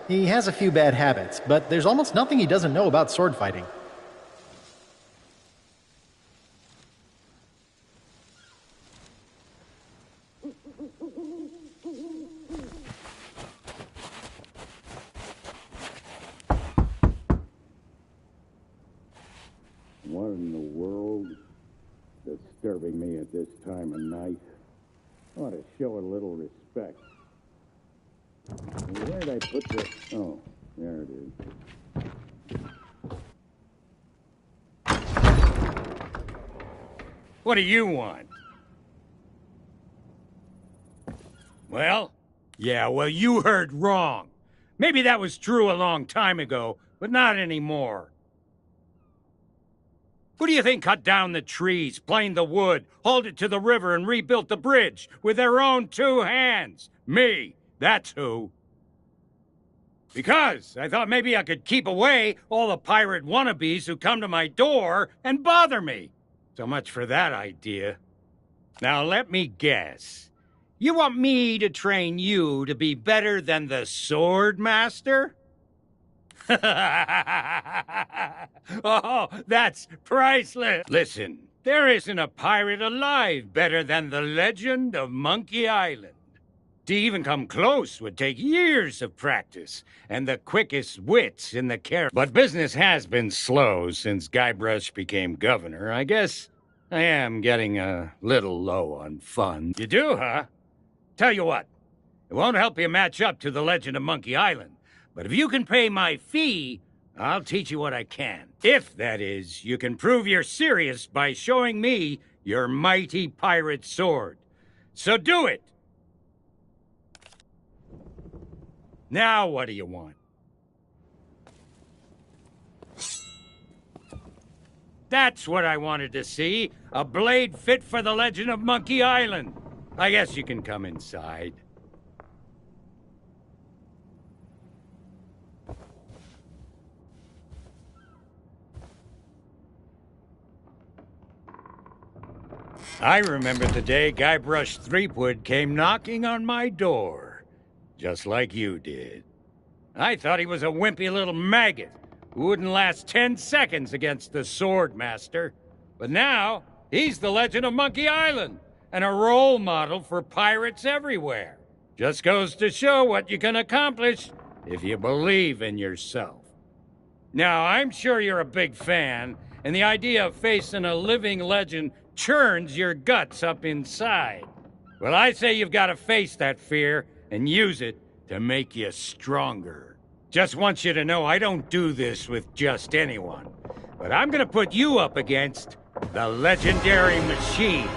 He has a few bad habits, but there's almost nothing he doesn't know about sword fighting. What in the world? Disturbing me at this time of night. Ought to show a little respect. Where did I put the... Oh, there it is. What do you want? Well? Yeah, well, you heard wrong. Maybe that was true a long time ago, but not anymore. Who do you think cut down the trees, planed the wood, hauled it to the river, and rebuilt the bridge with their own 2 hands? Me. That's who. Because I thought maybe I could keep away all the pirate wannabes who come to my door and bother me. So much for that idea. Now let me guess. You want me to train you to be better than the Sword Master? Oh, that's priceless. Listen, there isn't a pirate alive better than the legend of Monkey Island. To even come close would take years of practice and the quickest wits in the care. But business has been slow since Guybrush became governor. I guess I am getting a little low on fun. You do, huh? Tell you what, it won't help you match up to the legend of Monkey Island. But if you can pay my fee, I'll teach you what I can. If, that is, you can prove you're serious by showing me your mighty pirate sword. So do it! Now what do you want? That's what I wanted to see. A blade fit for the legend of Monkey Island. I guess you can come inside. I remember the day Guybrush Threepwood came knocking on my door, just like you did. I thought he was a wimpy little maggot who wouldn't last 10 seconds against the Sword Master. But now, he's the legend of Monkey Island and a role model for pirates everywhere. Just goes to show what you can accomplish if you believe in yourself. Now, I'm sure you're a big fan, and the idea of facing a living legend churns your guts up inside. Well, I say you've got to face that fear and use it to make you stronger. Just want you to know I don't do this with just anyone, but I'm gonna put you up against the legendary machine.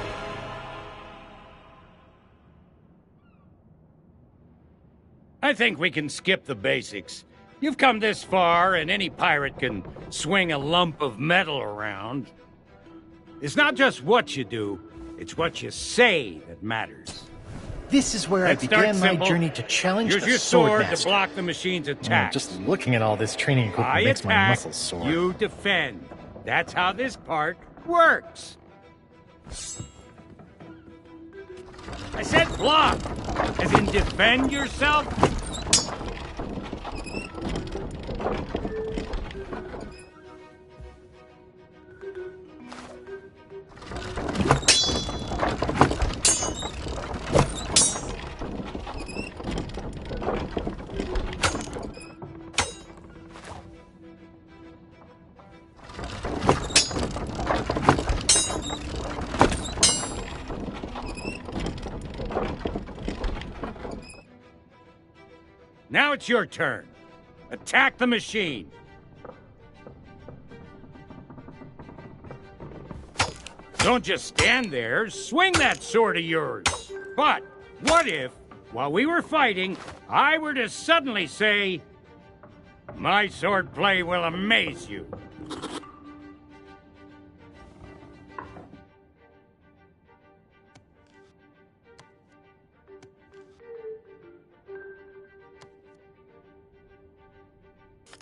I think we can skip the basics. You've come this far, and any pirate can swing a lump of metal around. It's not just what you do, it's what you say that matters. This is where I began my journey to challenge Use the your Sword sword Master. to block the machine's attacks. Just looking at all this training equipment I makes my attack, muscles sore. you defend. That's how this part works. I said block, as in defend yourself. Now it's your turn. Attack the machine. Don't just stand there. Swing that sword of yours. But what if, while we were fighting, I were to suddenly say, "My swordplay will amaze you"?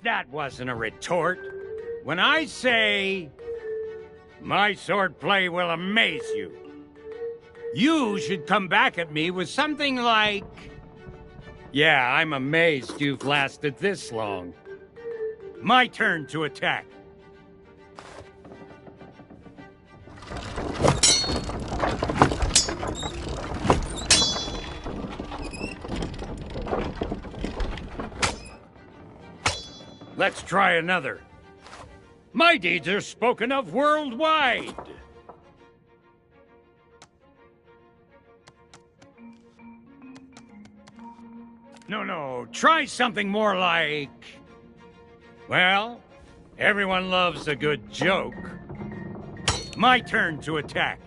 That wasn't a retort. When I say, "My swordplay will amaze you," you should come back at me with something like, Yeah, I'm amazed you've lasted this long. My turn to attack. Let's try another. My deeds are spoken of worldwide. No, try something more like... Well, everyone loves a good joke. My turn to attack.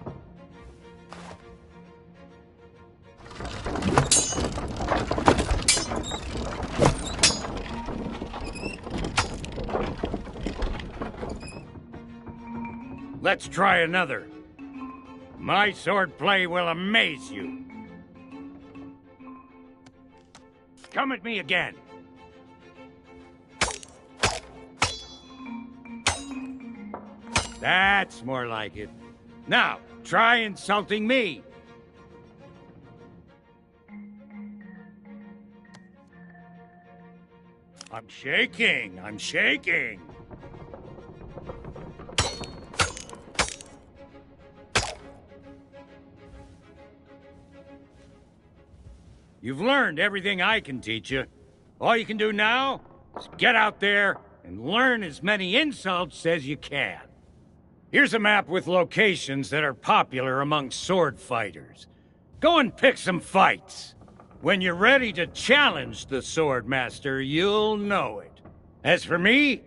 Let's try another. My swordplay will amaze you. Come at me again. That's more like it. Now, try insulting me. I'm shaking. You've learned everything I can teach you. All you can do now is get out there and learn as many insults as you can. Here's a map with locations that are popular among sword fighters. Go and pick some fights. When you're ready to challenge the Sword Master, you'll know it. As for me,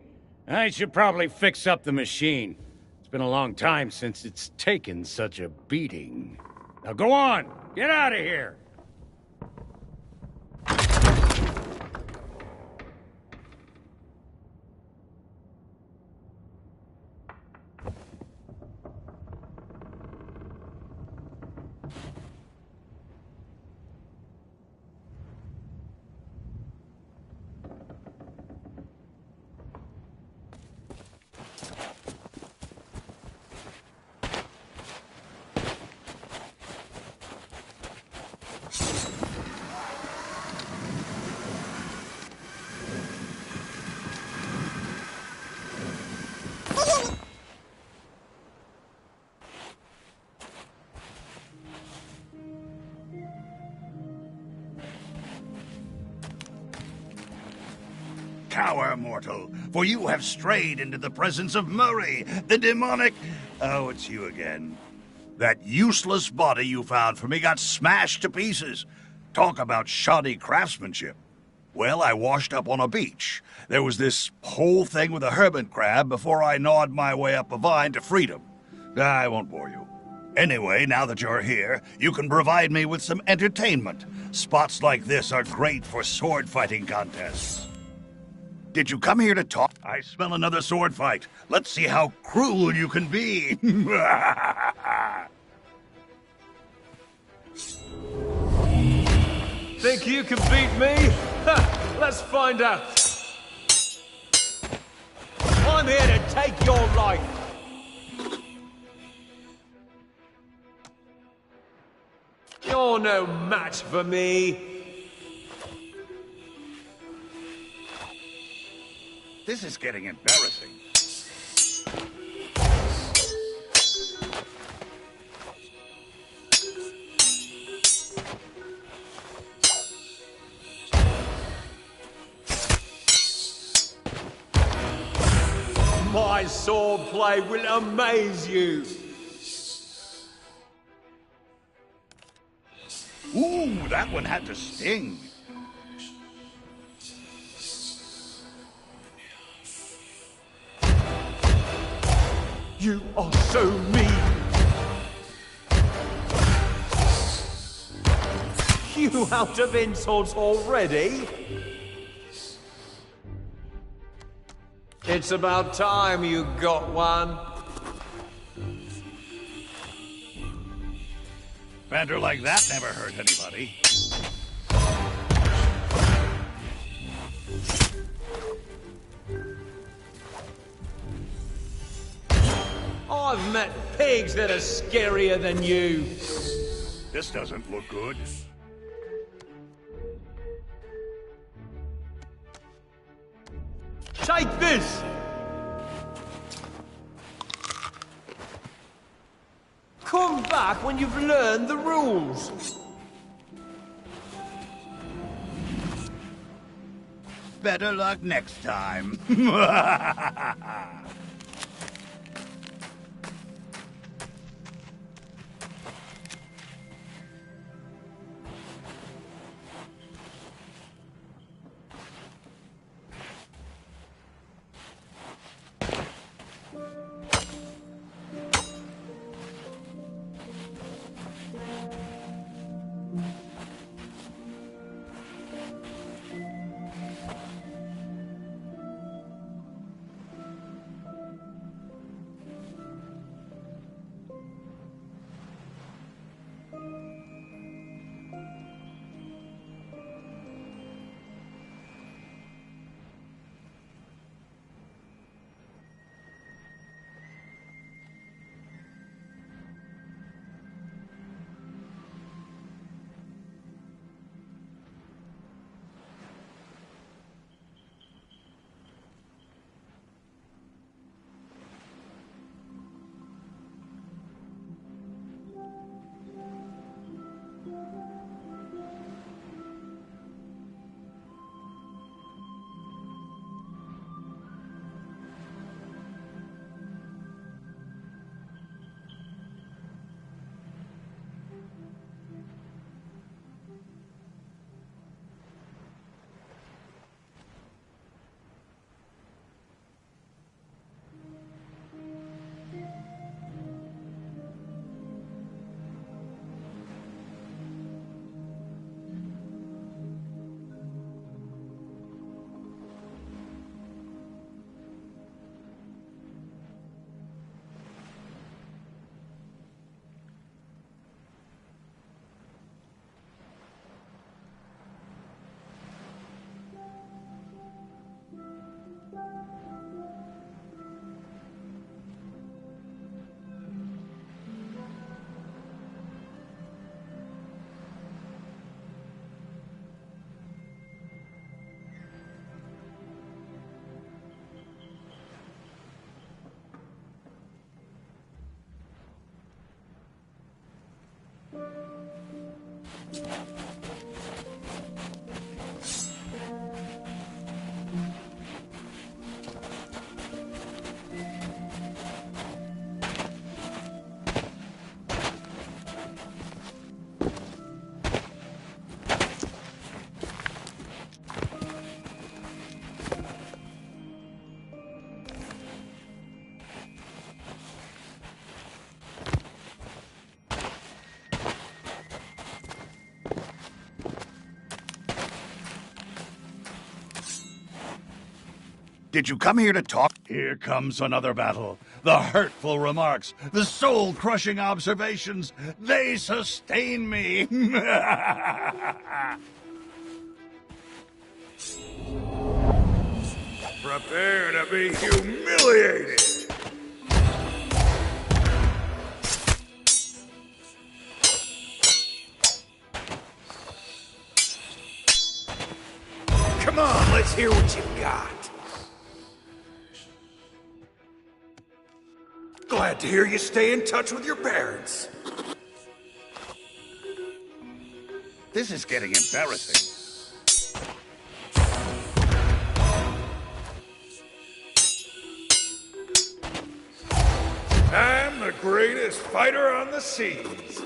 I should probably fix up the machine. It's been a long time since it's taken such a beating. Now go on, get out of here. Cower, mortal, for you have strayed into the presence of Murray, the demonic... Oh, it's you again. That useless body you found for me got smashed to pieces. Talk about shoddy craftsmanship. Well, I washed up on a beach. There was this whole thing with a hermit crab before I gnawed my way up a vine to freedom. I won't bore you. Anyway, now that you're here, you can provide me with some entertainment. Spots like this are great for sword fighting contests. Did you come here to talk? I smell another sword fight. Let's see how cruel you can be. Think you can beat me? Ha, let's find out. I'm here to take your life. You're no match for me. This is getting embarrassing. My swordplay will amaze you. Ooh, that one had to sting. You are so mean. You out of insults already? It's about time you got one. Banter like that never hurt anybody. I've met pigs that are scarier than you. This doesn't look good. Take this! Come back when you've learned the rules. Better luck next time. Did you come here to talk? Here comes another battle. The hurtful remarks, the soul-crushing observations, they sustain me. Prepare to be humiliated. Come on, let's hear what you've got. Glad to hear you stay in touch with your parents. This is getting embarrassing. I'm the greatest fighter on the seas.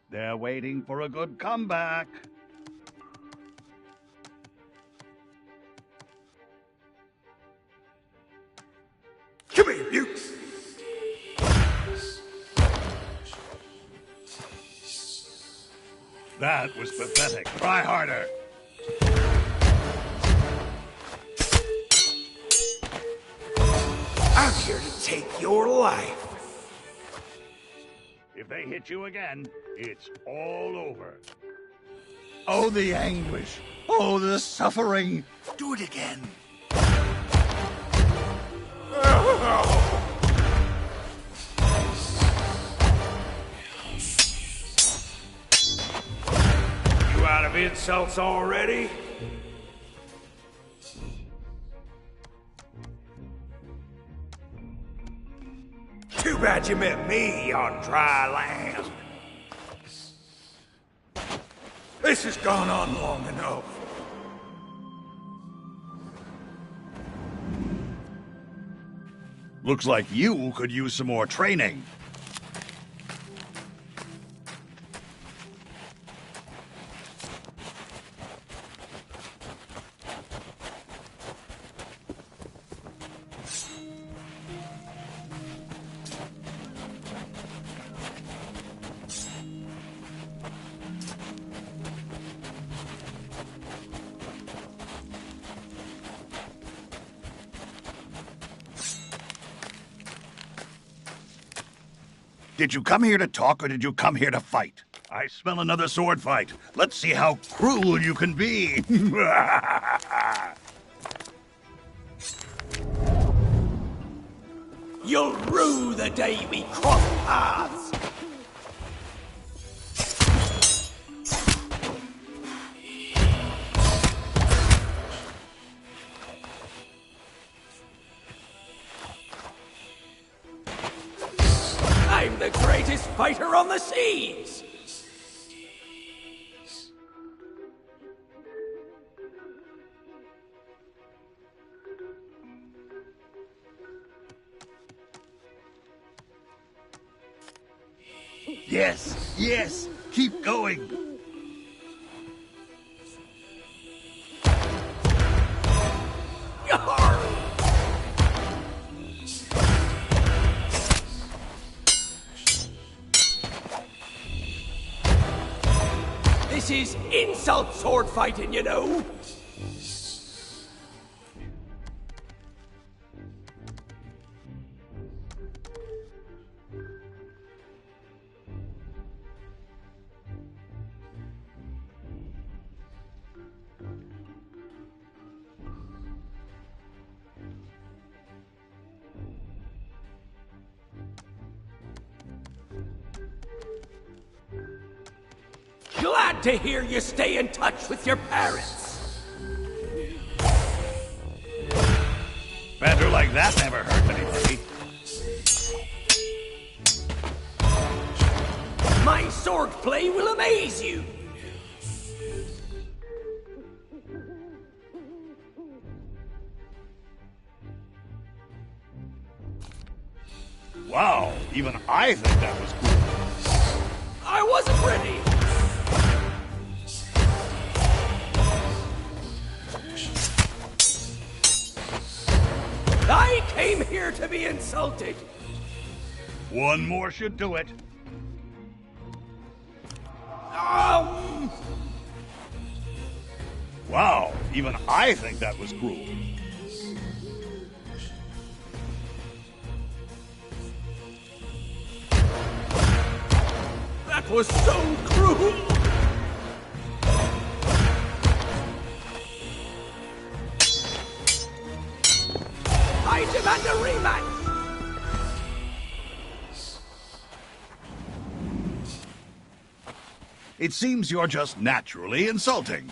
They're waiting for a good comeback. Come here, you. That was pathetic. Try harder. I'm here to take your life. I hit you again, it's all over. Oh, the anguish. Oh, the suffering. Do it again. You out of insults already? Too bad you met me on dry land. This has gone on long enough. Looks like you could use some more training. Did you come here to talk, or did you come here to fight? I smell another sword fight. Let's see how cruel you can be. You'll rue the day we cross paths. I'm the greatest fighter on the seas! Yes, yes, keep going. This is insult sword fighting, you know. Glad to hear you stay in touch with your parents. Banter like that never hurt anybody. My swordplay will amaze you. Wow, even I think that was cool. I wasn't ready. I came here to be insulted. One more should do it. Wow, even I think that was cruel. That was so cruel. I demand a rematch! It seems you're just naturally insulting.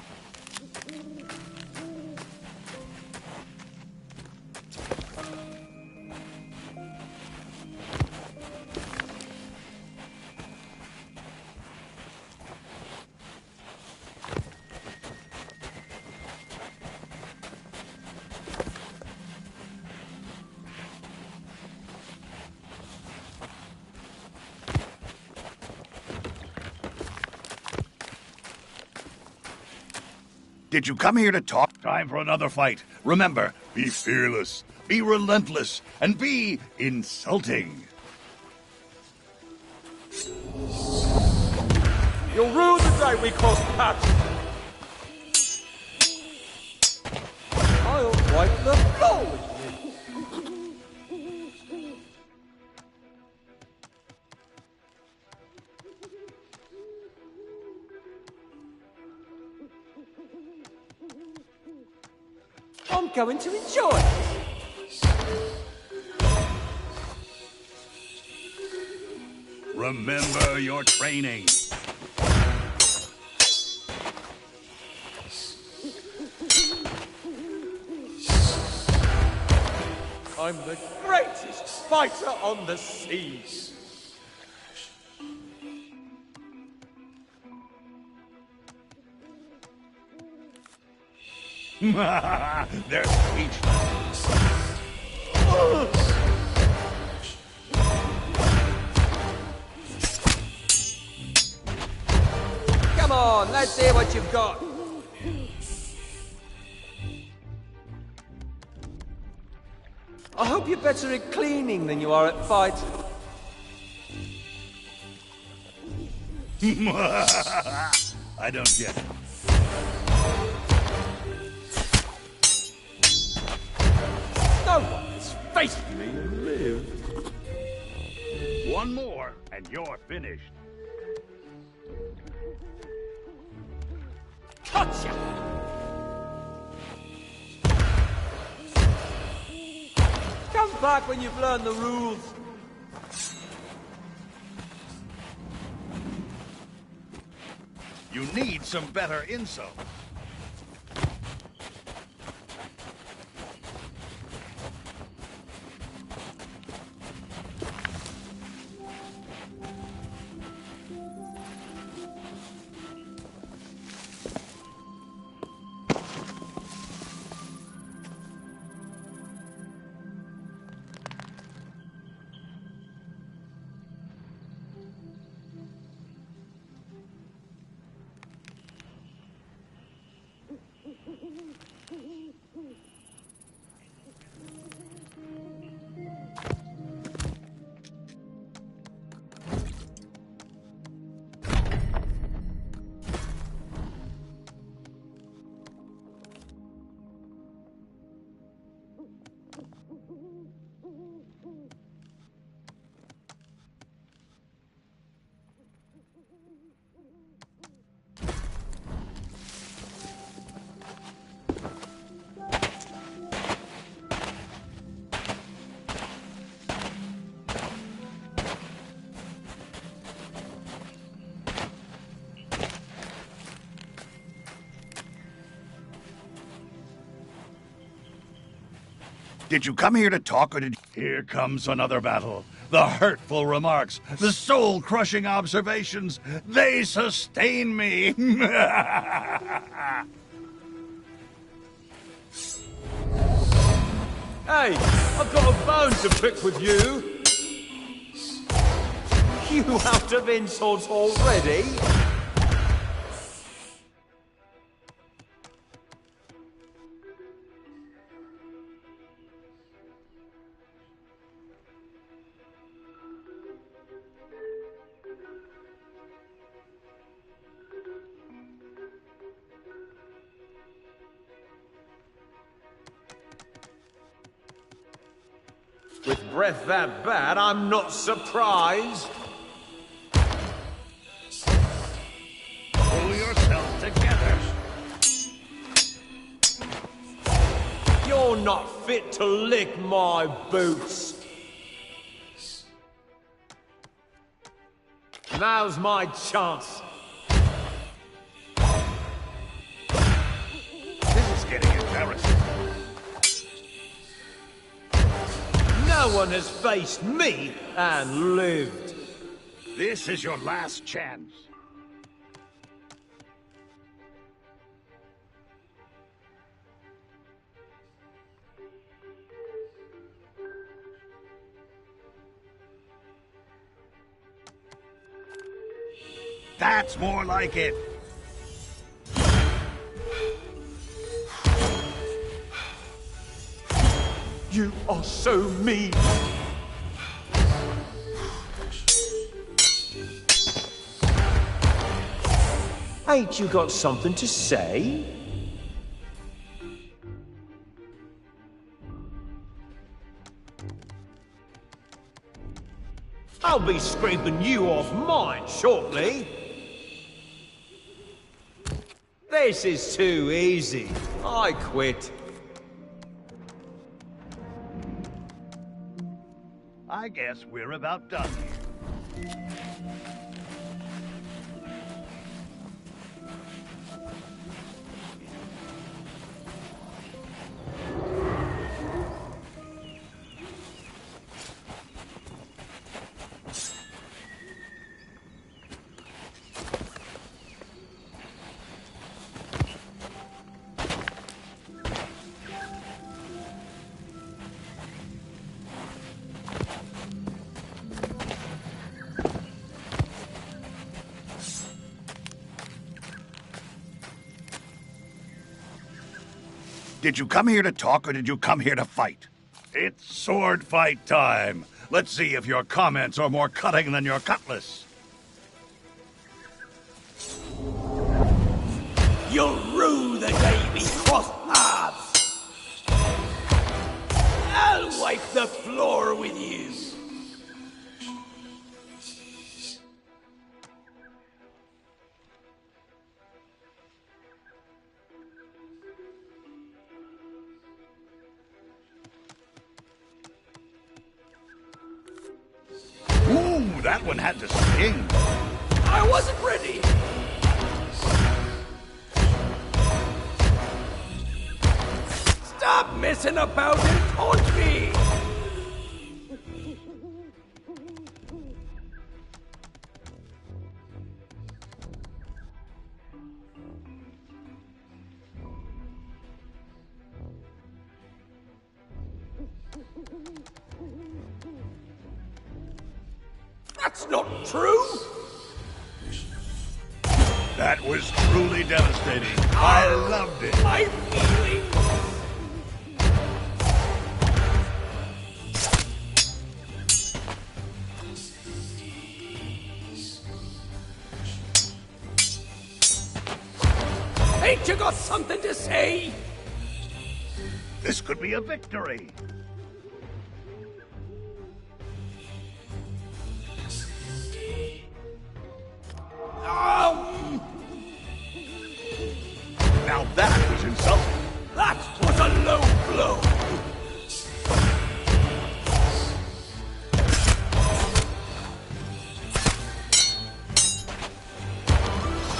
Did you come here to talk? Time for another fight. Remember, be fearless, be relentless, and be insulting. You'll rue the day we crossed paths. I'll wipe the floor with you. I'm going to enjoy it. Remember your training. I'm the greatest fighter on the seas. They're speechless. Come on, let's see what you've got. I hope you're better at cleaning than you are at fighting. I don't get it. No one has faced me and lived. One more, and you're finished. Gotcha! Come back when you've learned the rules. You need some better insults. Did you come here to talk, or did... Here comes another battle. The hurtful remarks, the soul-crushing observations, they sustain me. Hey, I've got a bone to pick with you. You out of insults already? With breath that bad, I'm not surprised. Pull yourself together. You're not fit to lick my boots. Now's my chance. This is getting embarrassing. No one has faced me and lived. This is your last chance. That's more like it. You are so mean. Ain't you got something to say? I'll be scraping you off mine shortly. This is too easy. I quit. I guess we're about done here. Did you come here to talk, or did you come here to fight? It's sword fight time. Let's see if your comments are more cutting than your cutlass. You'll rue the day we cross paths. I'll wipe the floor with you. Ooh, that one had to sting. I wasn't ready. Stop messing about and taunt me. That's not true! That was truly devastating. I loved it. My feelings! Ain't you got something to say? This could be a victory. Now that was insulting. That was a low blow.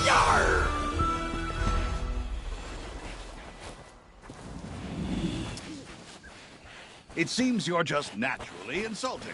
Yarr! It seems you're just naturally insulting.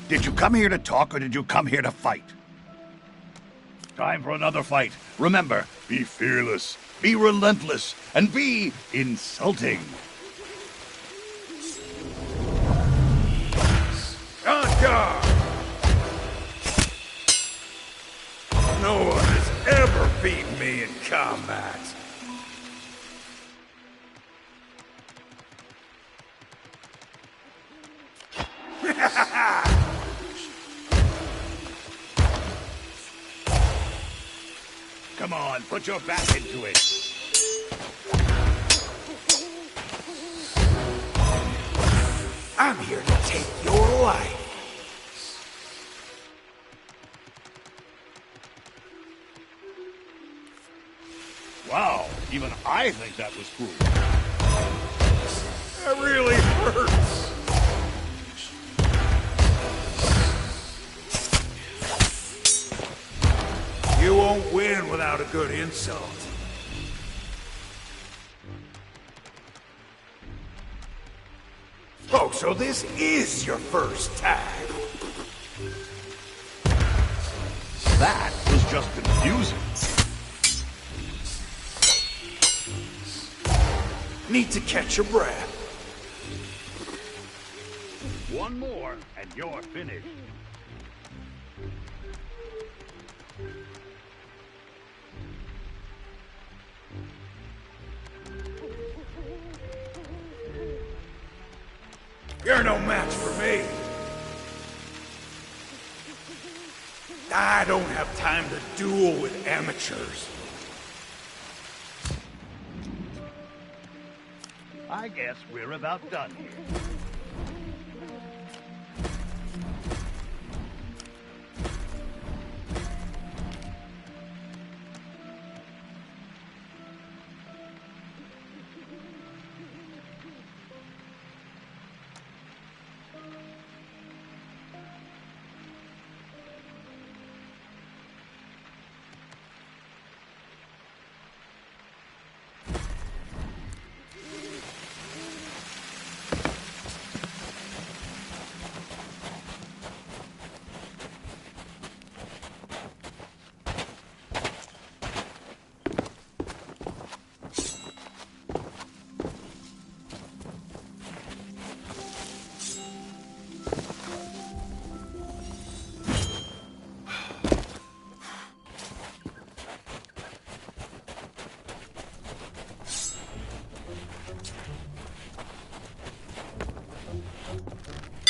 Did you come here to talk, or did you come here to fight? Time for another fight. Remember, be fearless, be relentless, and be insulting. On guard! No one has ever beaten me in combat. Come on, put your back into it. I'm here to take your life. Wow, even I think that was cool. That really hurts. You won't win without a good insult. Oh, so this is your first tag. That was just confusing. Need to catch your breath. One more, and you're finished. You're no match for me. I don't have time to duel with amateurs. I I guess we're about done here.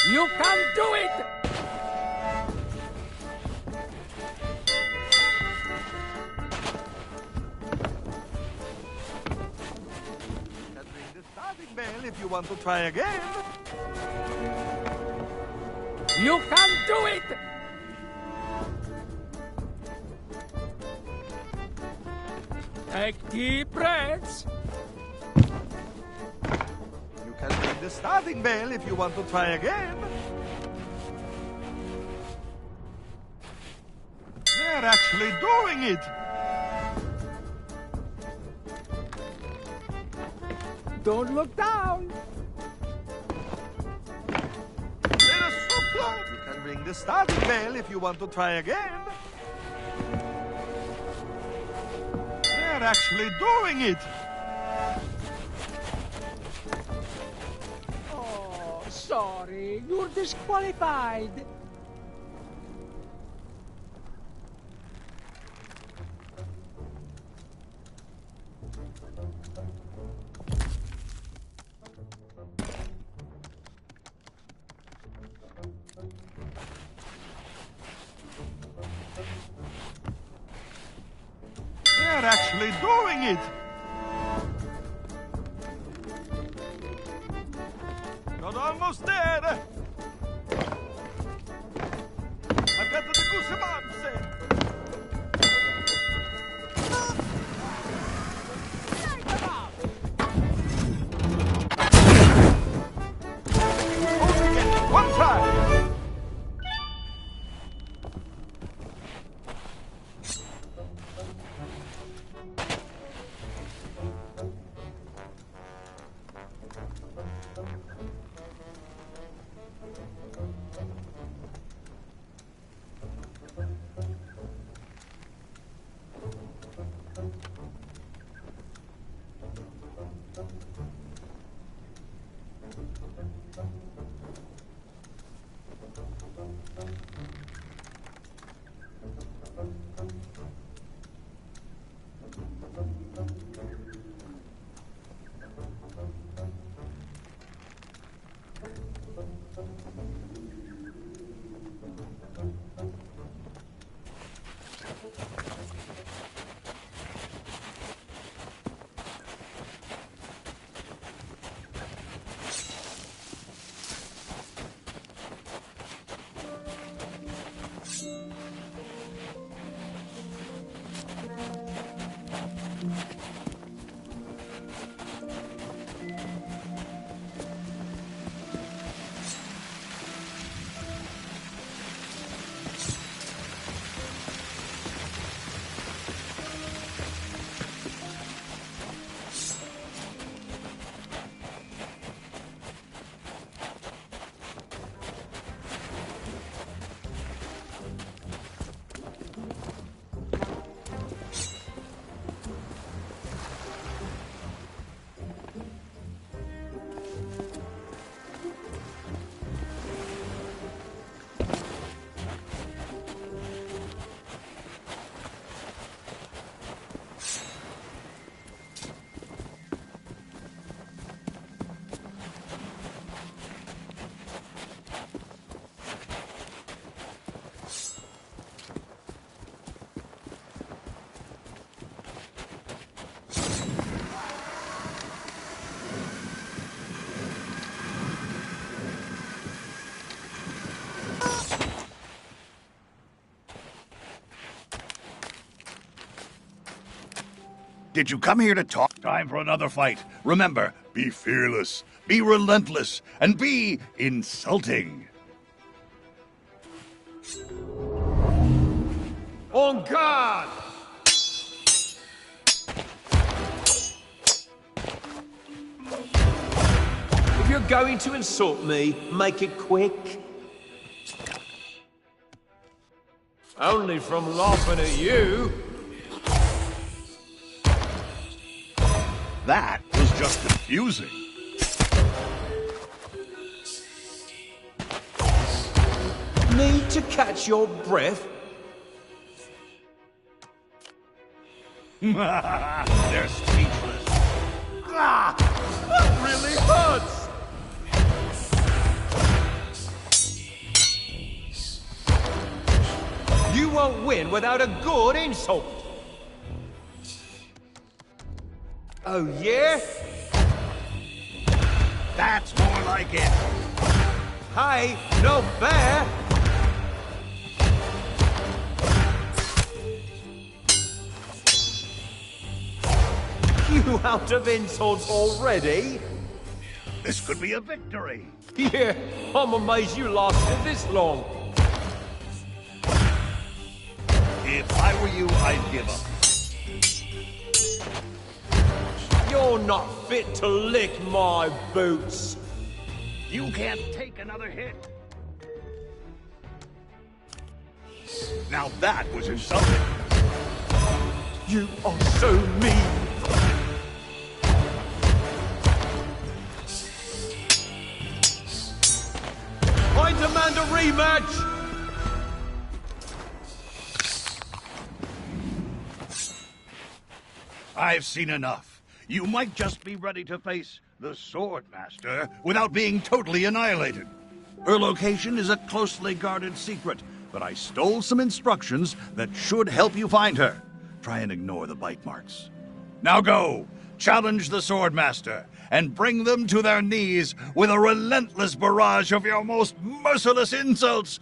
You can do it! Can ring the starting bell if you want to try again. You can do it! Take deep breaths. You can ring the starting bell if you want to try again. They're actually doing it! Don't look down. They're so close! You can ring the starting bell if you want to try again. They're actually doing it! Oh, sorry. You're disqualified. They're actually doing it! Not almost there! I've got the goosebumps! Only get one try! Did you come here to talk? Time for another fight. Remember, be fearless, be relentless, and be insulting. On guard! If you're going to insult me, make it quick. Only from laughing at you. That was just confusing. Need to catch your breath? They're speechless. Ah! That really hurts! You won't win without a good insult. Oh, yeah? That's more like it. Hey, no fair! You out of insults already? This could be a victory. Yeah, I'm amazed you lasted this long. If I were you, I'd give up. You're not fit to lick my boots. You can't take another hit. Now that was insulting. You are so mean. I demand a rematch! I've seen enough. You might just be ready to face the Sword Master without being totally annihilated. Her location is a closely guarded secret, but I stole some instructions that should help you find her. Try and ignore the bite marks. Now go, challenge the Sword Master, and bring them to their knees with a relentless barrage of your most merciless insults.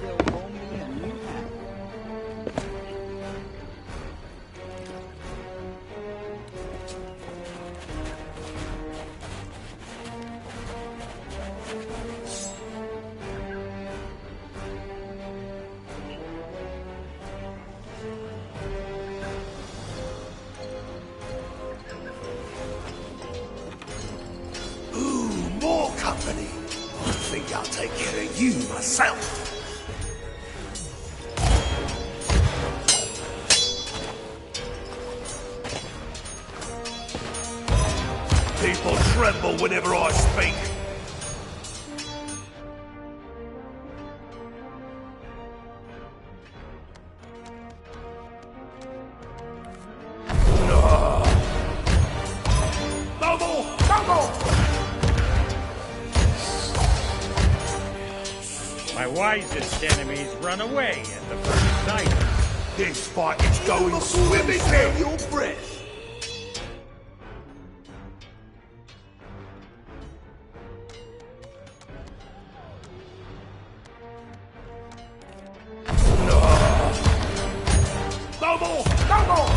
will owe me a new hat. Ooh, more company. I think I'll take care of you myself. People tremble whenever I speak. No more! No more! My wisest enemies run away at the first sight. This fight is going swimmingly. Your breath. No more! No more!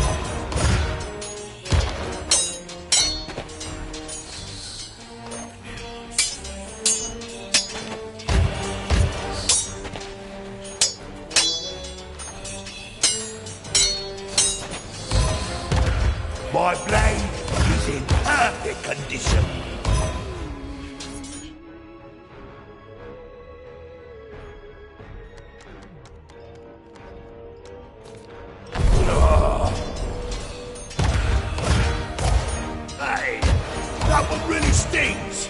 My blade is in perfect condition. Hey, that one really stings.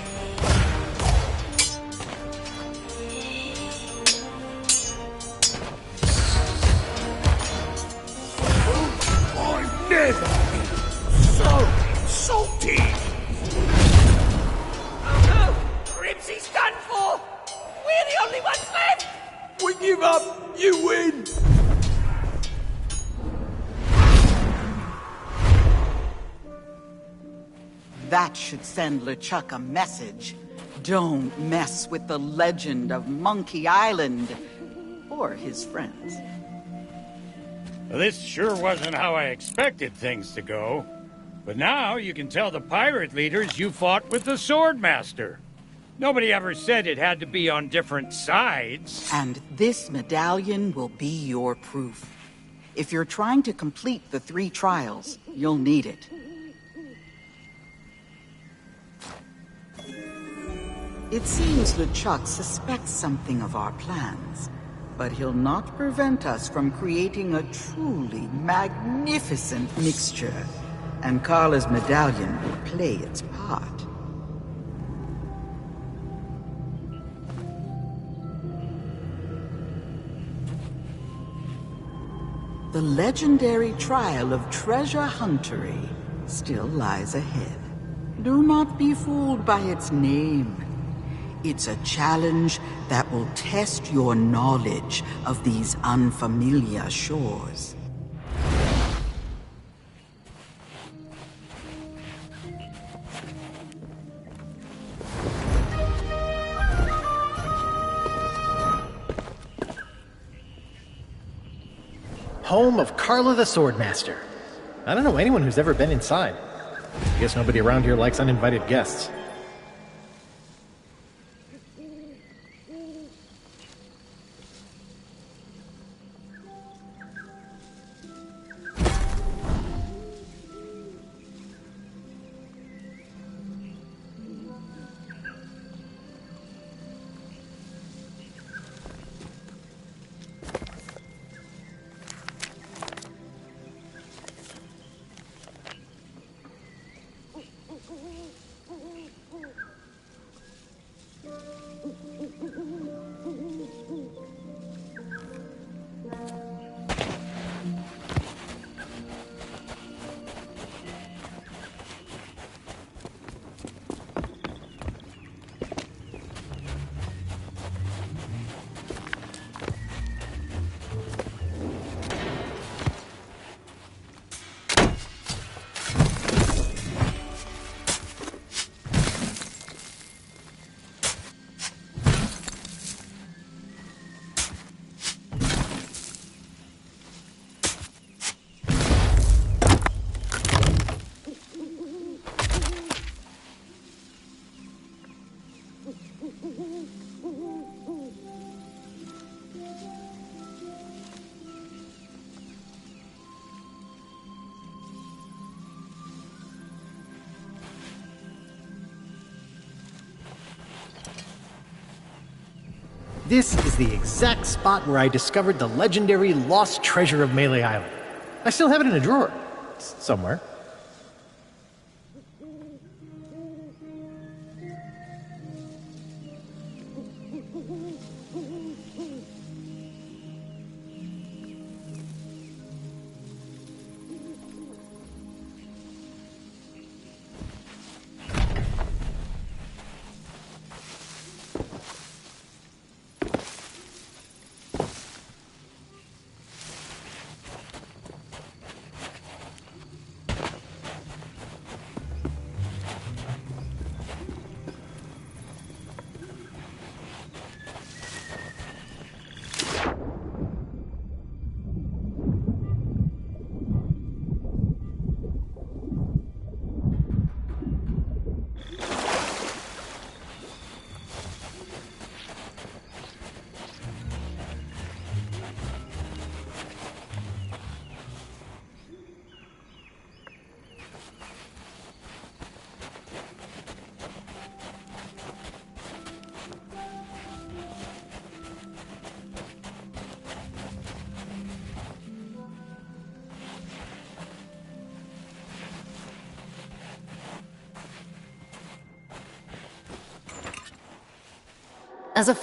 I've never so salty! Oh no! Ribsy's done for! We're the only ones left! We give up! You win! That should send LeChuck a message. Don't mess with the legend of Monkey Island. Or his friends. Well, this sure wasn't how I expected things to go. But now you can tell the pirate leaders you fought with the Swordmaster. Nobody ever said it had to be on different sides. And this medallion will be your proof. If you're trying to complete the 3 trials, you'll need it. It seems LeChuck suspects something of our plans, but he'll not prevent us from creating a truly magnificent mixture, and Carla's medallion will play its part. The legendary trial of treasure huntery still lies ahead. Do not be fooled by its name. It's a challenge that will test your knowledge of these unfamiliar shores. Home of Carla the Swordmaster. I don't know anyone who's ever been inside. I guess nobody around here likes uninvited guests. This is the exact spot where I discovered the legendary lost treasure of Melee Island. I still have it in a drawer. Somewhere. As a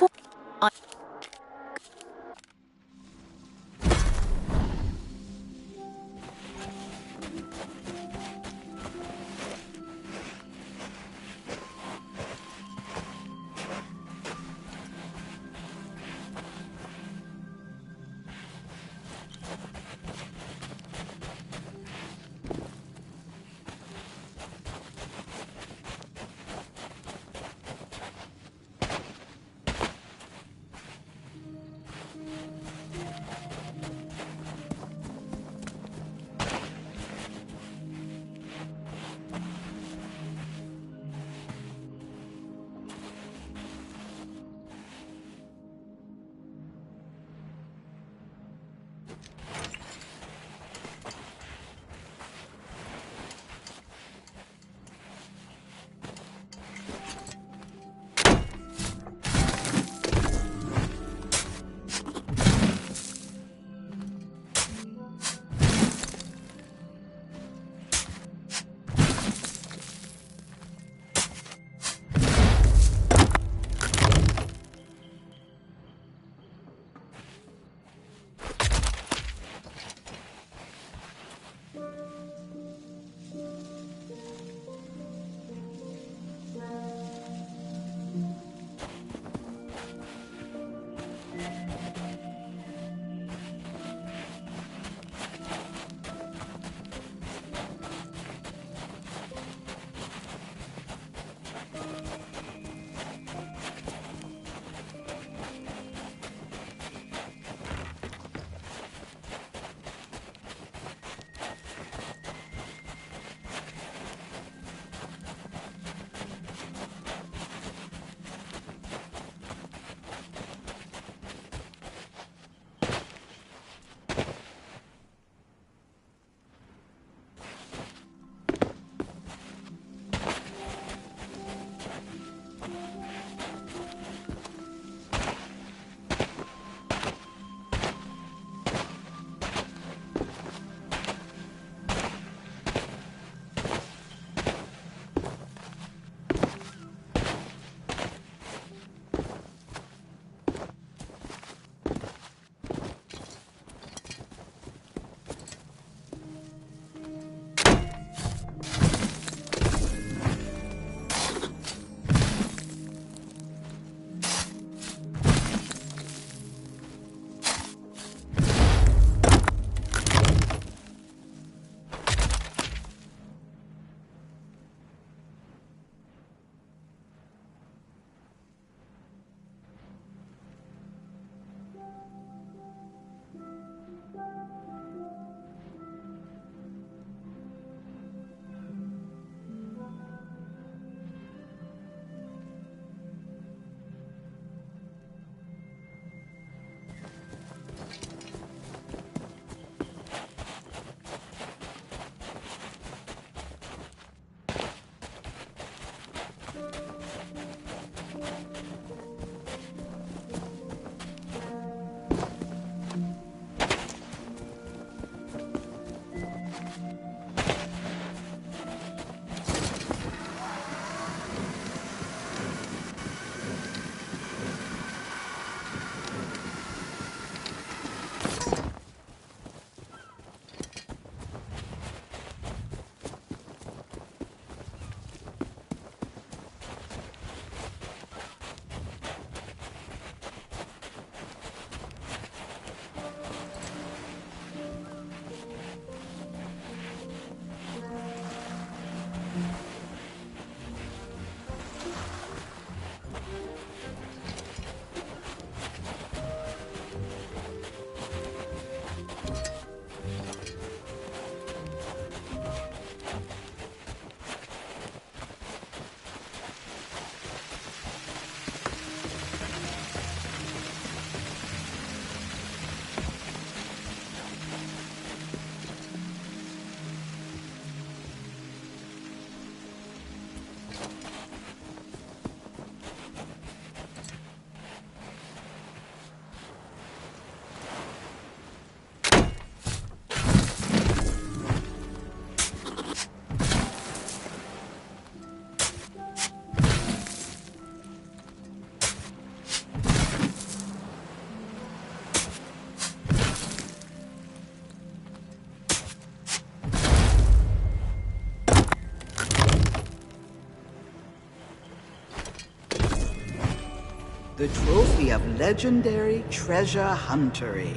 the trophy of legendary treasure huntery.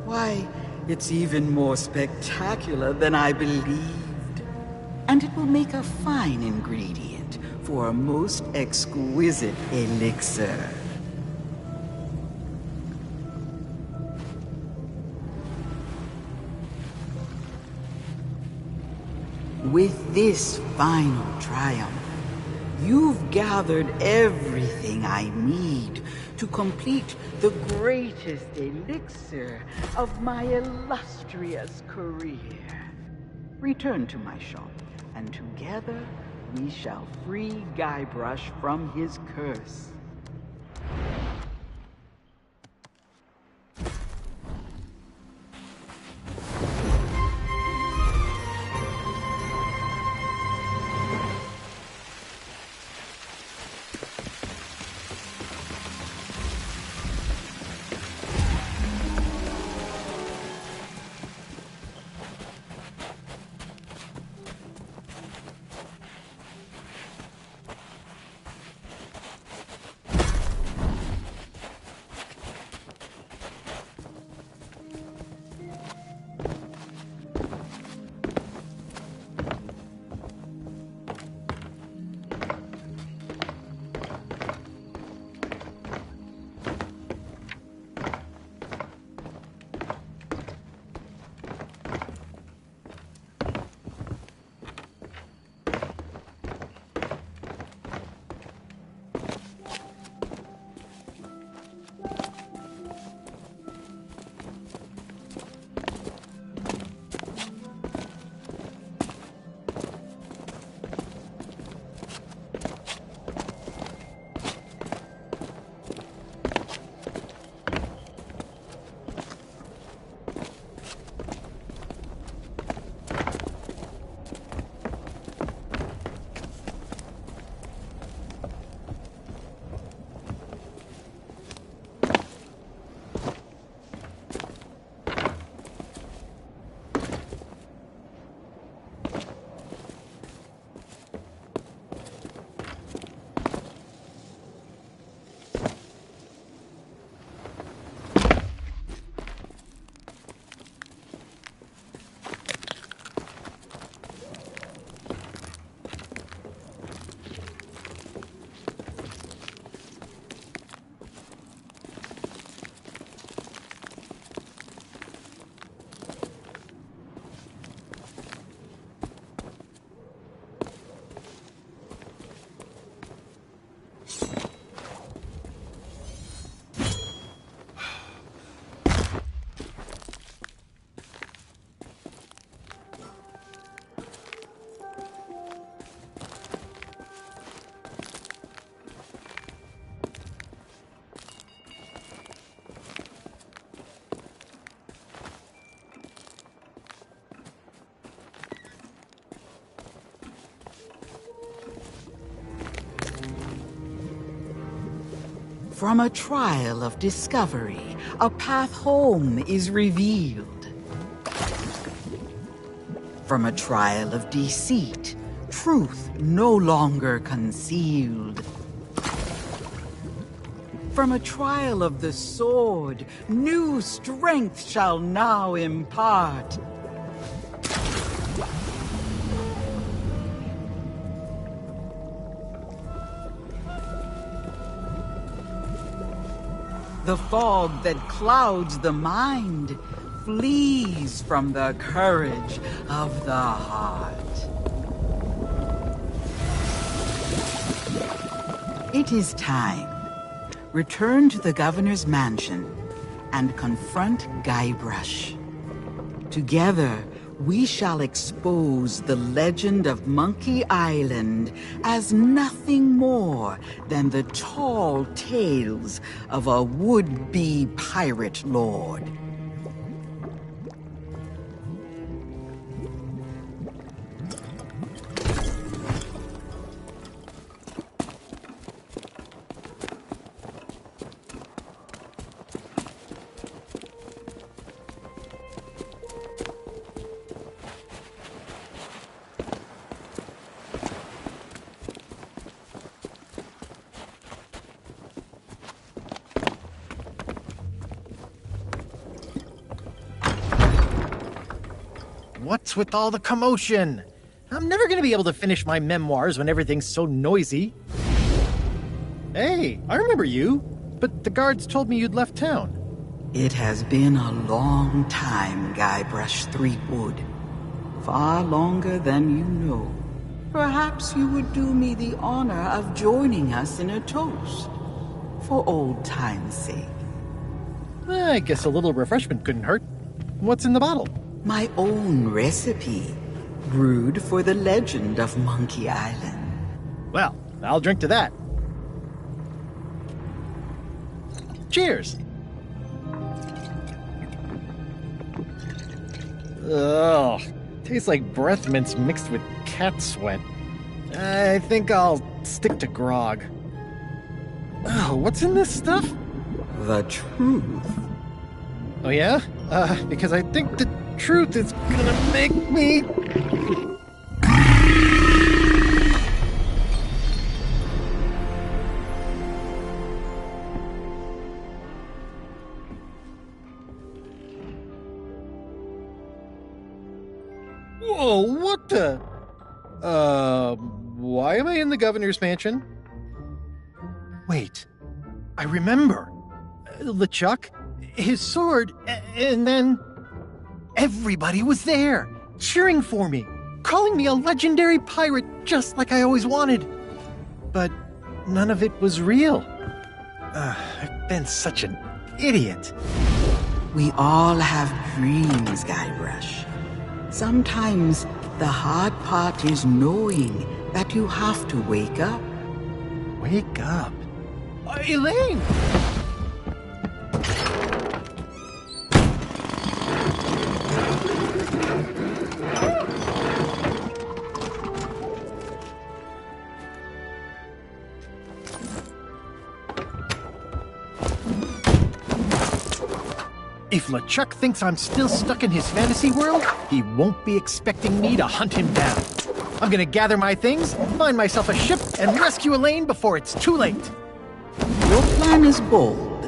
Why, it's even more spectacular than I believed. And it will make a fine ingredient for a most exquisite elixir. With this final triumph, you've gathered everything I need to complete the greatest elixir of my illustrious career. Return to my shop, and together we shall free Guybrush from his curse. From a trial of discovery, a path home is revealed. From a trial of deceit, truth no longer concealed. From a trial of the sword, new strength shall now impart. The fog that clouds the mind flees from the courage of the heart. It is time. Return to the governor's mansion and confront Guybrush. Together, we shall expose the legend of Monkey Island as nothing more than the tall tales of a would-be pirate lord. What's with all the commotion? I'm never gonna be able to finish my memoirs when everything's so noisy. Hey, I remember you, but the guards told me you'd left town. It has been a long time, Guybrush Threepwood. Far longer than you know. Perhaps you would do me the honor of joining us in a toast. For old time's sake. I guess a little refreshment couldn't hurt. What's in the bottle? My own recipe. Brewed for the legend of Monkey Island. Well, I'll drink to that. Cheers! Ugh, tastes like breath mints mixed with cat sweat. I think I'll stick to grog. Oh, what's in this stuff? The truth. Oh yeah? Because I think the truth is gonna make me... Whoa, what the... why am I in the governor's mansion? Wait, I remember. LeChuck, his sword, and then... Everybody was there, cheering for me, calling me a legendary pirate just like I always wanted. But none of it was real. I've been such an idiot. We all have dreams, Guybrush. Sometimes the hard part is knowing that you have to wake up. Wake up? Elaine! If LeChuck thinks I'm still stuck in his fantasy world, he won't be expecting me to hunt him down. I'm gonna gather my things, find myself a ship, and rescue Elaine before it's too late. Your plan is bold,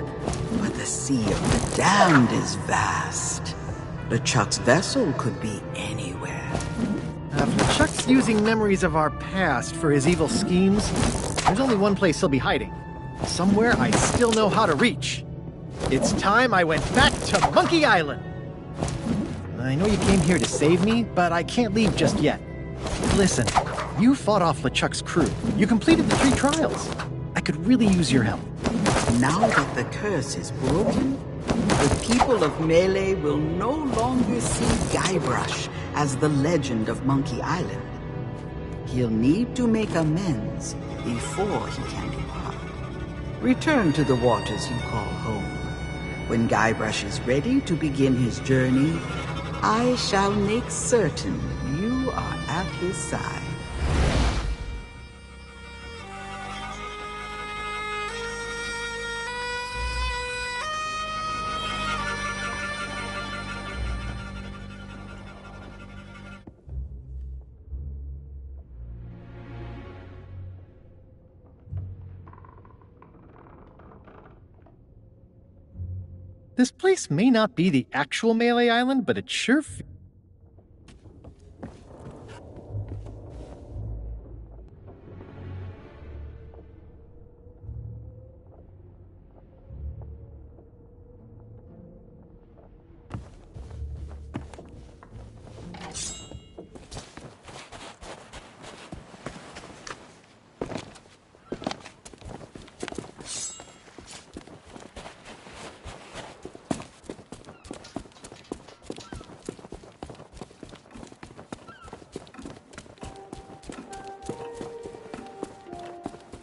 but the Sea of the Damned is vast. LeChuck's vessel could be anywhere. If LeChuck's using memories of our past for his evil schemes, there's only one place he'll be hiding. Somewhere I still know how to reach. It's time I went back to Monkey Island. I know you came here to save me, but I can't leave just yet. Listen, you fought off LeChuck's crew. You completed the 3 trials. I could really use your help. Now that the curse is broken, the people of Melee will no longer see Guybrush as the legend of Monkey Island. He'll need to make amends before he can depart. Return to the waters you call home. When Guybrush is ready to begin his journey, I shall make certain you are at his side. This place may not be the actual Melee Island, but it sure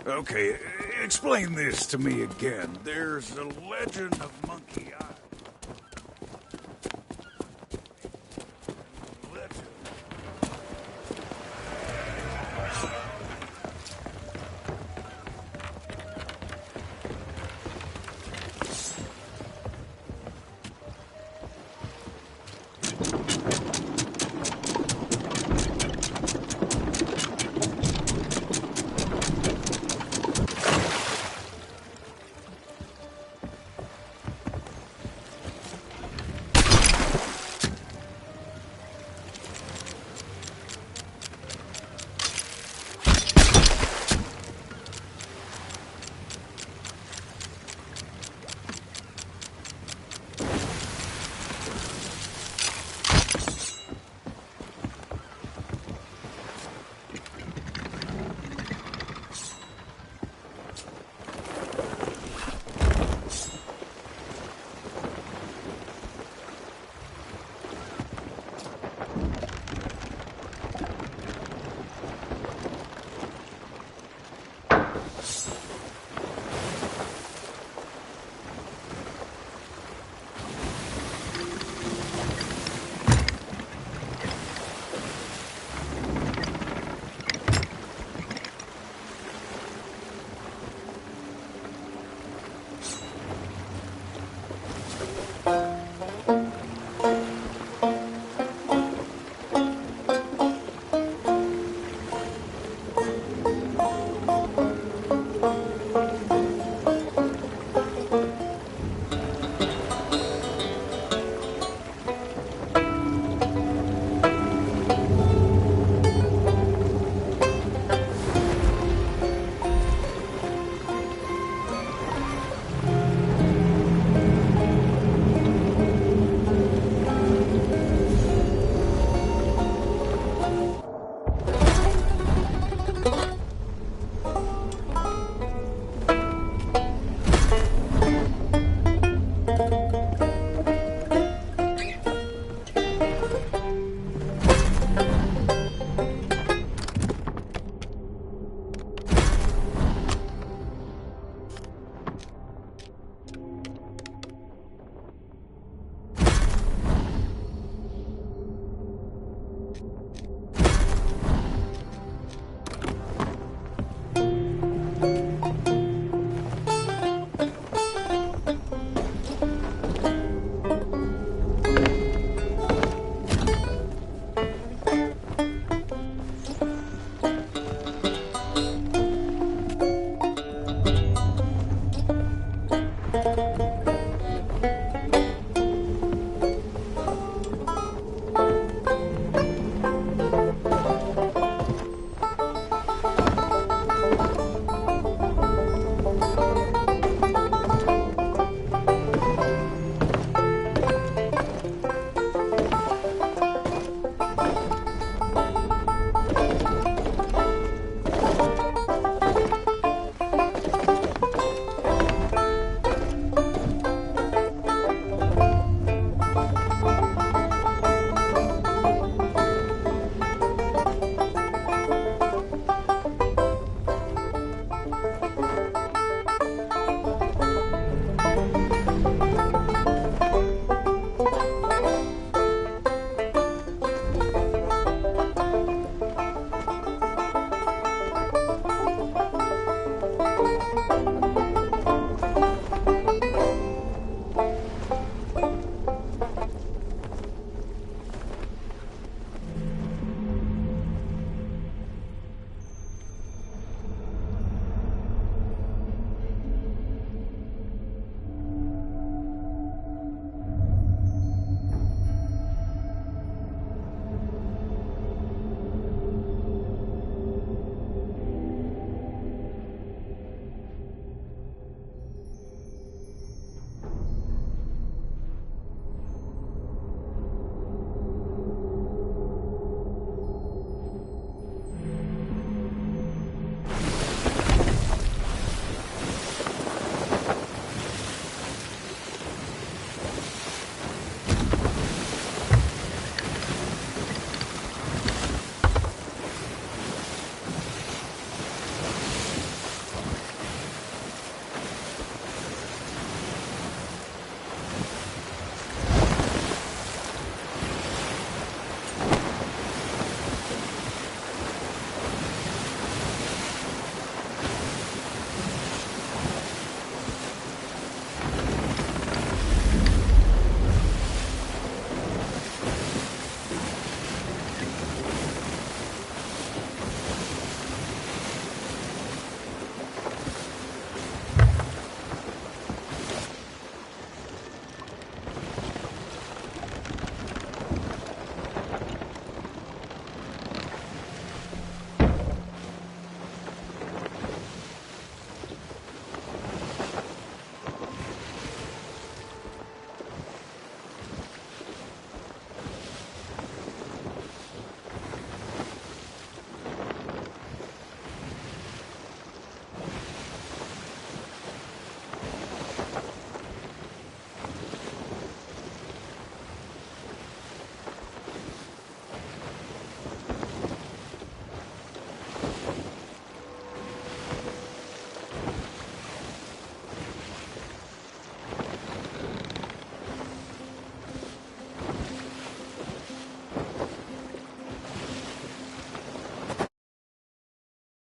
Okay, explain this to me again. There's a legend of